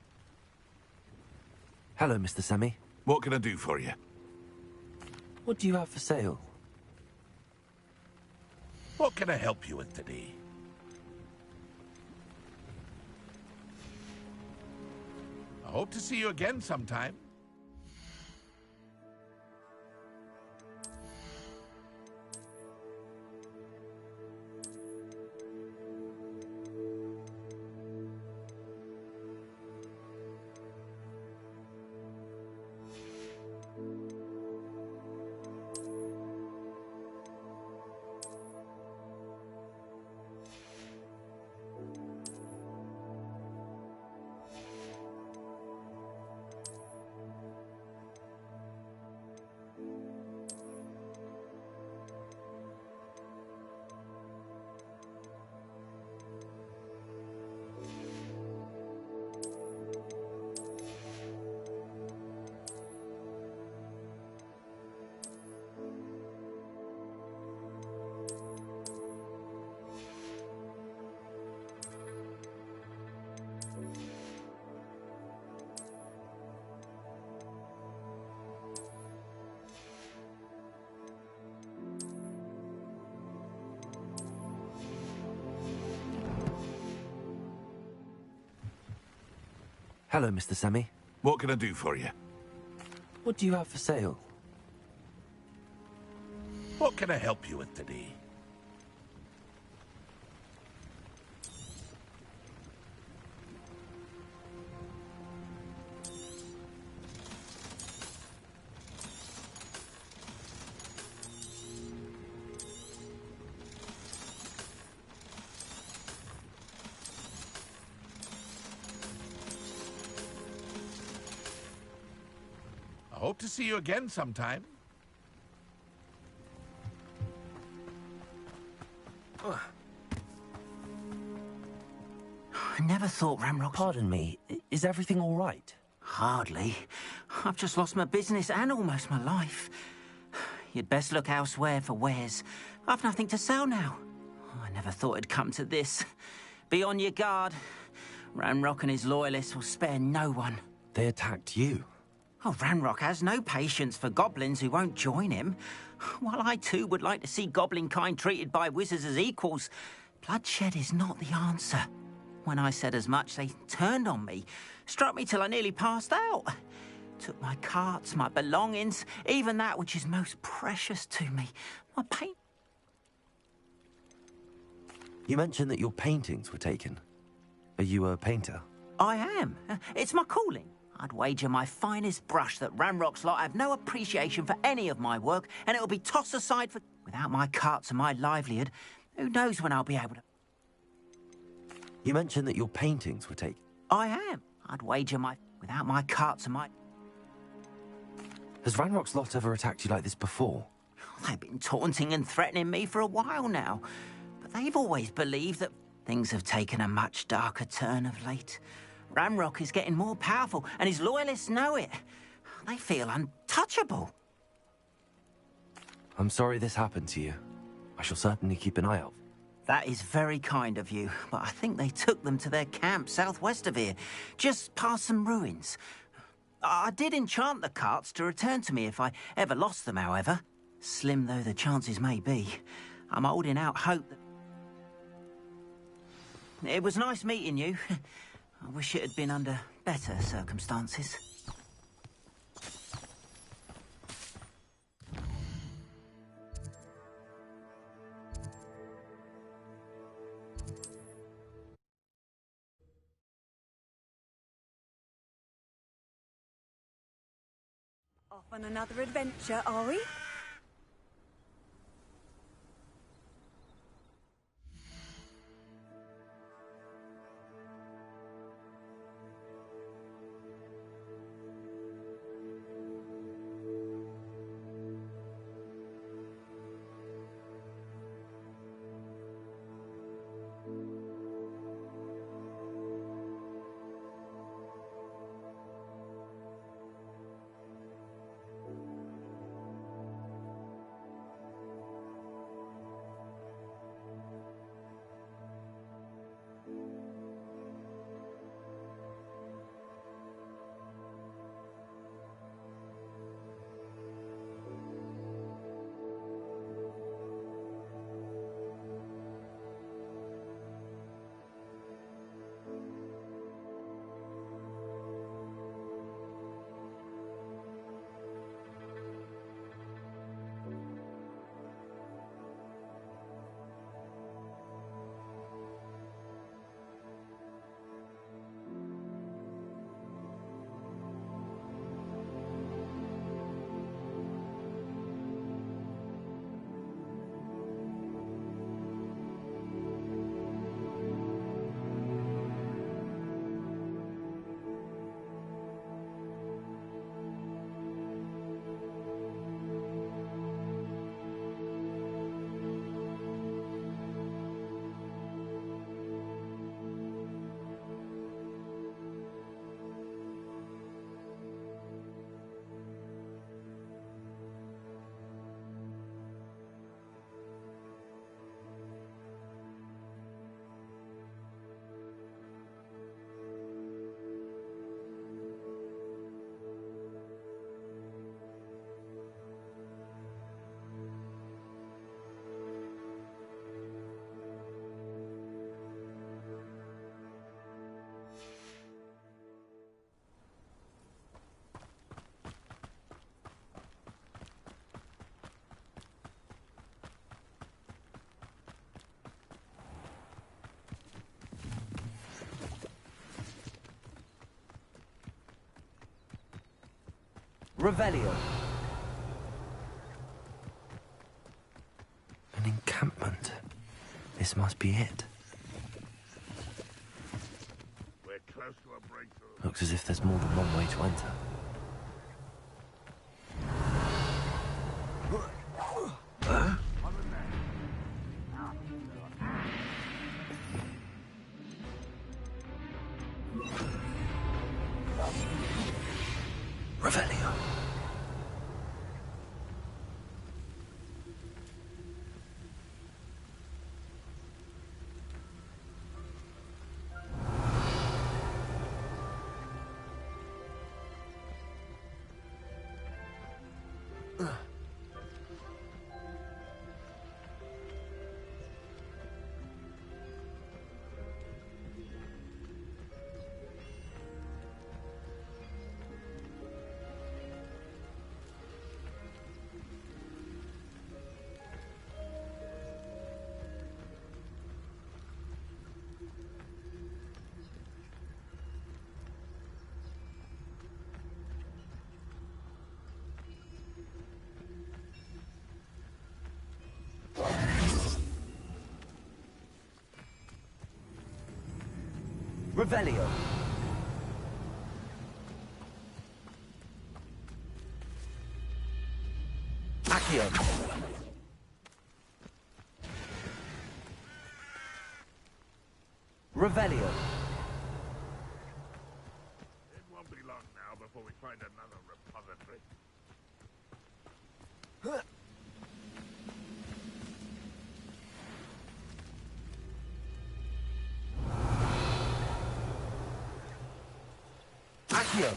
Hello, Mr. Semi. What can I do for you? What do you have for sale? What can I help you with today? I hope to see you again sometime. Hello, Mr. Semi. What can I do for you? What do you have for sale? What can I help you with today? I hope to see you again sometime. I never thought Ramrock... Pardon me, is everything all right? Hardly. I've just lost my business and almost my life. You'd best look elsewhere for wares. I've nothing to sell now. I never thought it'd come to this. Be on your guard. Ramrock and his loyalists will spare no one. They attacked you? Oh, Ramrock has no patience for goblins who won't join him. While I too would like to see goblin kind treated by wizards as equals, bloodshed is not the answer. When I said as much, they turned on me, struck me till I nearly passed out. Took my carts, my belongings, even that which is most precious to me, my paint. You mentioned that your paintings were taken. Are you a painter? I am. It's my calling. I'd wager my finest brush that Ramrock's lot have no appreciation for any of my work, and it'll be tossed aside for... Without my carts and my livelihood, who knows when I'll be able to... You mentioned that your paintings were taken. I am. I'd wager my... Without my carts and my... Has Ranrock's lot ever attacked you like this before? They've been taunting and threatening me for a while now. But they've always believed that things have taken a much darker turn of late. Ramrock is getting more powerful, and his loyalists know it. They feel untouchable. I'm sorry this happened to you. I shall certainly keep an eye out. That is very kind of you, but I think they took them to their camp southwest of here, just past some ruins. I did enchant the carts to return to me if I ever lost them, however. Slim though the chances may be, I'm holding out hope that... It was nice meeting you. I wish it had been under better circumstances. Off on another adventure, are we? Revelio. An encampment. This must be it. We're close to a breakthrough. Looks as if there's more than one way to enter. Revelio. Revelio. Accio. Revelio. It won't be long now before we find another repository. Accio.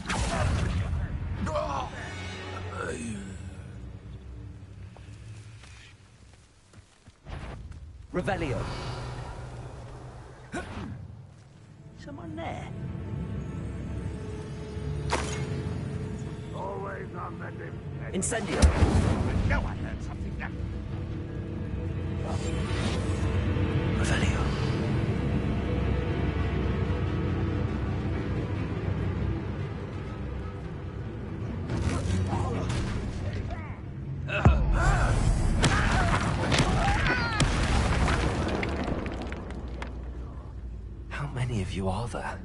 Revelio. Someone there? Always on the defense. Incendio. I know I heard something there. Revelio. How many of you are there?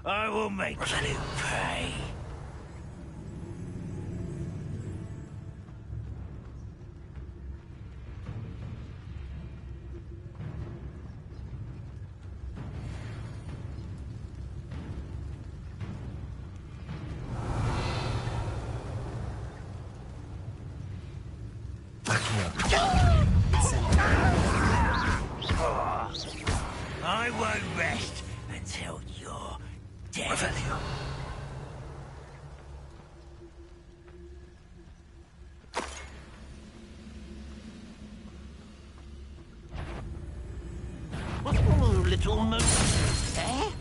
I will make you pay. I won't rest until you're dead. Revelio. Oh, little moose. Eh?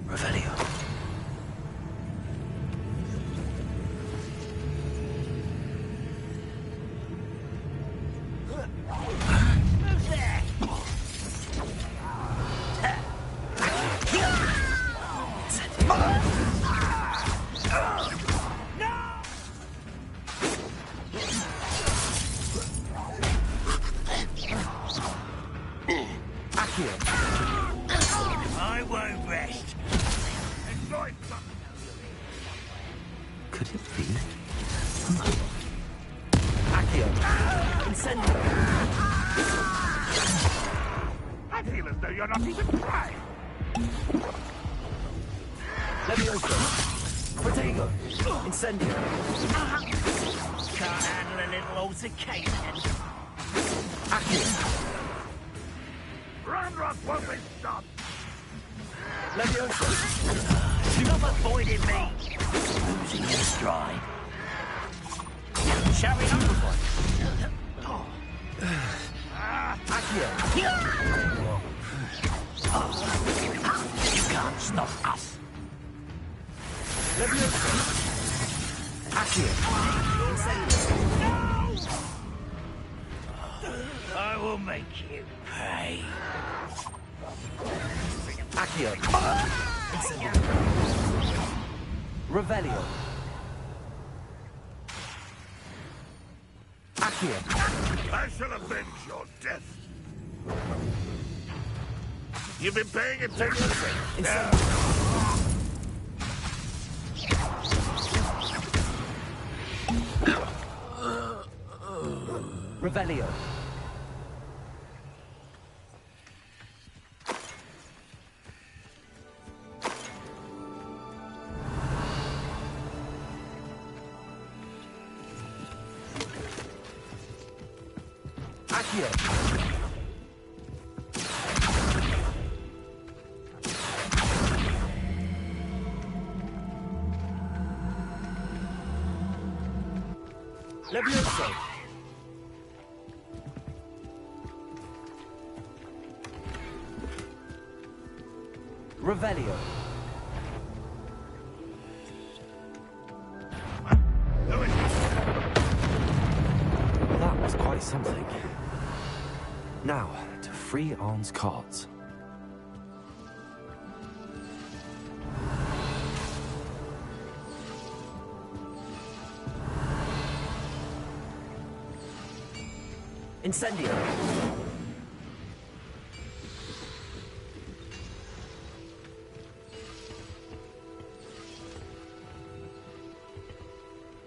Revelio. Who's there? I won't rest. Could it be? Accio. Incendio. I feel as though you're not even trying. Levioso. Protego. Incendio. Can't handle a little altercation. Ramrock won't be stopped! Leviosa! Stop avoiding me! Losing your stride. Shall we not? Accio! You can't stop us. Leviosa! Accio! I will make you pay. Accio! Revelio! Accio! I shall avenge your death. You've been paying attention. Revelio! Accio! Levioso! Revelio! That was quite something. Now, to free Arn's cards. Incendio!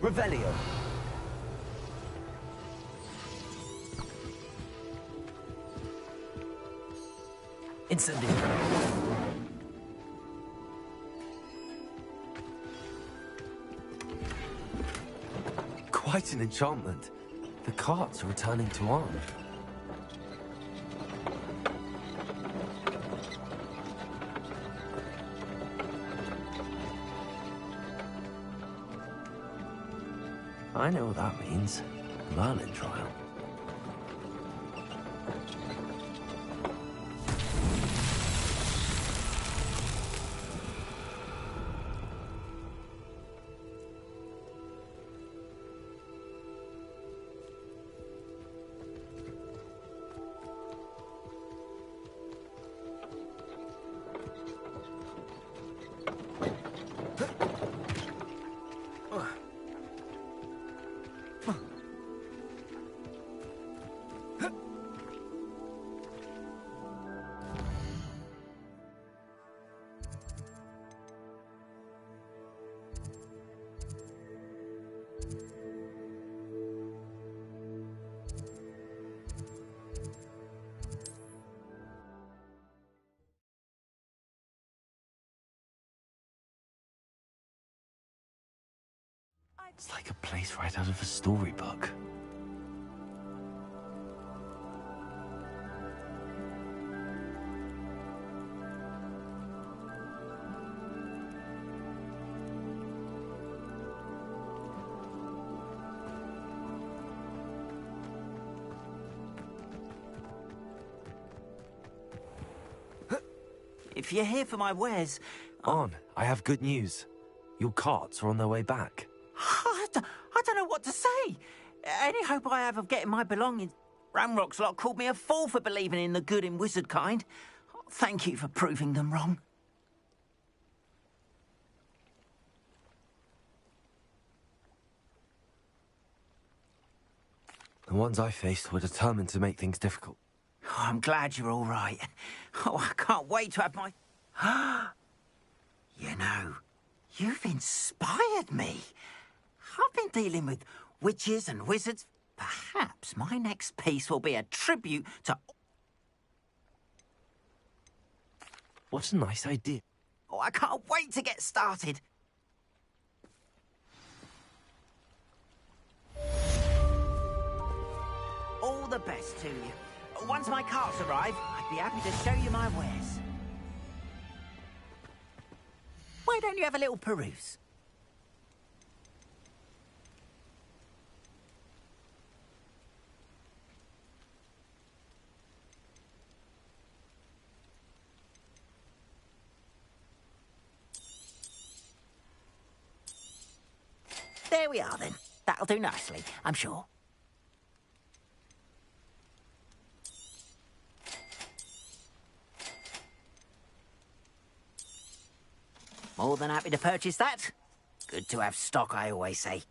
Revelio! Incendio! Quite an enchantment. The carts are returning to Arn. I know what that means. Merlin trial. It's like a place right out of a storybook. If you're here for my wares... Arn, I have good news. Your carts are on their way back. I don't know what to say. Any hope I have of getting my belongings... Ramrock's lot called me a fool for believing in the good in wizard kind. Thank you for proving them wrong. The ones I faced were determined to make things difficult. Oh, I'm glad you're all right. Oh, I can't wait to have my... You know, you've inspired me. I've been dealing with witches and wizards. Perhaps my next piece will be a tribute to... What a nice idea. Oh, I can't wait to get started. All the best to you. Once my carts arrive, I'd be happy to show you my wares. Why don't you have a little peruse? There we are, then. That'll do nicely, I'm sure. More than happy to purchase that. Good to have stock, I always say.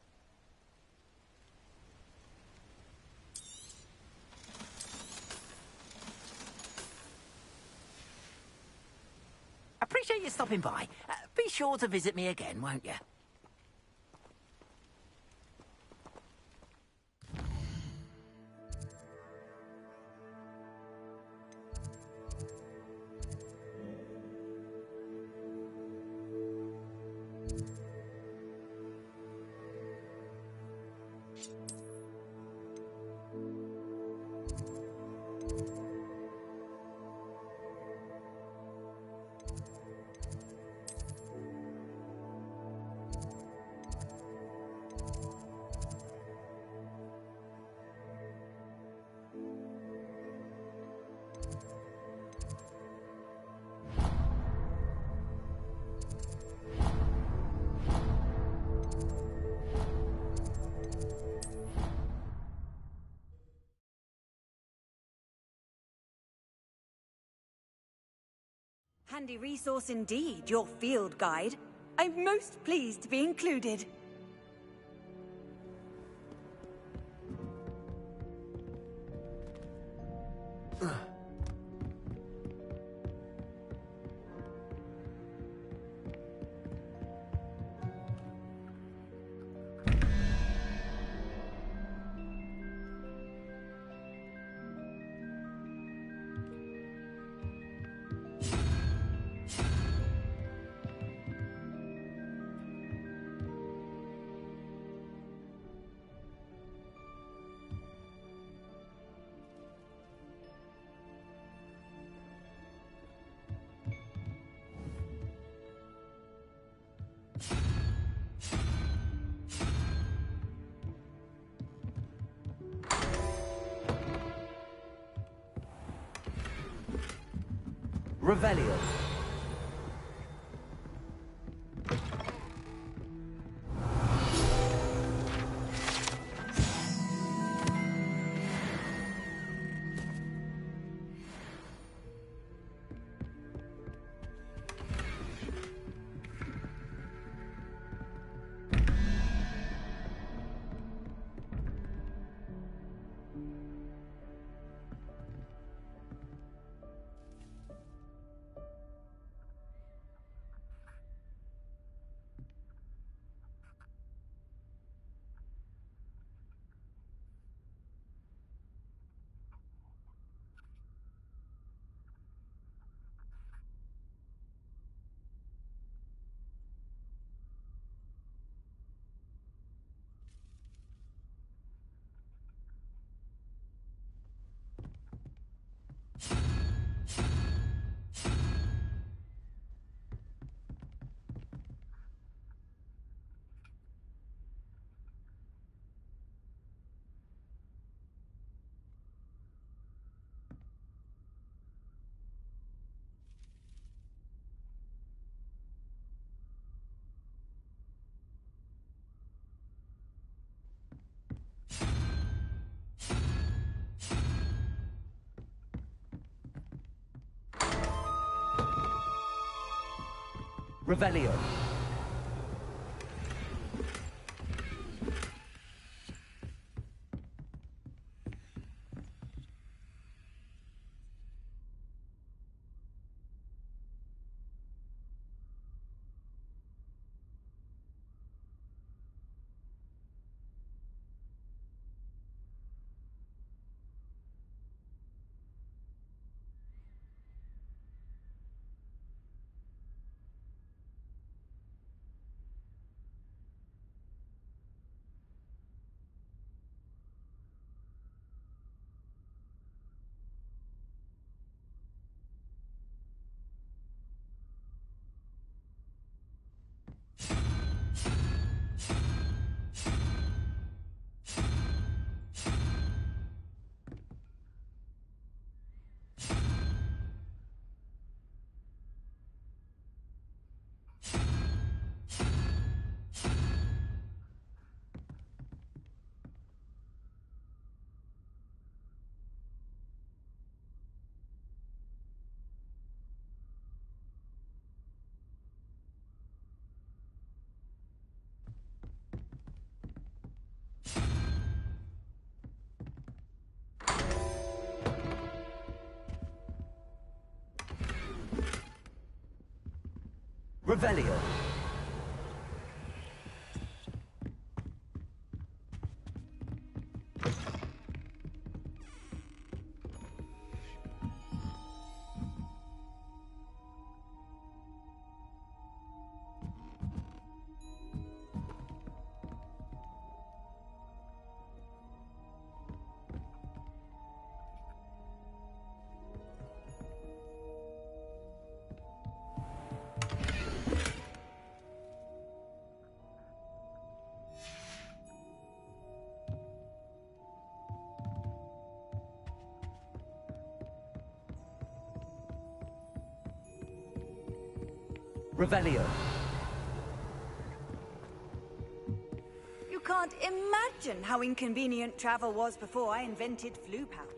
Appreciate you stopping by. Be sure to visit me again, won't you? Handy resource indeed, your field guide. I'm most pleased to be included. Revelio. Revelio. Revelio. Revelio. You can't imagine how inconvenient travel was before I invented flu powder.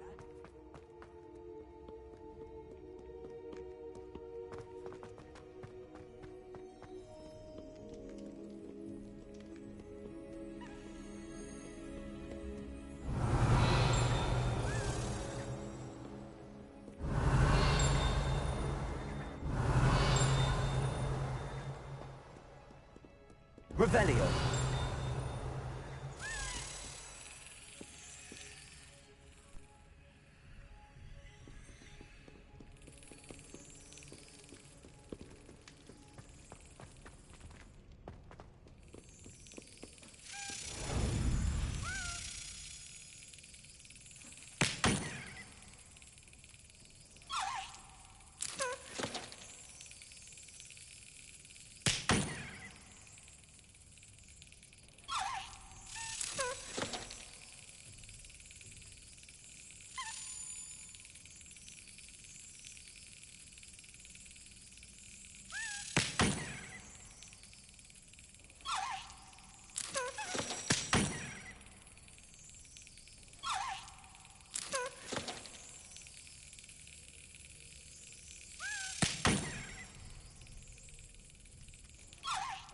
Revelio.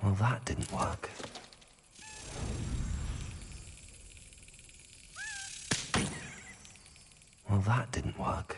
Well, that didn't work. Well, that didn't work.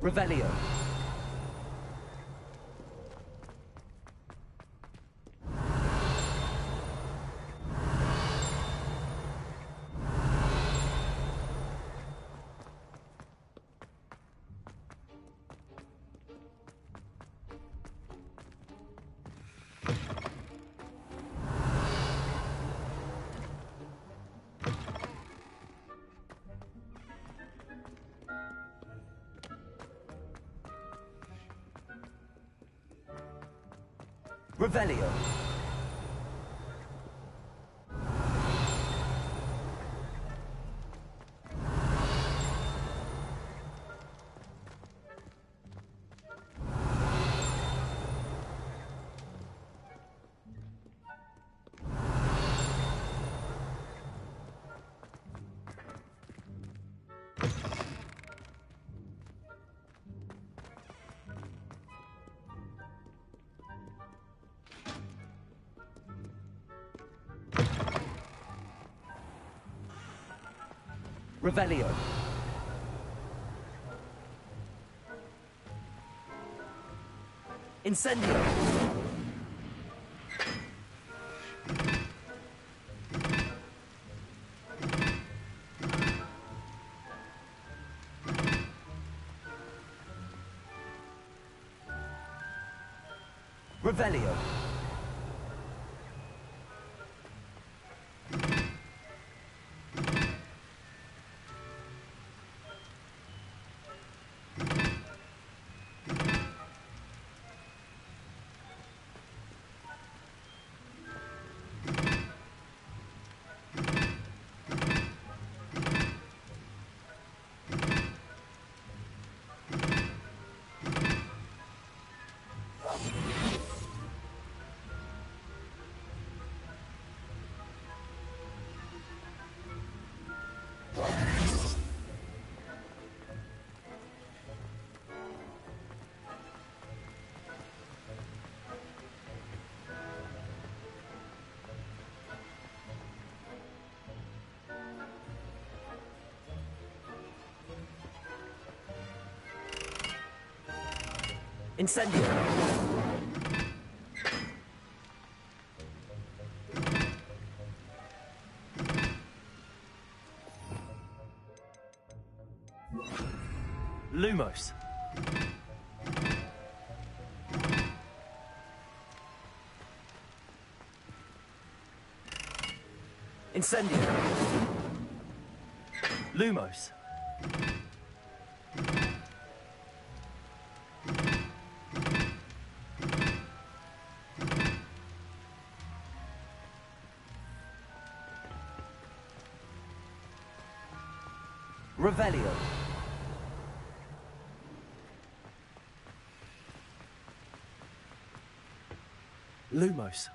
Revelio. Revelio. Revelio. Incendio. Revelio. Incendio. Lumos. Incendio. Lumos. Revelio. Lumos.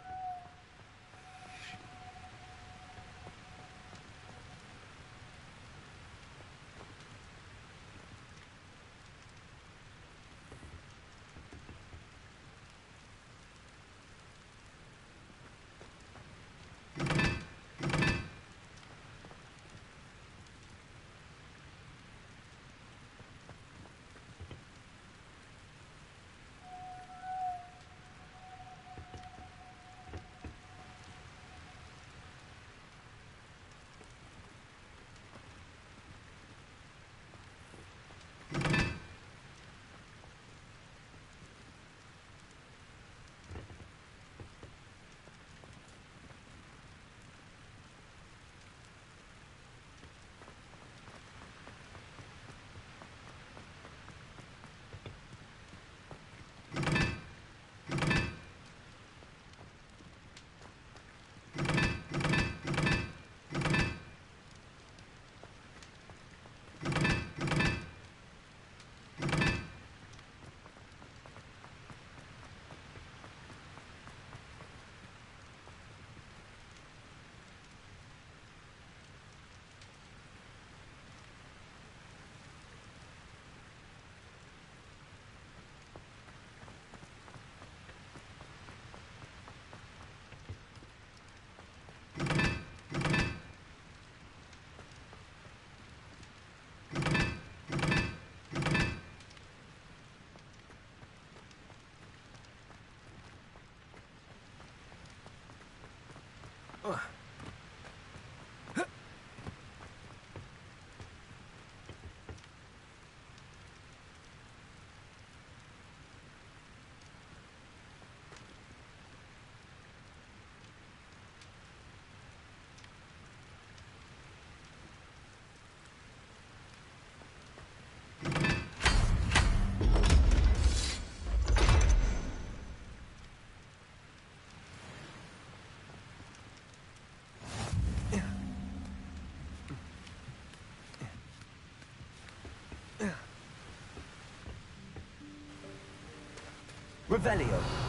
Revelio.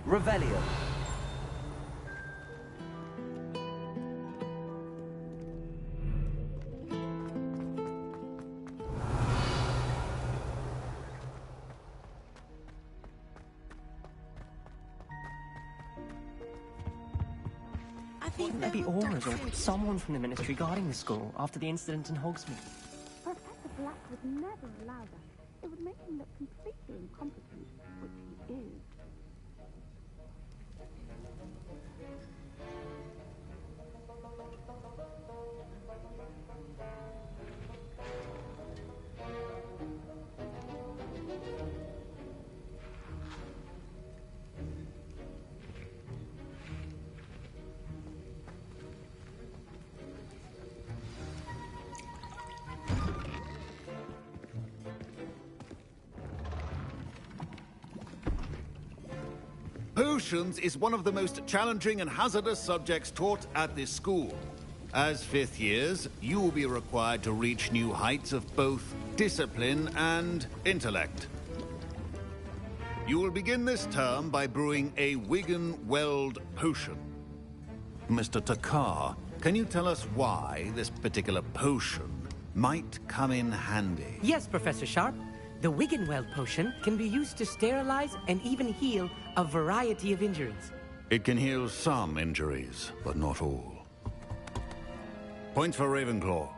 Revelio. Maybe auras or someone from the Ministry guarding the school after the incident in Hogsmeade. Professor Black would never allow that. It would make him look completely incompetent, which he is. Potions is one of the most challenging and hazardous subjects taught at this school. As fifth years, you will be required to reach new heights of both discipline and intellect. You will begin this term by brewing a Wigan-Weld potion. Mr. Takar, can you tell us why this particular potion might come in handy? Yes, Professor Sharp. The Wigan-Weld potion can be used to sterilize and even heal a variety of injuries. It can heal some injuries, but not all. Points for Ravenclaw.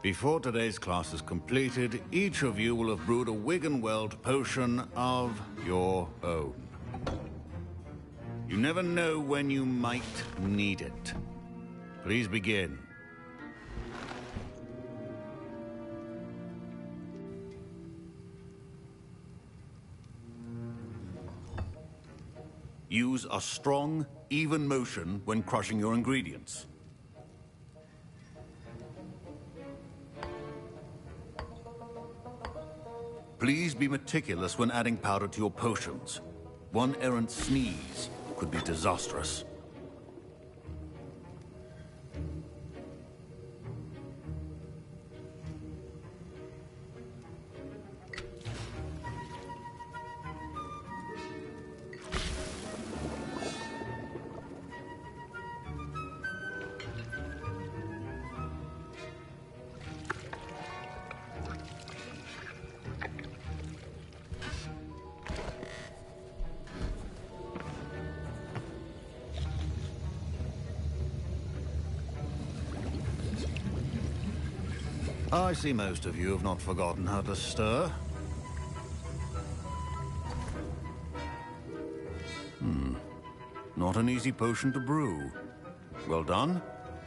Before today's class is completed, each of you will have brewed a Wigan-Weld potion of your own. You never know when you might need it. Please begin. Use a strong, even motion when crushing your ingredients. Please be meticulous when adding powder to your potions. One errant sneeze could be disastrous. I see most of you have not forgotten how to stir. Not an easy potion to brew. Well done.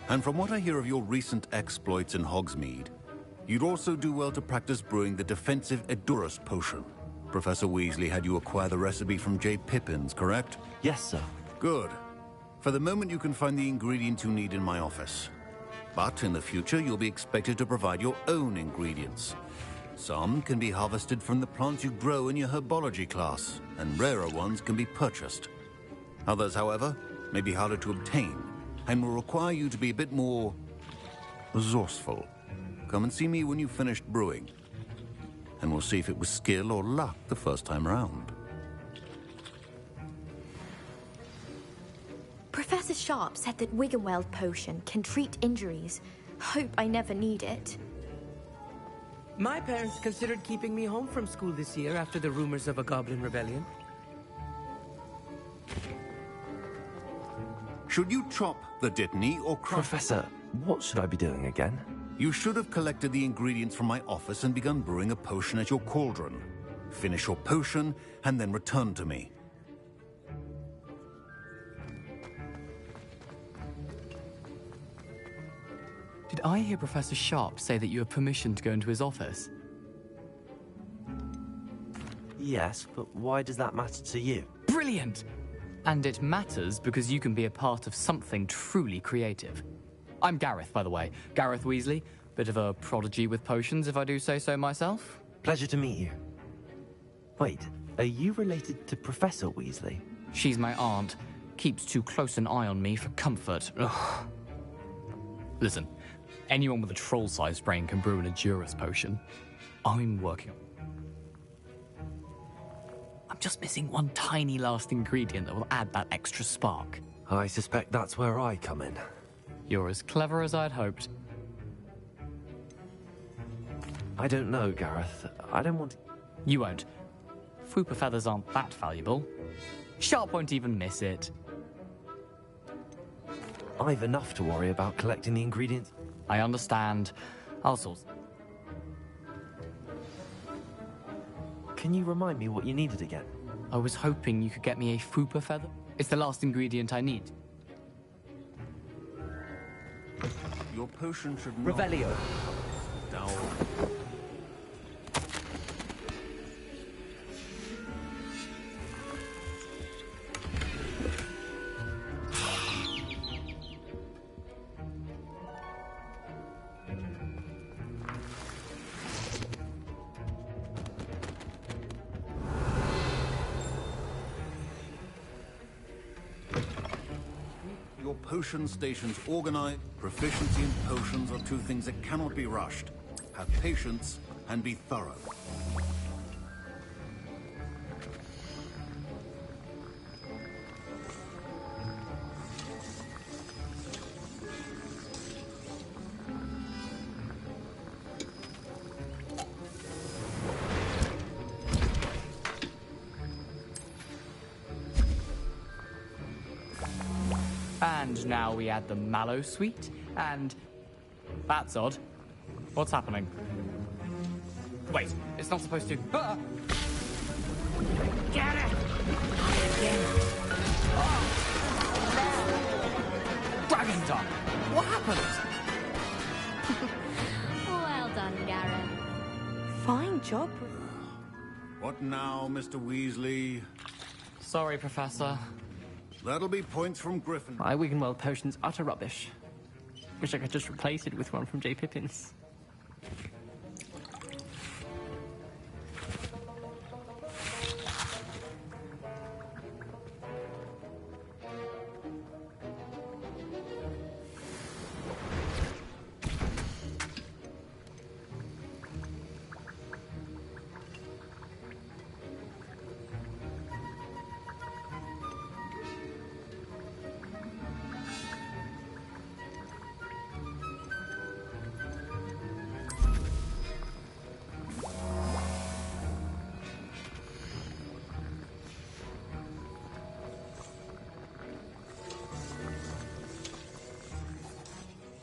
And from what I hear of your recent exploits in Hogsmeade, you'd also do well to practice brewing the defensive Edurus potion. Professor Weasley had you acquire the recipe from J. Pippins, correct? Yes, sir. Good. For the moment, you can find the ingredients you need in my office. But in the future, you'll be expected to provide your own ingredients. Some can be harvested from the plants you grow in your herbology class, and rarer ones can be purchased. Others, however, may be harder to obtain, and will require you to be a bit more resourceful. Come and see me when you've finished brewing, and we'll see if it was skill or luck the first time round. Professor Sharp said that Wigan-Weld potion can treat injuries. Hope I never need it. My parents considered keeping me home from school this year after the rumors of a goblin rebellion. Should you chop the Dittany or crush... Professor, what should I be doing again? You should have collected the ingredients from my office and begun brewing a potion at your cauldron. Finish your potion, and then return to me. Did I hear Professor Sharp say that you have permission to go into his office? Yes, but why does that matter to you? Brilliant! And it matters because you can be a part of something truly creative. I'm Gareth, by the way. Gareth Weasley. Bit of a prodigy with potions, if I do say so myself. Pleasure to meet you. Wait, are you related to Professor Weasley? She's my aunt. Keeps too close an eye on me for comfort. Ugh. Listen, anyone with a troll-sized brain can brew an Edurus potion. I'm working on... I'm just missing one tiny last ingredient that will add that extra spark. I suspect that's where I come in. You're as clever as I'd hoped. I don't know, Gareth. I don't want to... You won't. Fwooper feathers aren't that valuable. Sharp won't even miss it. I've enough to worry about collecting the ingredients. I understand. I'll sort. Can you remind me what you needed again? I was hoping you could get me a Fwooper feather. It's the last ingredient I need. Your potion should not... Revelio. Down. Your potion station's organized. Proficiency in potions are two things that cannot be rushed. Have patience and be thorough. And now we add the mallow sweet, and... That's odd. What's happening? Wait, it's not supposed to... Ah! Get it! Dragon Tongue! What happened? Well done, Gareth. Fine job. What now, Mr. Weasley? Sorry, Professor. That'll be points from Griffin. My Wiggenweld potion's utter rubbish. Wish I could just replace it with one from J. Pippin's.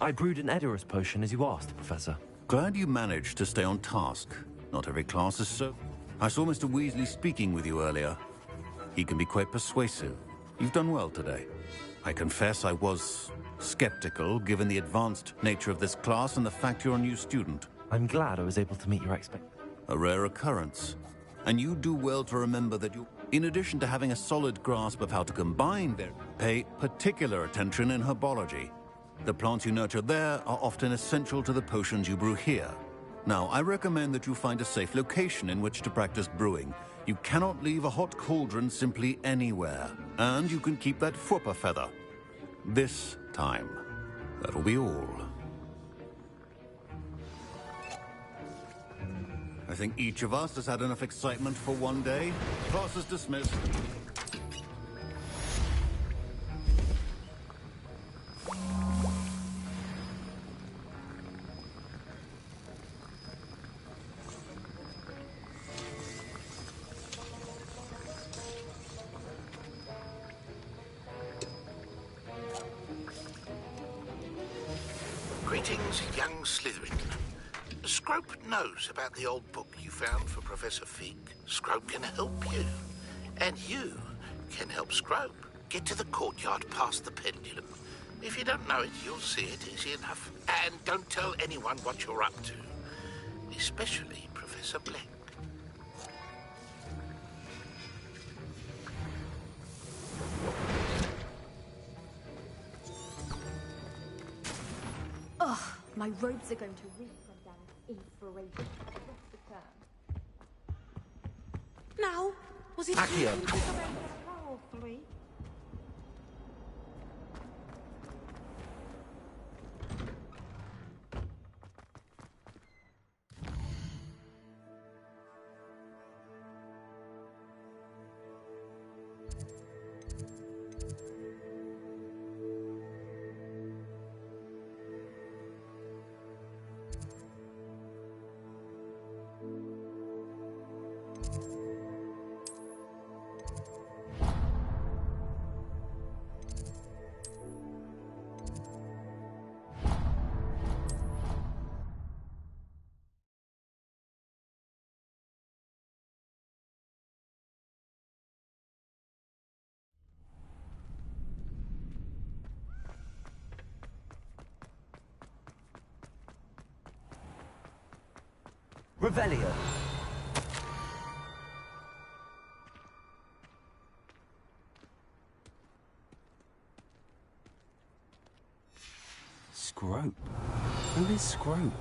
I brewed an Edorus potion as you asked, Professor. Glad you managed to stay on task. Not every class is so. I saw Mr. Weasley speaking with you earlier. He can be quite persuasive. You've done well today. I confess I was skeptical, given the advanced nature of this class and the fact you're a new student. I'm glad I was able to meet your expectations. A rare occurrence. And you do well to remember that you, in addition to having a solid grasp of how to combine their, pay particular attention in herbology. The plants you nurture there are often essential to the potions you brew here. Now, I recommend that you find a safe location in which to practice brewing. You cannot leave a hot cauldron simply anywhere. And you can keep that Fwooper feather. This time. That'll be all. I think each of us has had enough excitement for one day. Class is dismissed. Greetings, young Slytherin. Scrope knows about the old book you found for Professor Fig. Scrope can help you. And you can help Scrope get to the courtyard past the pendulum. If you don't know it, you'll see it easy enough. And don't tell anyone what you're up to. Especially Professor Black. Ugh, my robes are going to reek from damn inspiration. What's the term? Now, was it Accio. Roll 3? Revelio. Scrope? Who is Scrope?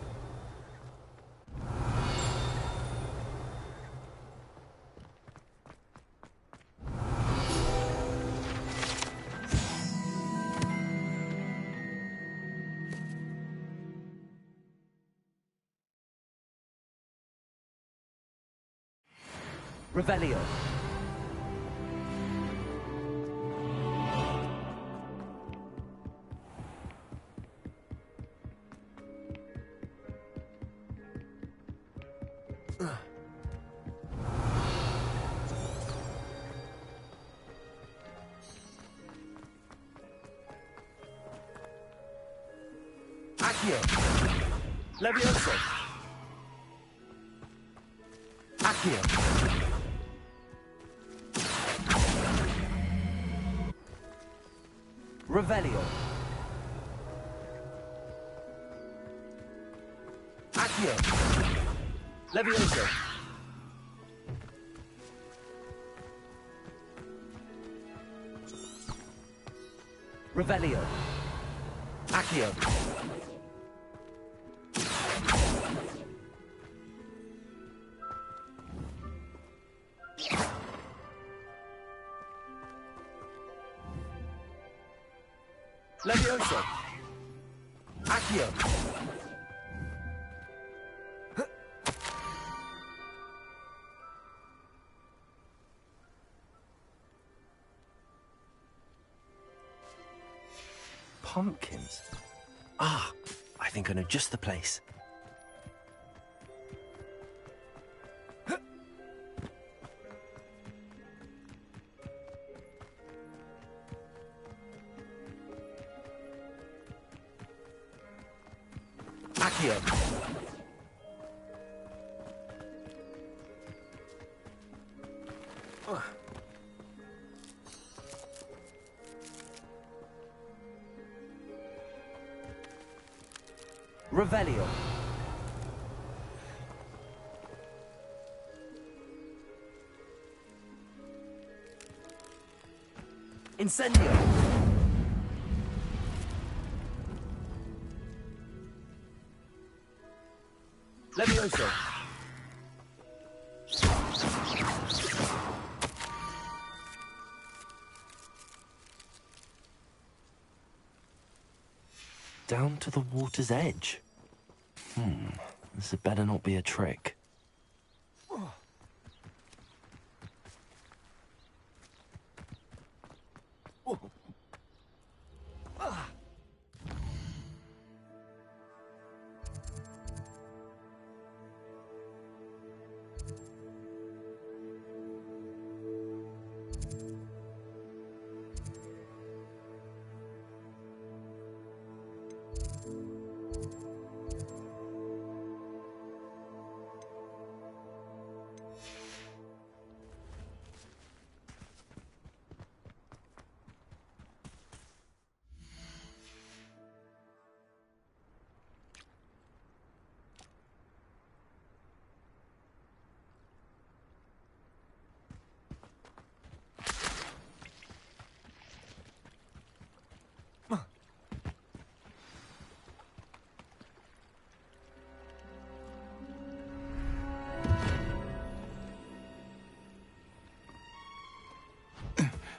Revelio. Accio. Levioso. Accio. Revelio. Accio. Levioso. Revelio. Accio. Levioso. Accio. Pumpkins? Ah, I think I know just the place. Accio. Revelio. Incendio. Levioso. Down to the water's edge. This had better not be a trick.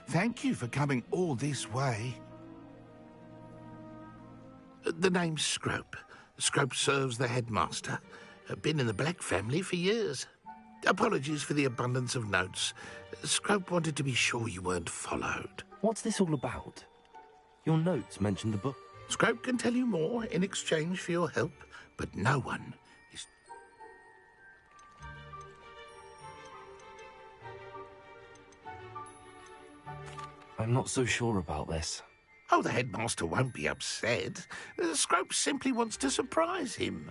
Thank you for coming all this way. The name's Scrope. Scrope serves the headmaster. Been in the Black family for years. Apologies for the abundance of notes. Scrope wanted to be sure you weren't followed. What's this all about? Your notes mentioned the book. Scrope can tell you more in exchange for your help, but no one is... I'm not so sure about this. Oh, the headmaster won't be upset. Scrope simply wants to surprise him.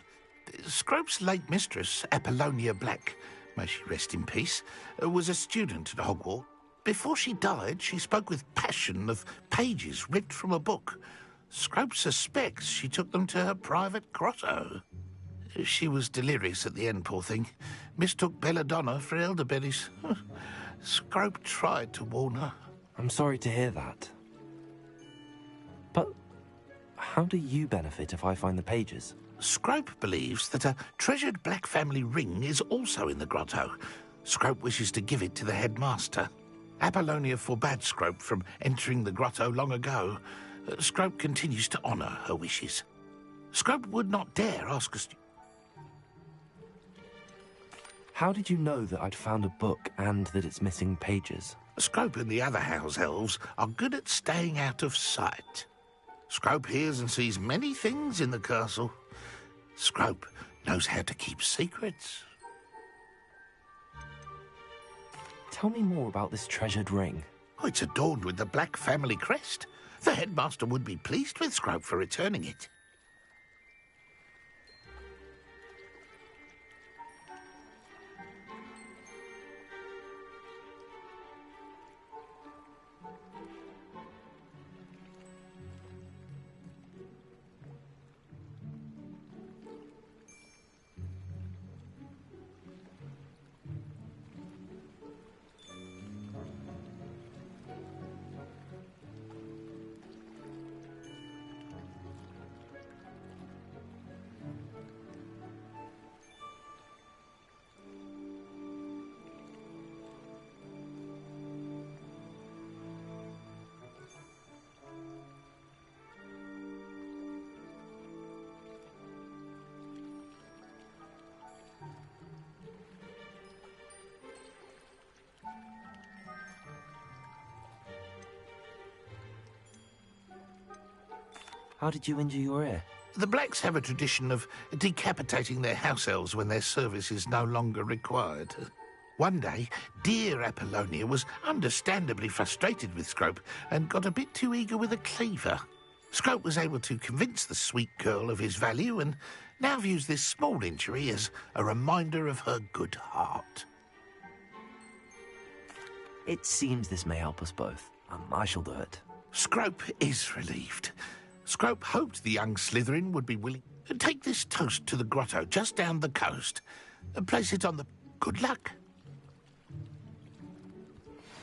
Scrope's late mistress, Apollonia Black, may she rest in peace, was a student at Hogwarts. Before she died, she spoke with passion of pages ripped from a book. Scrope suspects she took them to her private grotto. She was delirious at the end, poor thing. Mistook belladonna for elderberries. Scrope tried to warn her. I'm sorry to hear that. But how do you benefit if I find the pages? Scrope believes that a treasured black family ring is also in the grotto. Scrope wishes to give it to the headmaster. Apollonia forbade Scrope from entering the grotto long ago. Scrope continues to honour her wishes. Scrope would not dare ask us. How did you know that I'd found a book and that it's missing pages? Scrope and the other house elves are good at staying out of sight. Scrope hears and sees many things in the castle. Scrope knows how to keep secrets. Tell me more about this treasured ring. Oh, it's adorned with the black family crest. The headmaster would be pleased with Scrope for returning it. How did you injure your ear? The Blacks have a tradition of decapitating their house elves when their service is no longer required. One day, dear Apollonia was understandably frustrated with Scrope and got a bit too eager with a cleaver. Scrope was able to convince the sweet girl of his value and now views this small injury as a reminder of her good heart. It seems this may help us both. I shall do it. Scrope is relieved. Scrope hoped the young Slytherin would be willing to take this toast to the grotto just down the coast and place it on the... Good luck.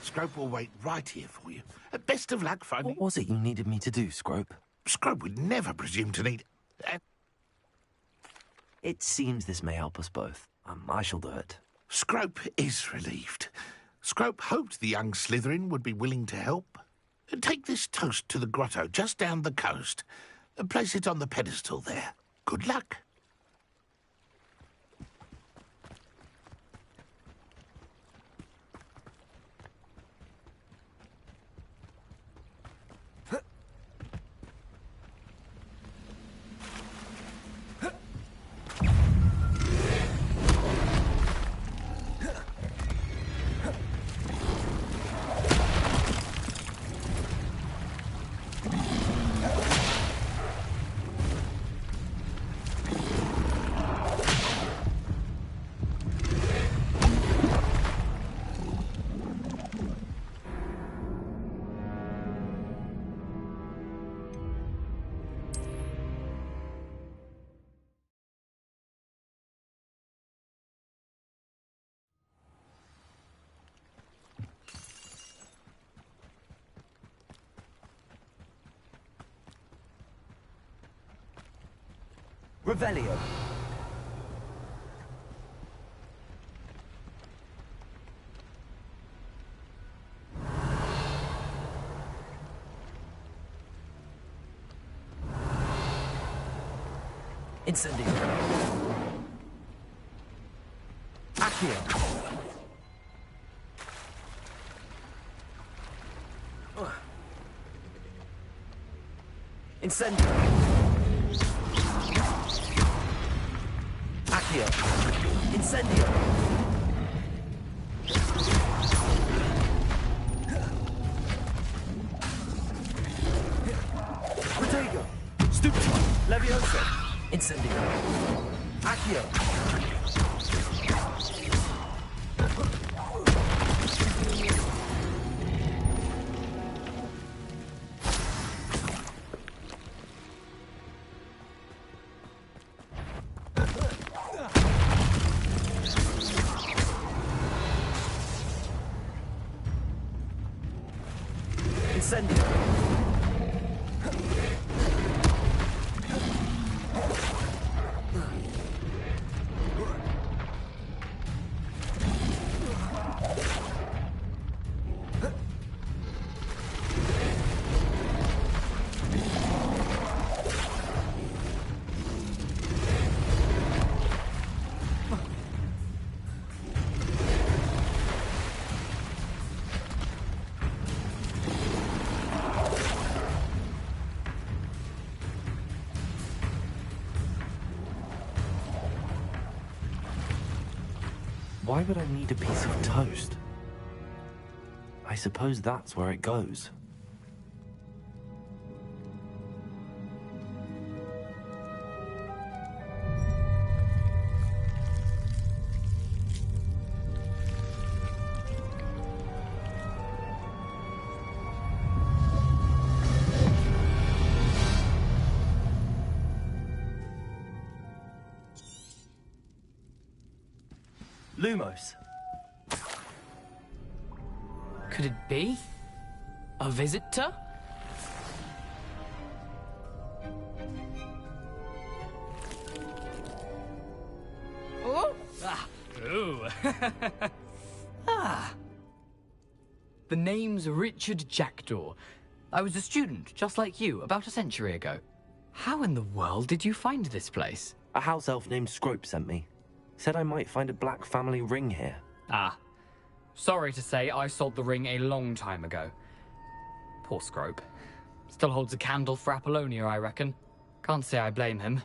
Scrope will wait right here for you. Best of luck finding... What was it you needed me to do, Scrope? Scrope would never presume to need... It seems this may help us both. I shall do it. Scrope is relieved. Scrope hoped the young Slytherin would be willing to help. Take this toast to the grotto just down the coast and place it on the pedestal there. Good luck. Revelio. Incendio. Accio. Incendio. Accio. Incendio. Protego. Stupidi. Levioso. Incendio. Accio. Why would I need a piece of toast? I suppose that's where it goes. Lumos. Could it be? A visitor? Oh! Ah! Ooh! Ah! The name's Richard Jackdaw. I was a student, just like you, about a century ago. How in the world did you find this place? A house elf named Scrope sent me. Said I might find a black family ring here. Ah. Sorry to say, I sold the ring a long time ago. Poor Scrope. Still holds a candle for Apollonia, I reckon. Can't say I blame him.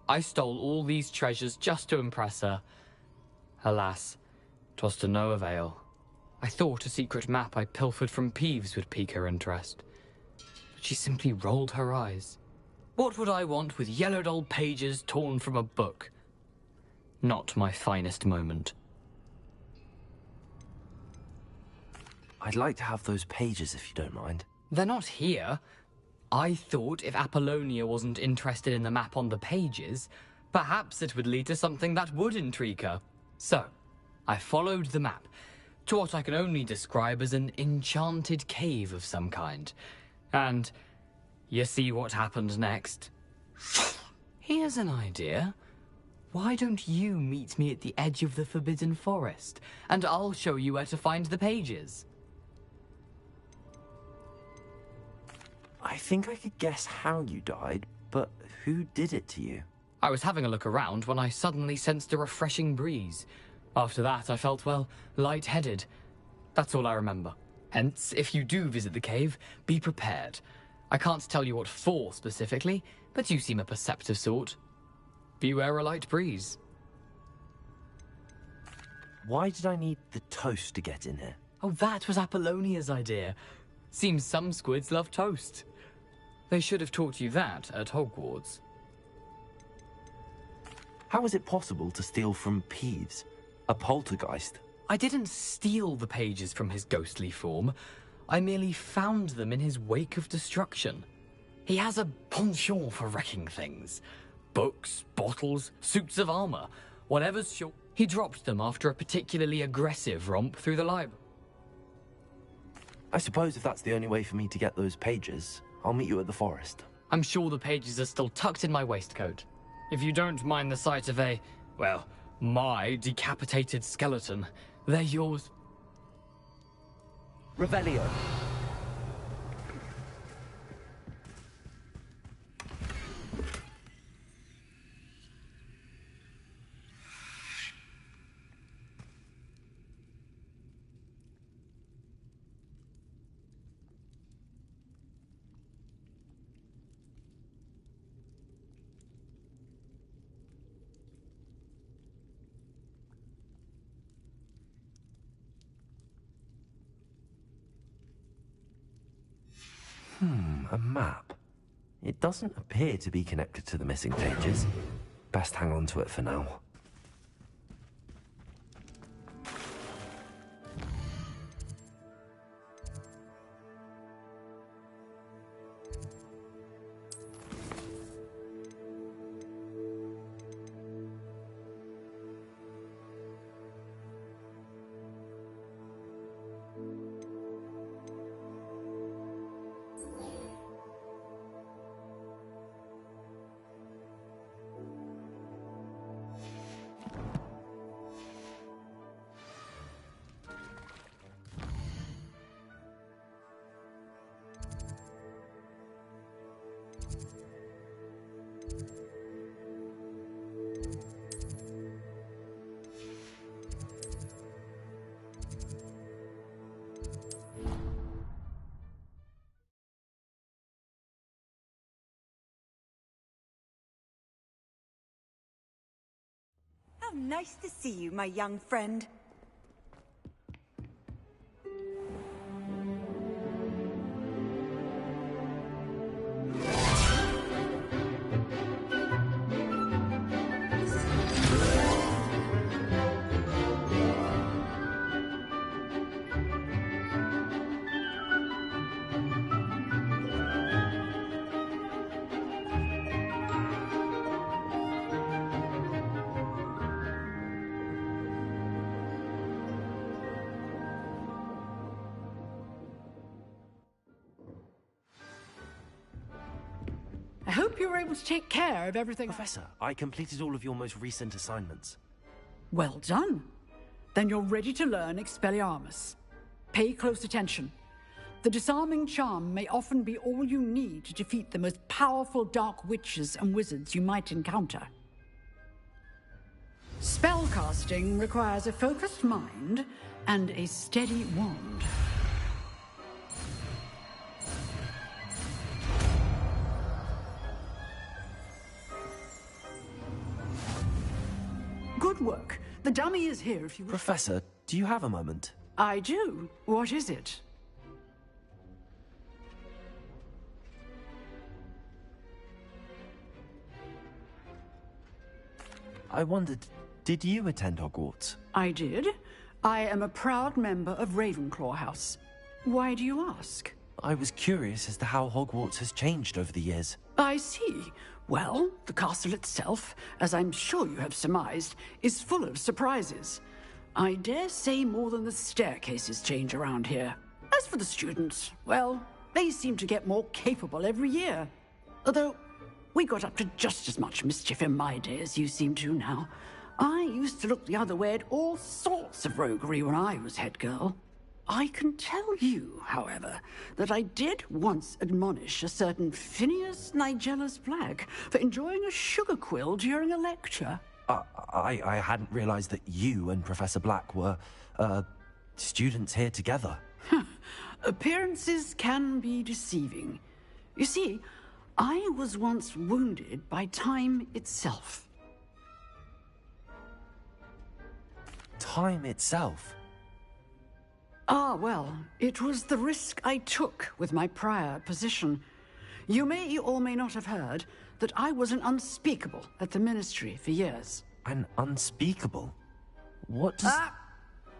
I stole all these treasures just to impress her. Alas, 'twas to no avail. I thought a secret map I pilfered from Peeves would pique her interest. But she simply rolled her eyes. What would I want with yellowed old pages torn from a book? Not my finest moment. I'd like to have those pages if you don't mind. They're not here. I thought if Apollonia wasn't interested in the map on the pages, perhaps it would lead to something that would intrigue her. So, I followed the map to what I can only describe as an enchanted cave of some kind. And you see what happened next? Here's an idea. Why don't you meet me at the edge of the Forbidden Forest, and I'll show you where to find the pages? I think I could guess how you died, but who did it to you? I was having a look around when I suddenly sensed a refreshing breeze. After that, I felt, well, lightheaded. That's all I remember. Hence, if you do visit the cave, be prepared. I can't tell you what for specifically, but you seem a perceptive sort. Beware a light breeze. Why did I need the toast to get in here? Oh, that was Apollonia's idea. Seems some squids love toast. They should have taught you that at Hogwarts. How is it possible to steal from Peeves, a poltergeist? I didn't steal the pages from his ghostly form. I merely found them in his wake of destruction. He has a penchant for wrecking things. Books, bottles, suits of armor, whatever's short. He dropped them after a particularly aggressive romp through the library. I suppose if that's the only way for me to get those pages, I'll meet you at the forest. I'm sure the pages are still tucked in my waistcoat. If you don't mind the sight of a, well, my decapitated skeleton, they're yours. Revelio. A map. It doesn't appear to be connected to the missing pages. Best hang on to it for now. How nice to see you, my young friend. I hope you were able to take care of everything. Professor, I completed all of your most recent assignments. Well done. Then you're ready to learn Expelliarmus. Pay close attention. The disarming charm may often be all you need to defeat the most powerful dark witches and wizards you might encounter. Spellcasting requires a focused mind and a steady wand. Good work. The dummy is here if you... Professor, do you have a moment? I do. What is it? I wondered, did you attend Hogwarts? I did. I am a proud member of Ravenclaw House. Why do you ask? I was curious as to how Hogwarts has changed over the years. I see. Well, the castle itself, as I'm sure you have surmised, is full of surprises. I dare say more than the staircases change around here. As for the students, well, they seem to get more capable every year. Although, we got up to just as much mischief in my day as you seem to now. I used to look the other way at all sorts of roguery when I was head girl. I can tell you, however, that I did once admonish a certain Phineas Nigellus Black for enjoying a sugar quill during a lecture. I hadn't realized that you and Professor Black were, students here together. Appearances can be deceiving. You see, I was once wounded by time itself. Time itself? Ah, well, it was the risk I took with my prior position. You may or may not have heard that I was an unspeakable at the Ministry for years. An unspeakable? What does...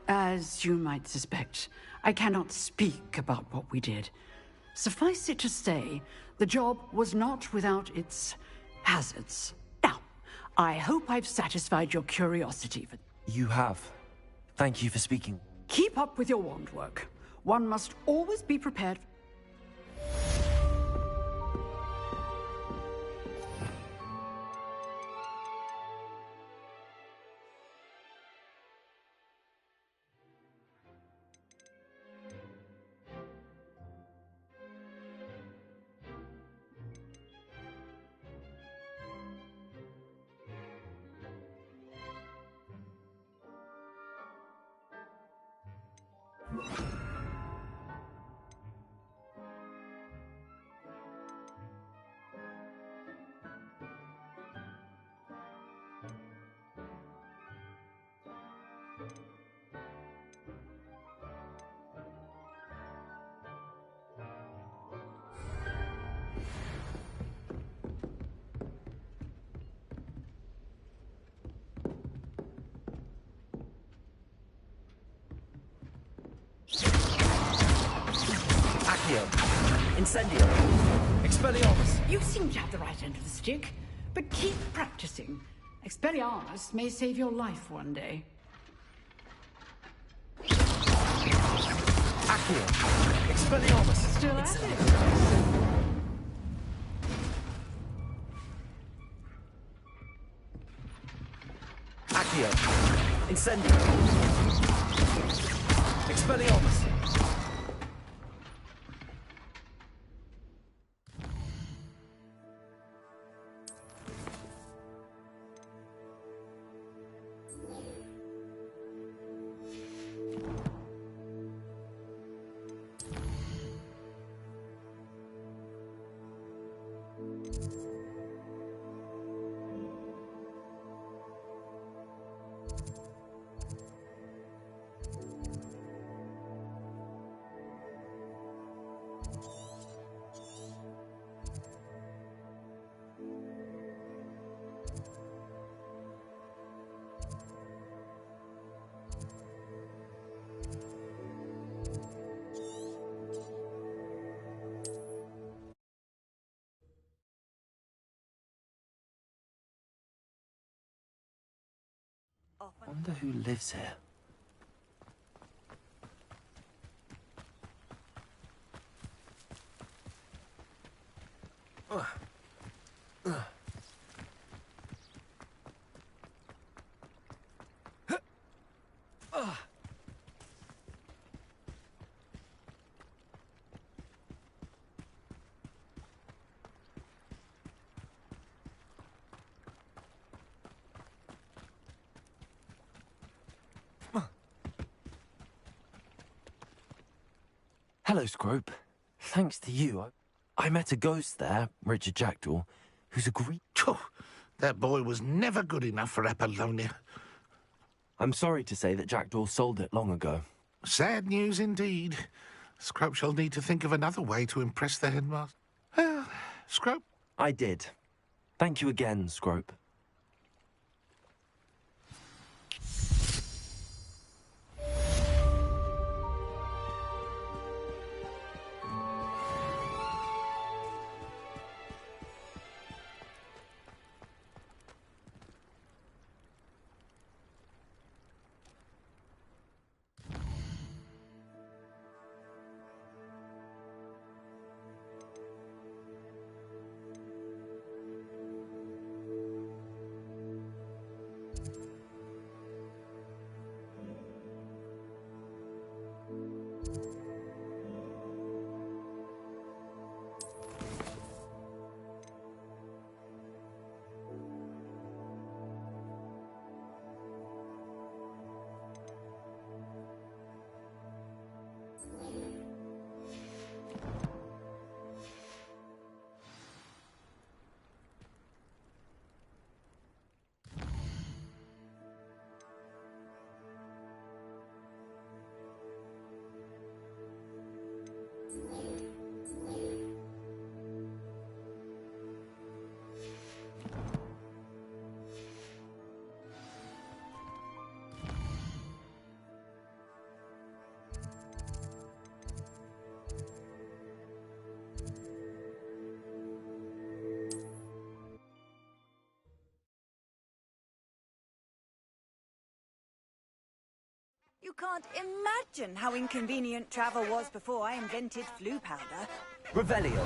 As you might suspect, I cannot speak about what we did. Suffice it to say, the job was not without its hazards. Now, I hope I've satisfied your curiosity. You have. Thank you for speaking. Keep up with your wand work. One must always be prepared. Incendio. Expelliarmus. You seem to have the right end of the stick, but keep practicing. Expelliarmus may save your life one day. Accio. Expelliarmus. Still at it? Accio. Incendio. Expelliarmus. Wonder who lives here. Hello, Scrope. Thanks to you, I met a ghost there, Richard Jackdaw, who's agreed... That boy was never good enough for Apollonia. I'm sorry to say that Jackdaw sold it long ago. Sad news indeed. Scrope shall need to think of another way to impress the headmaster. Well, Scrope? I did. Thank you again, Scrope. You can't imagine how inconvenient travel was before I invented flu powder. Revelio.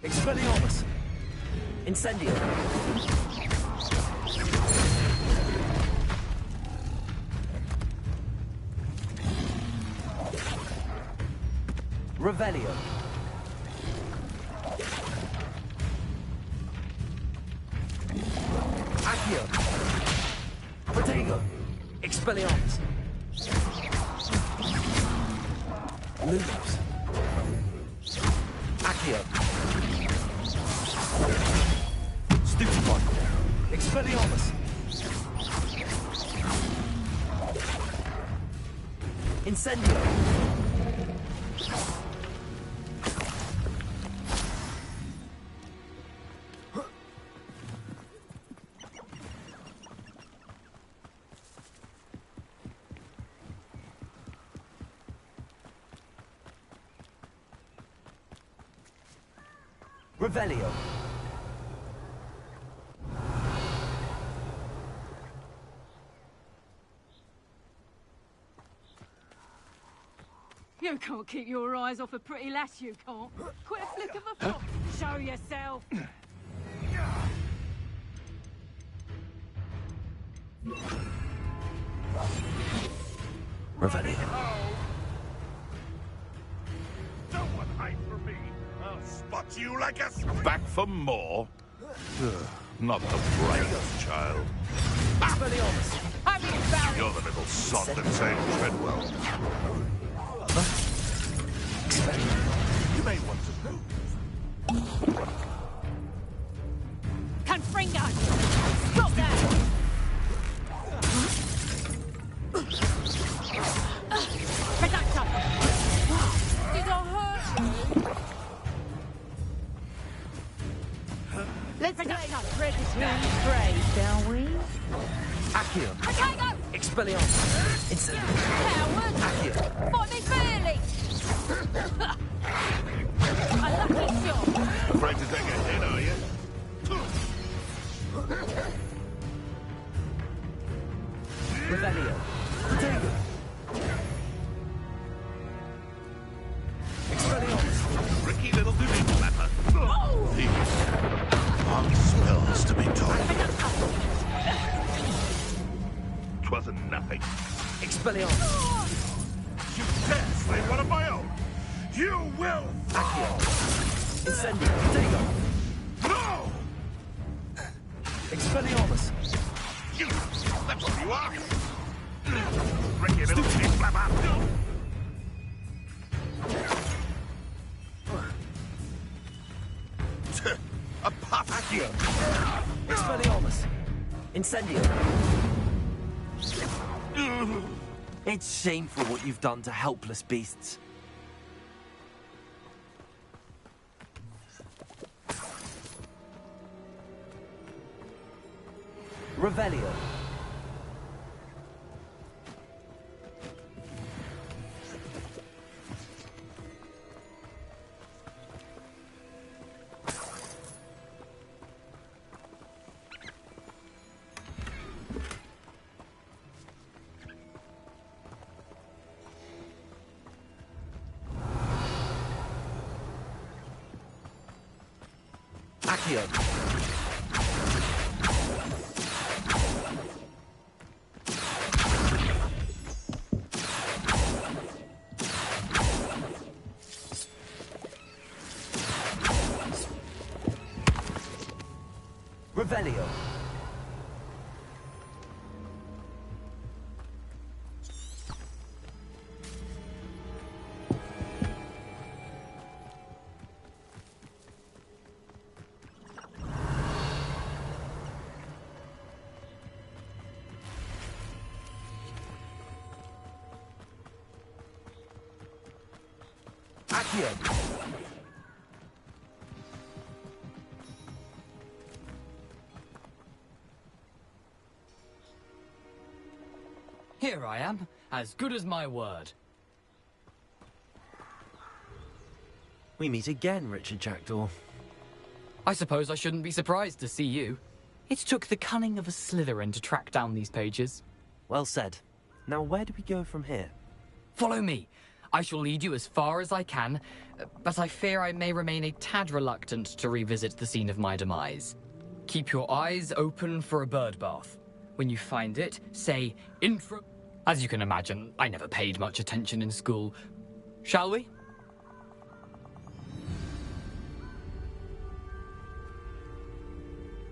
Expelliarmus! Incendio! Revelio. Accio! Protego! Expelliarmus! Lumos! Accio! Stupefy! Expelliarmus! Incendio! Revelio. You can't keep your eyes off a pretty lass, you can't. Quit a flick of a foot. Show yourself. Revelio. spot you like a... Back for more? Ugh, not the brightest child. You're the little sot that saved Treadwell. You may want to move. Confringo! Stop that! Reductor! Did I hurt you? Let's get ready to pray, shall we? Accio. Potato! Expelliarmus. Incendio. Coward! Accio. Fight me fairly! A lucky shot! Afraid to take a hit, are you? Revelio. Potato. Expelliarmus. Ricky little doobie flapper. On spells to be told. 'Twasn't nothing. Expelliarmus. You dare slay one of my own! You will! Accio. Incendio. Potato. No! Expelliarmus. You! That's what you are! Ricky little doobie flapper! A puff! Accio. Expelliarmus. Incendio. It's shameful what you've done to helpless beasts. Revelio. Accio. Revelio. Accio. Here I am, as good as my word. We meet again, Richard Jackdaw. I suppose I shouldn't be surprised to see you. It took the cunning of a Slytherin to track down these pages. Well said. Now where do we go from here? Follow me. I shall lead you as far as I can, but I fear I may remain a tad reluctant to revisit the scene of my demise. Keep your eyes open for a bird bath. When you find it, say, infra... As you can imagine, I never paid much attention in school. Shall we?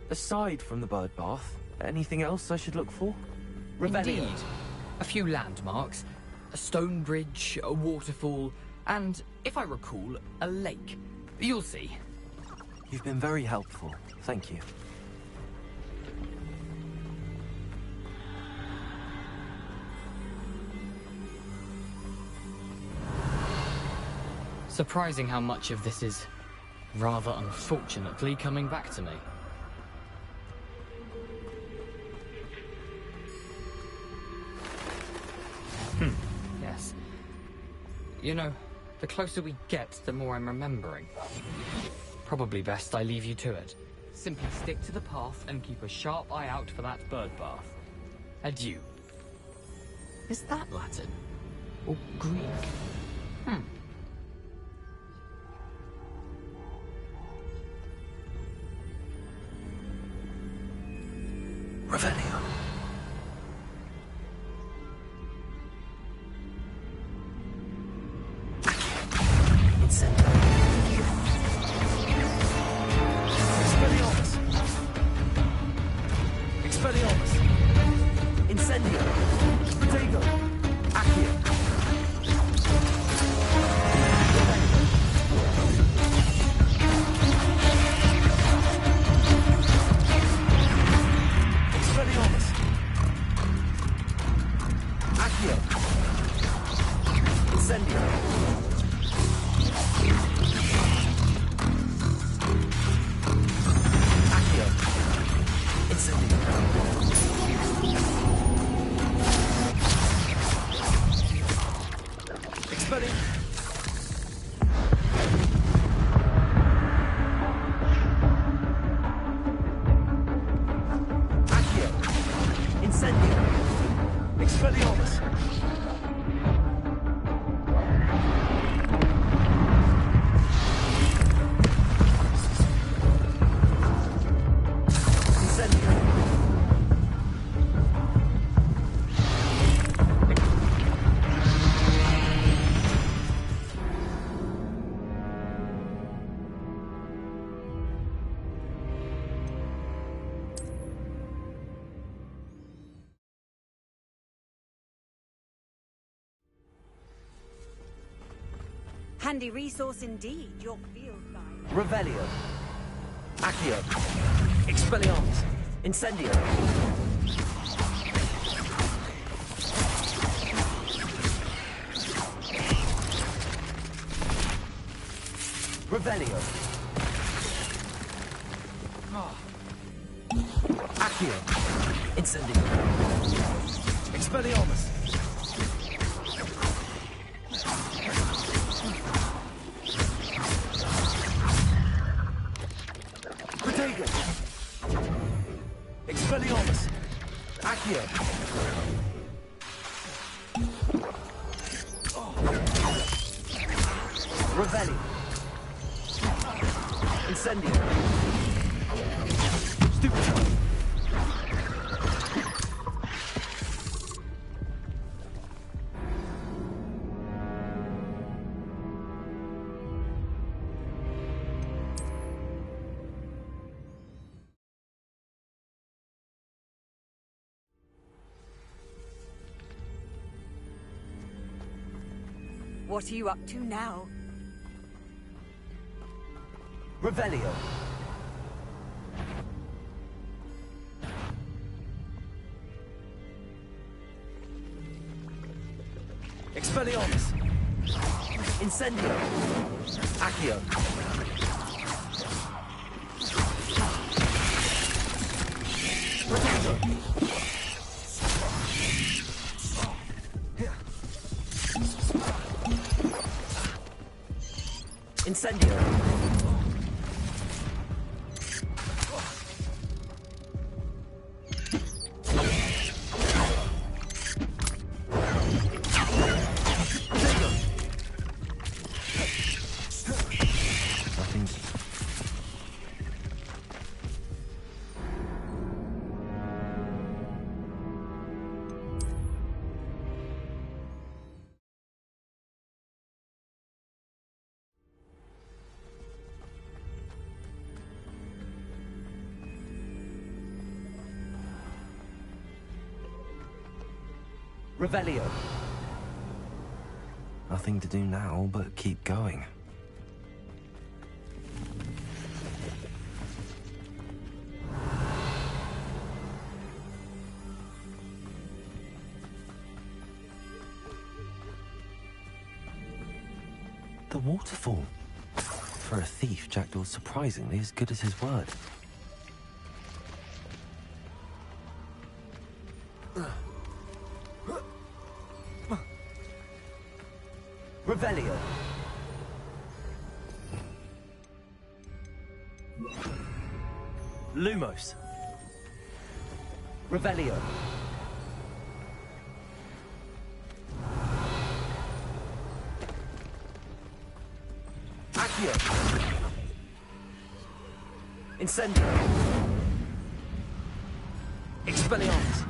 Aside from the bird bath, anything else I should look for? Indeed. A few landmarks, a stone bridge, a waterfall, and, if I recall, a lake. You'll see. You've been very helpful. Thank you. Surprising how much of this is, rather unfortunately, coming back to me. Yes. You know, the closer we get, the more I'm remembering. Probably best I leave you to it. Simply stick to the path and keep a sharp eye out for that bird bath. Adieu. Is that Latin? Or Greek? Revelio. Expelliarmus! Incendio! Protego! Accio! Expelliarmus! Accio! Incendio! Accio! Incendio! Expelling! Accio! Incendio! Expelliarmus! Incendio! Handy resource indeed, your field guide. Revelio! Accio! Expelliarmus! Incendio! Revelio! Accio! Incendio! Expelliarmus! Protego! Expelliarmus! Accio! Revelli! Incendio! Stupid! What are you up to now? Revelio! Expelliarmus! Incendio! Accio! Protego! Incendio! Nothing's... Revelio! Nothing to do now but keep going. The waterfall. For a thief, Jackdaw's surprisingly as good as his word. Revelio! Lumos! Revelio! Accio! Incendio! Expelliarmus!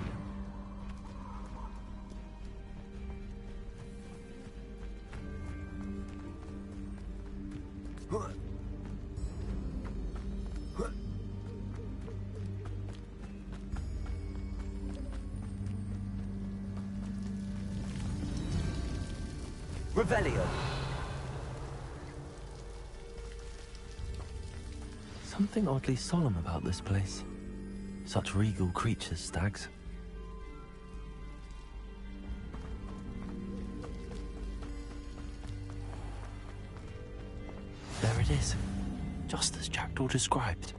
Revelio. Something oddly solemn about this place. Such regal creatures, stags. There it is, just as Jackdaw described.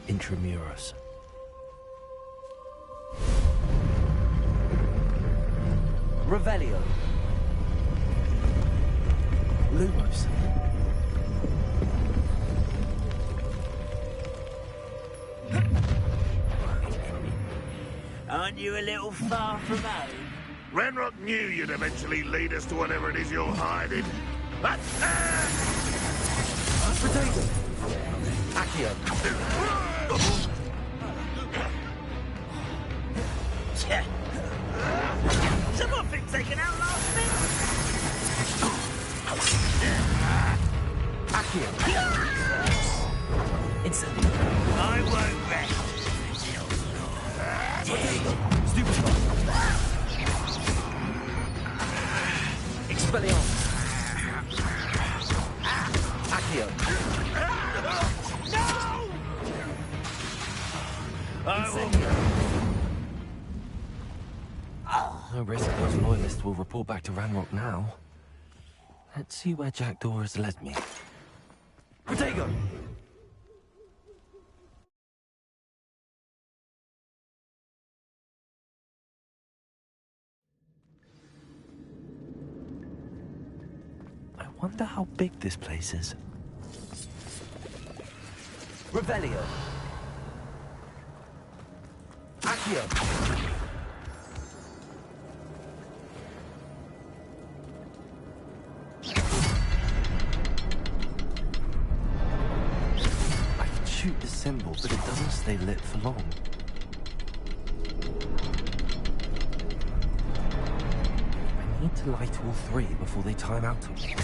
Intramuros. Revelio. Lumos. Aren't you a little far from home? Ranrock knew you'd eventually lead us to whatever it is you're hiding. Potato. Accio. Someone think they can outlast me? Accio. Instantly. I won't rest. Stupid. Expelliarmus. Accio. No risk those loyalists will report back to Ranrock now. Let's see where Jackdaw has led me. Protego! I wonder how big this place is. Revelio. Accio. I can shoot the symbol, but it doesn't stay lit for long. I need to light all three before they time out on me.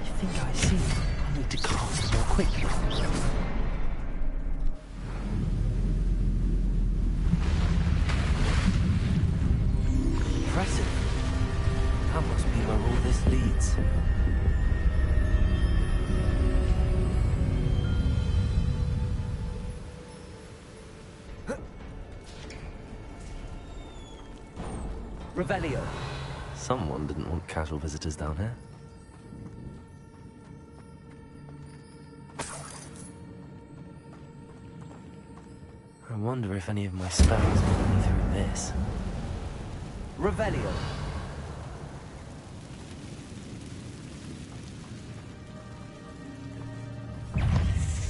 I think I see. I need to cast more quickly. Impressive. That must be where all this leads. Revelio. Someone didn't want casual visitors down here. I wonder if any of my spells put me through this. Revelio.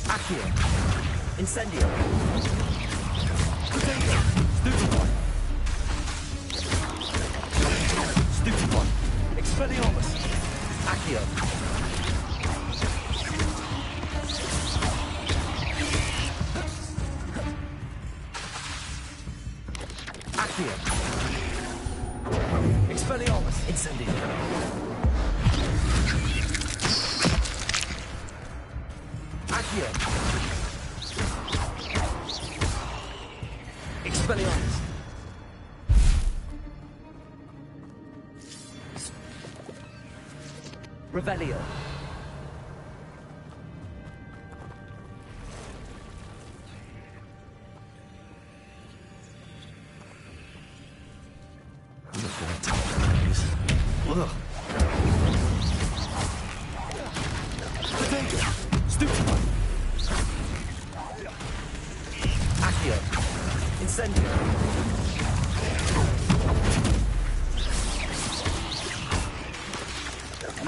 Accio. Incendio. Potato. Stupid one. Stupid one. Expelliarmus. Accio. Accio. Expelliarmus. Incendio. Accio. Expelliarmus. Revelio. I'm not going to touch those. Ugh. Potato. Stupid one. Accio. Incendio.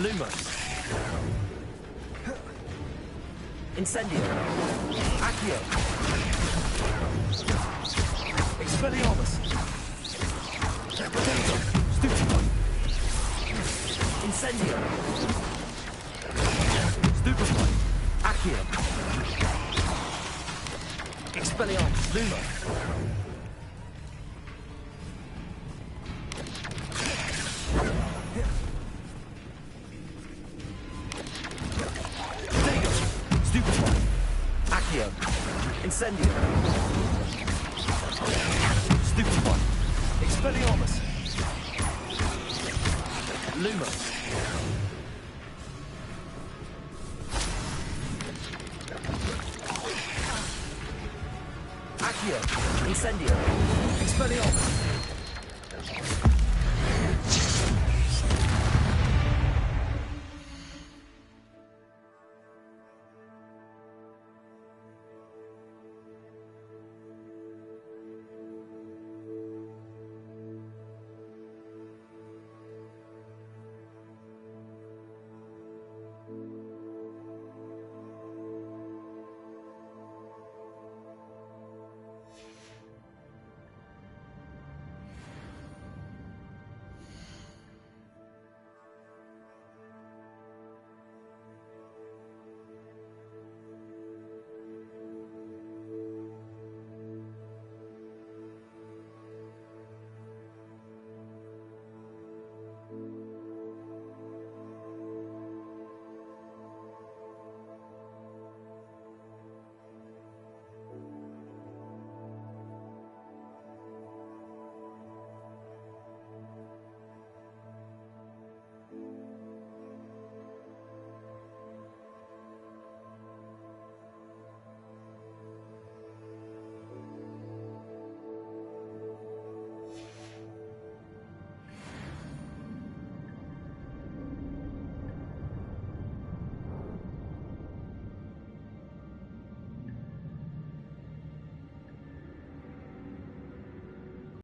Lumos. Incendio. Accio. Expelliarmus. Potato. Stupid one. Incendio. Stupid one. Accio. Expelliarmus. Lumo. Accio. Incendio. Stupefy. Expelliarmus. Lumos. Accio. Incendio. Expelliarmus.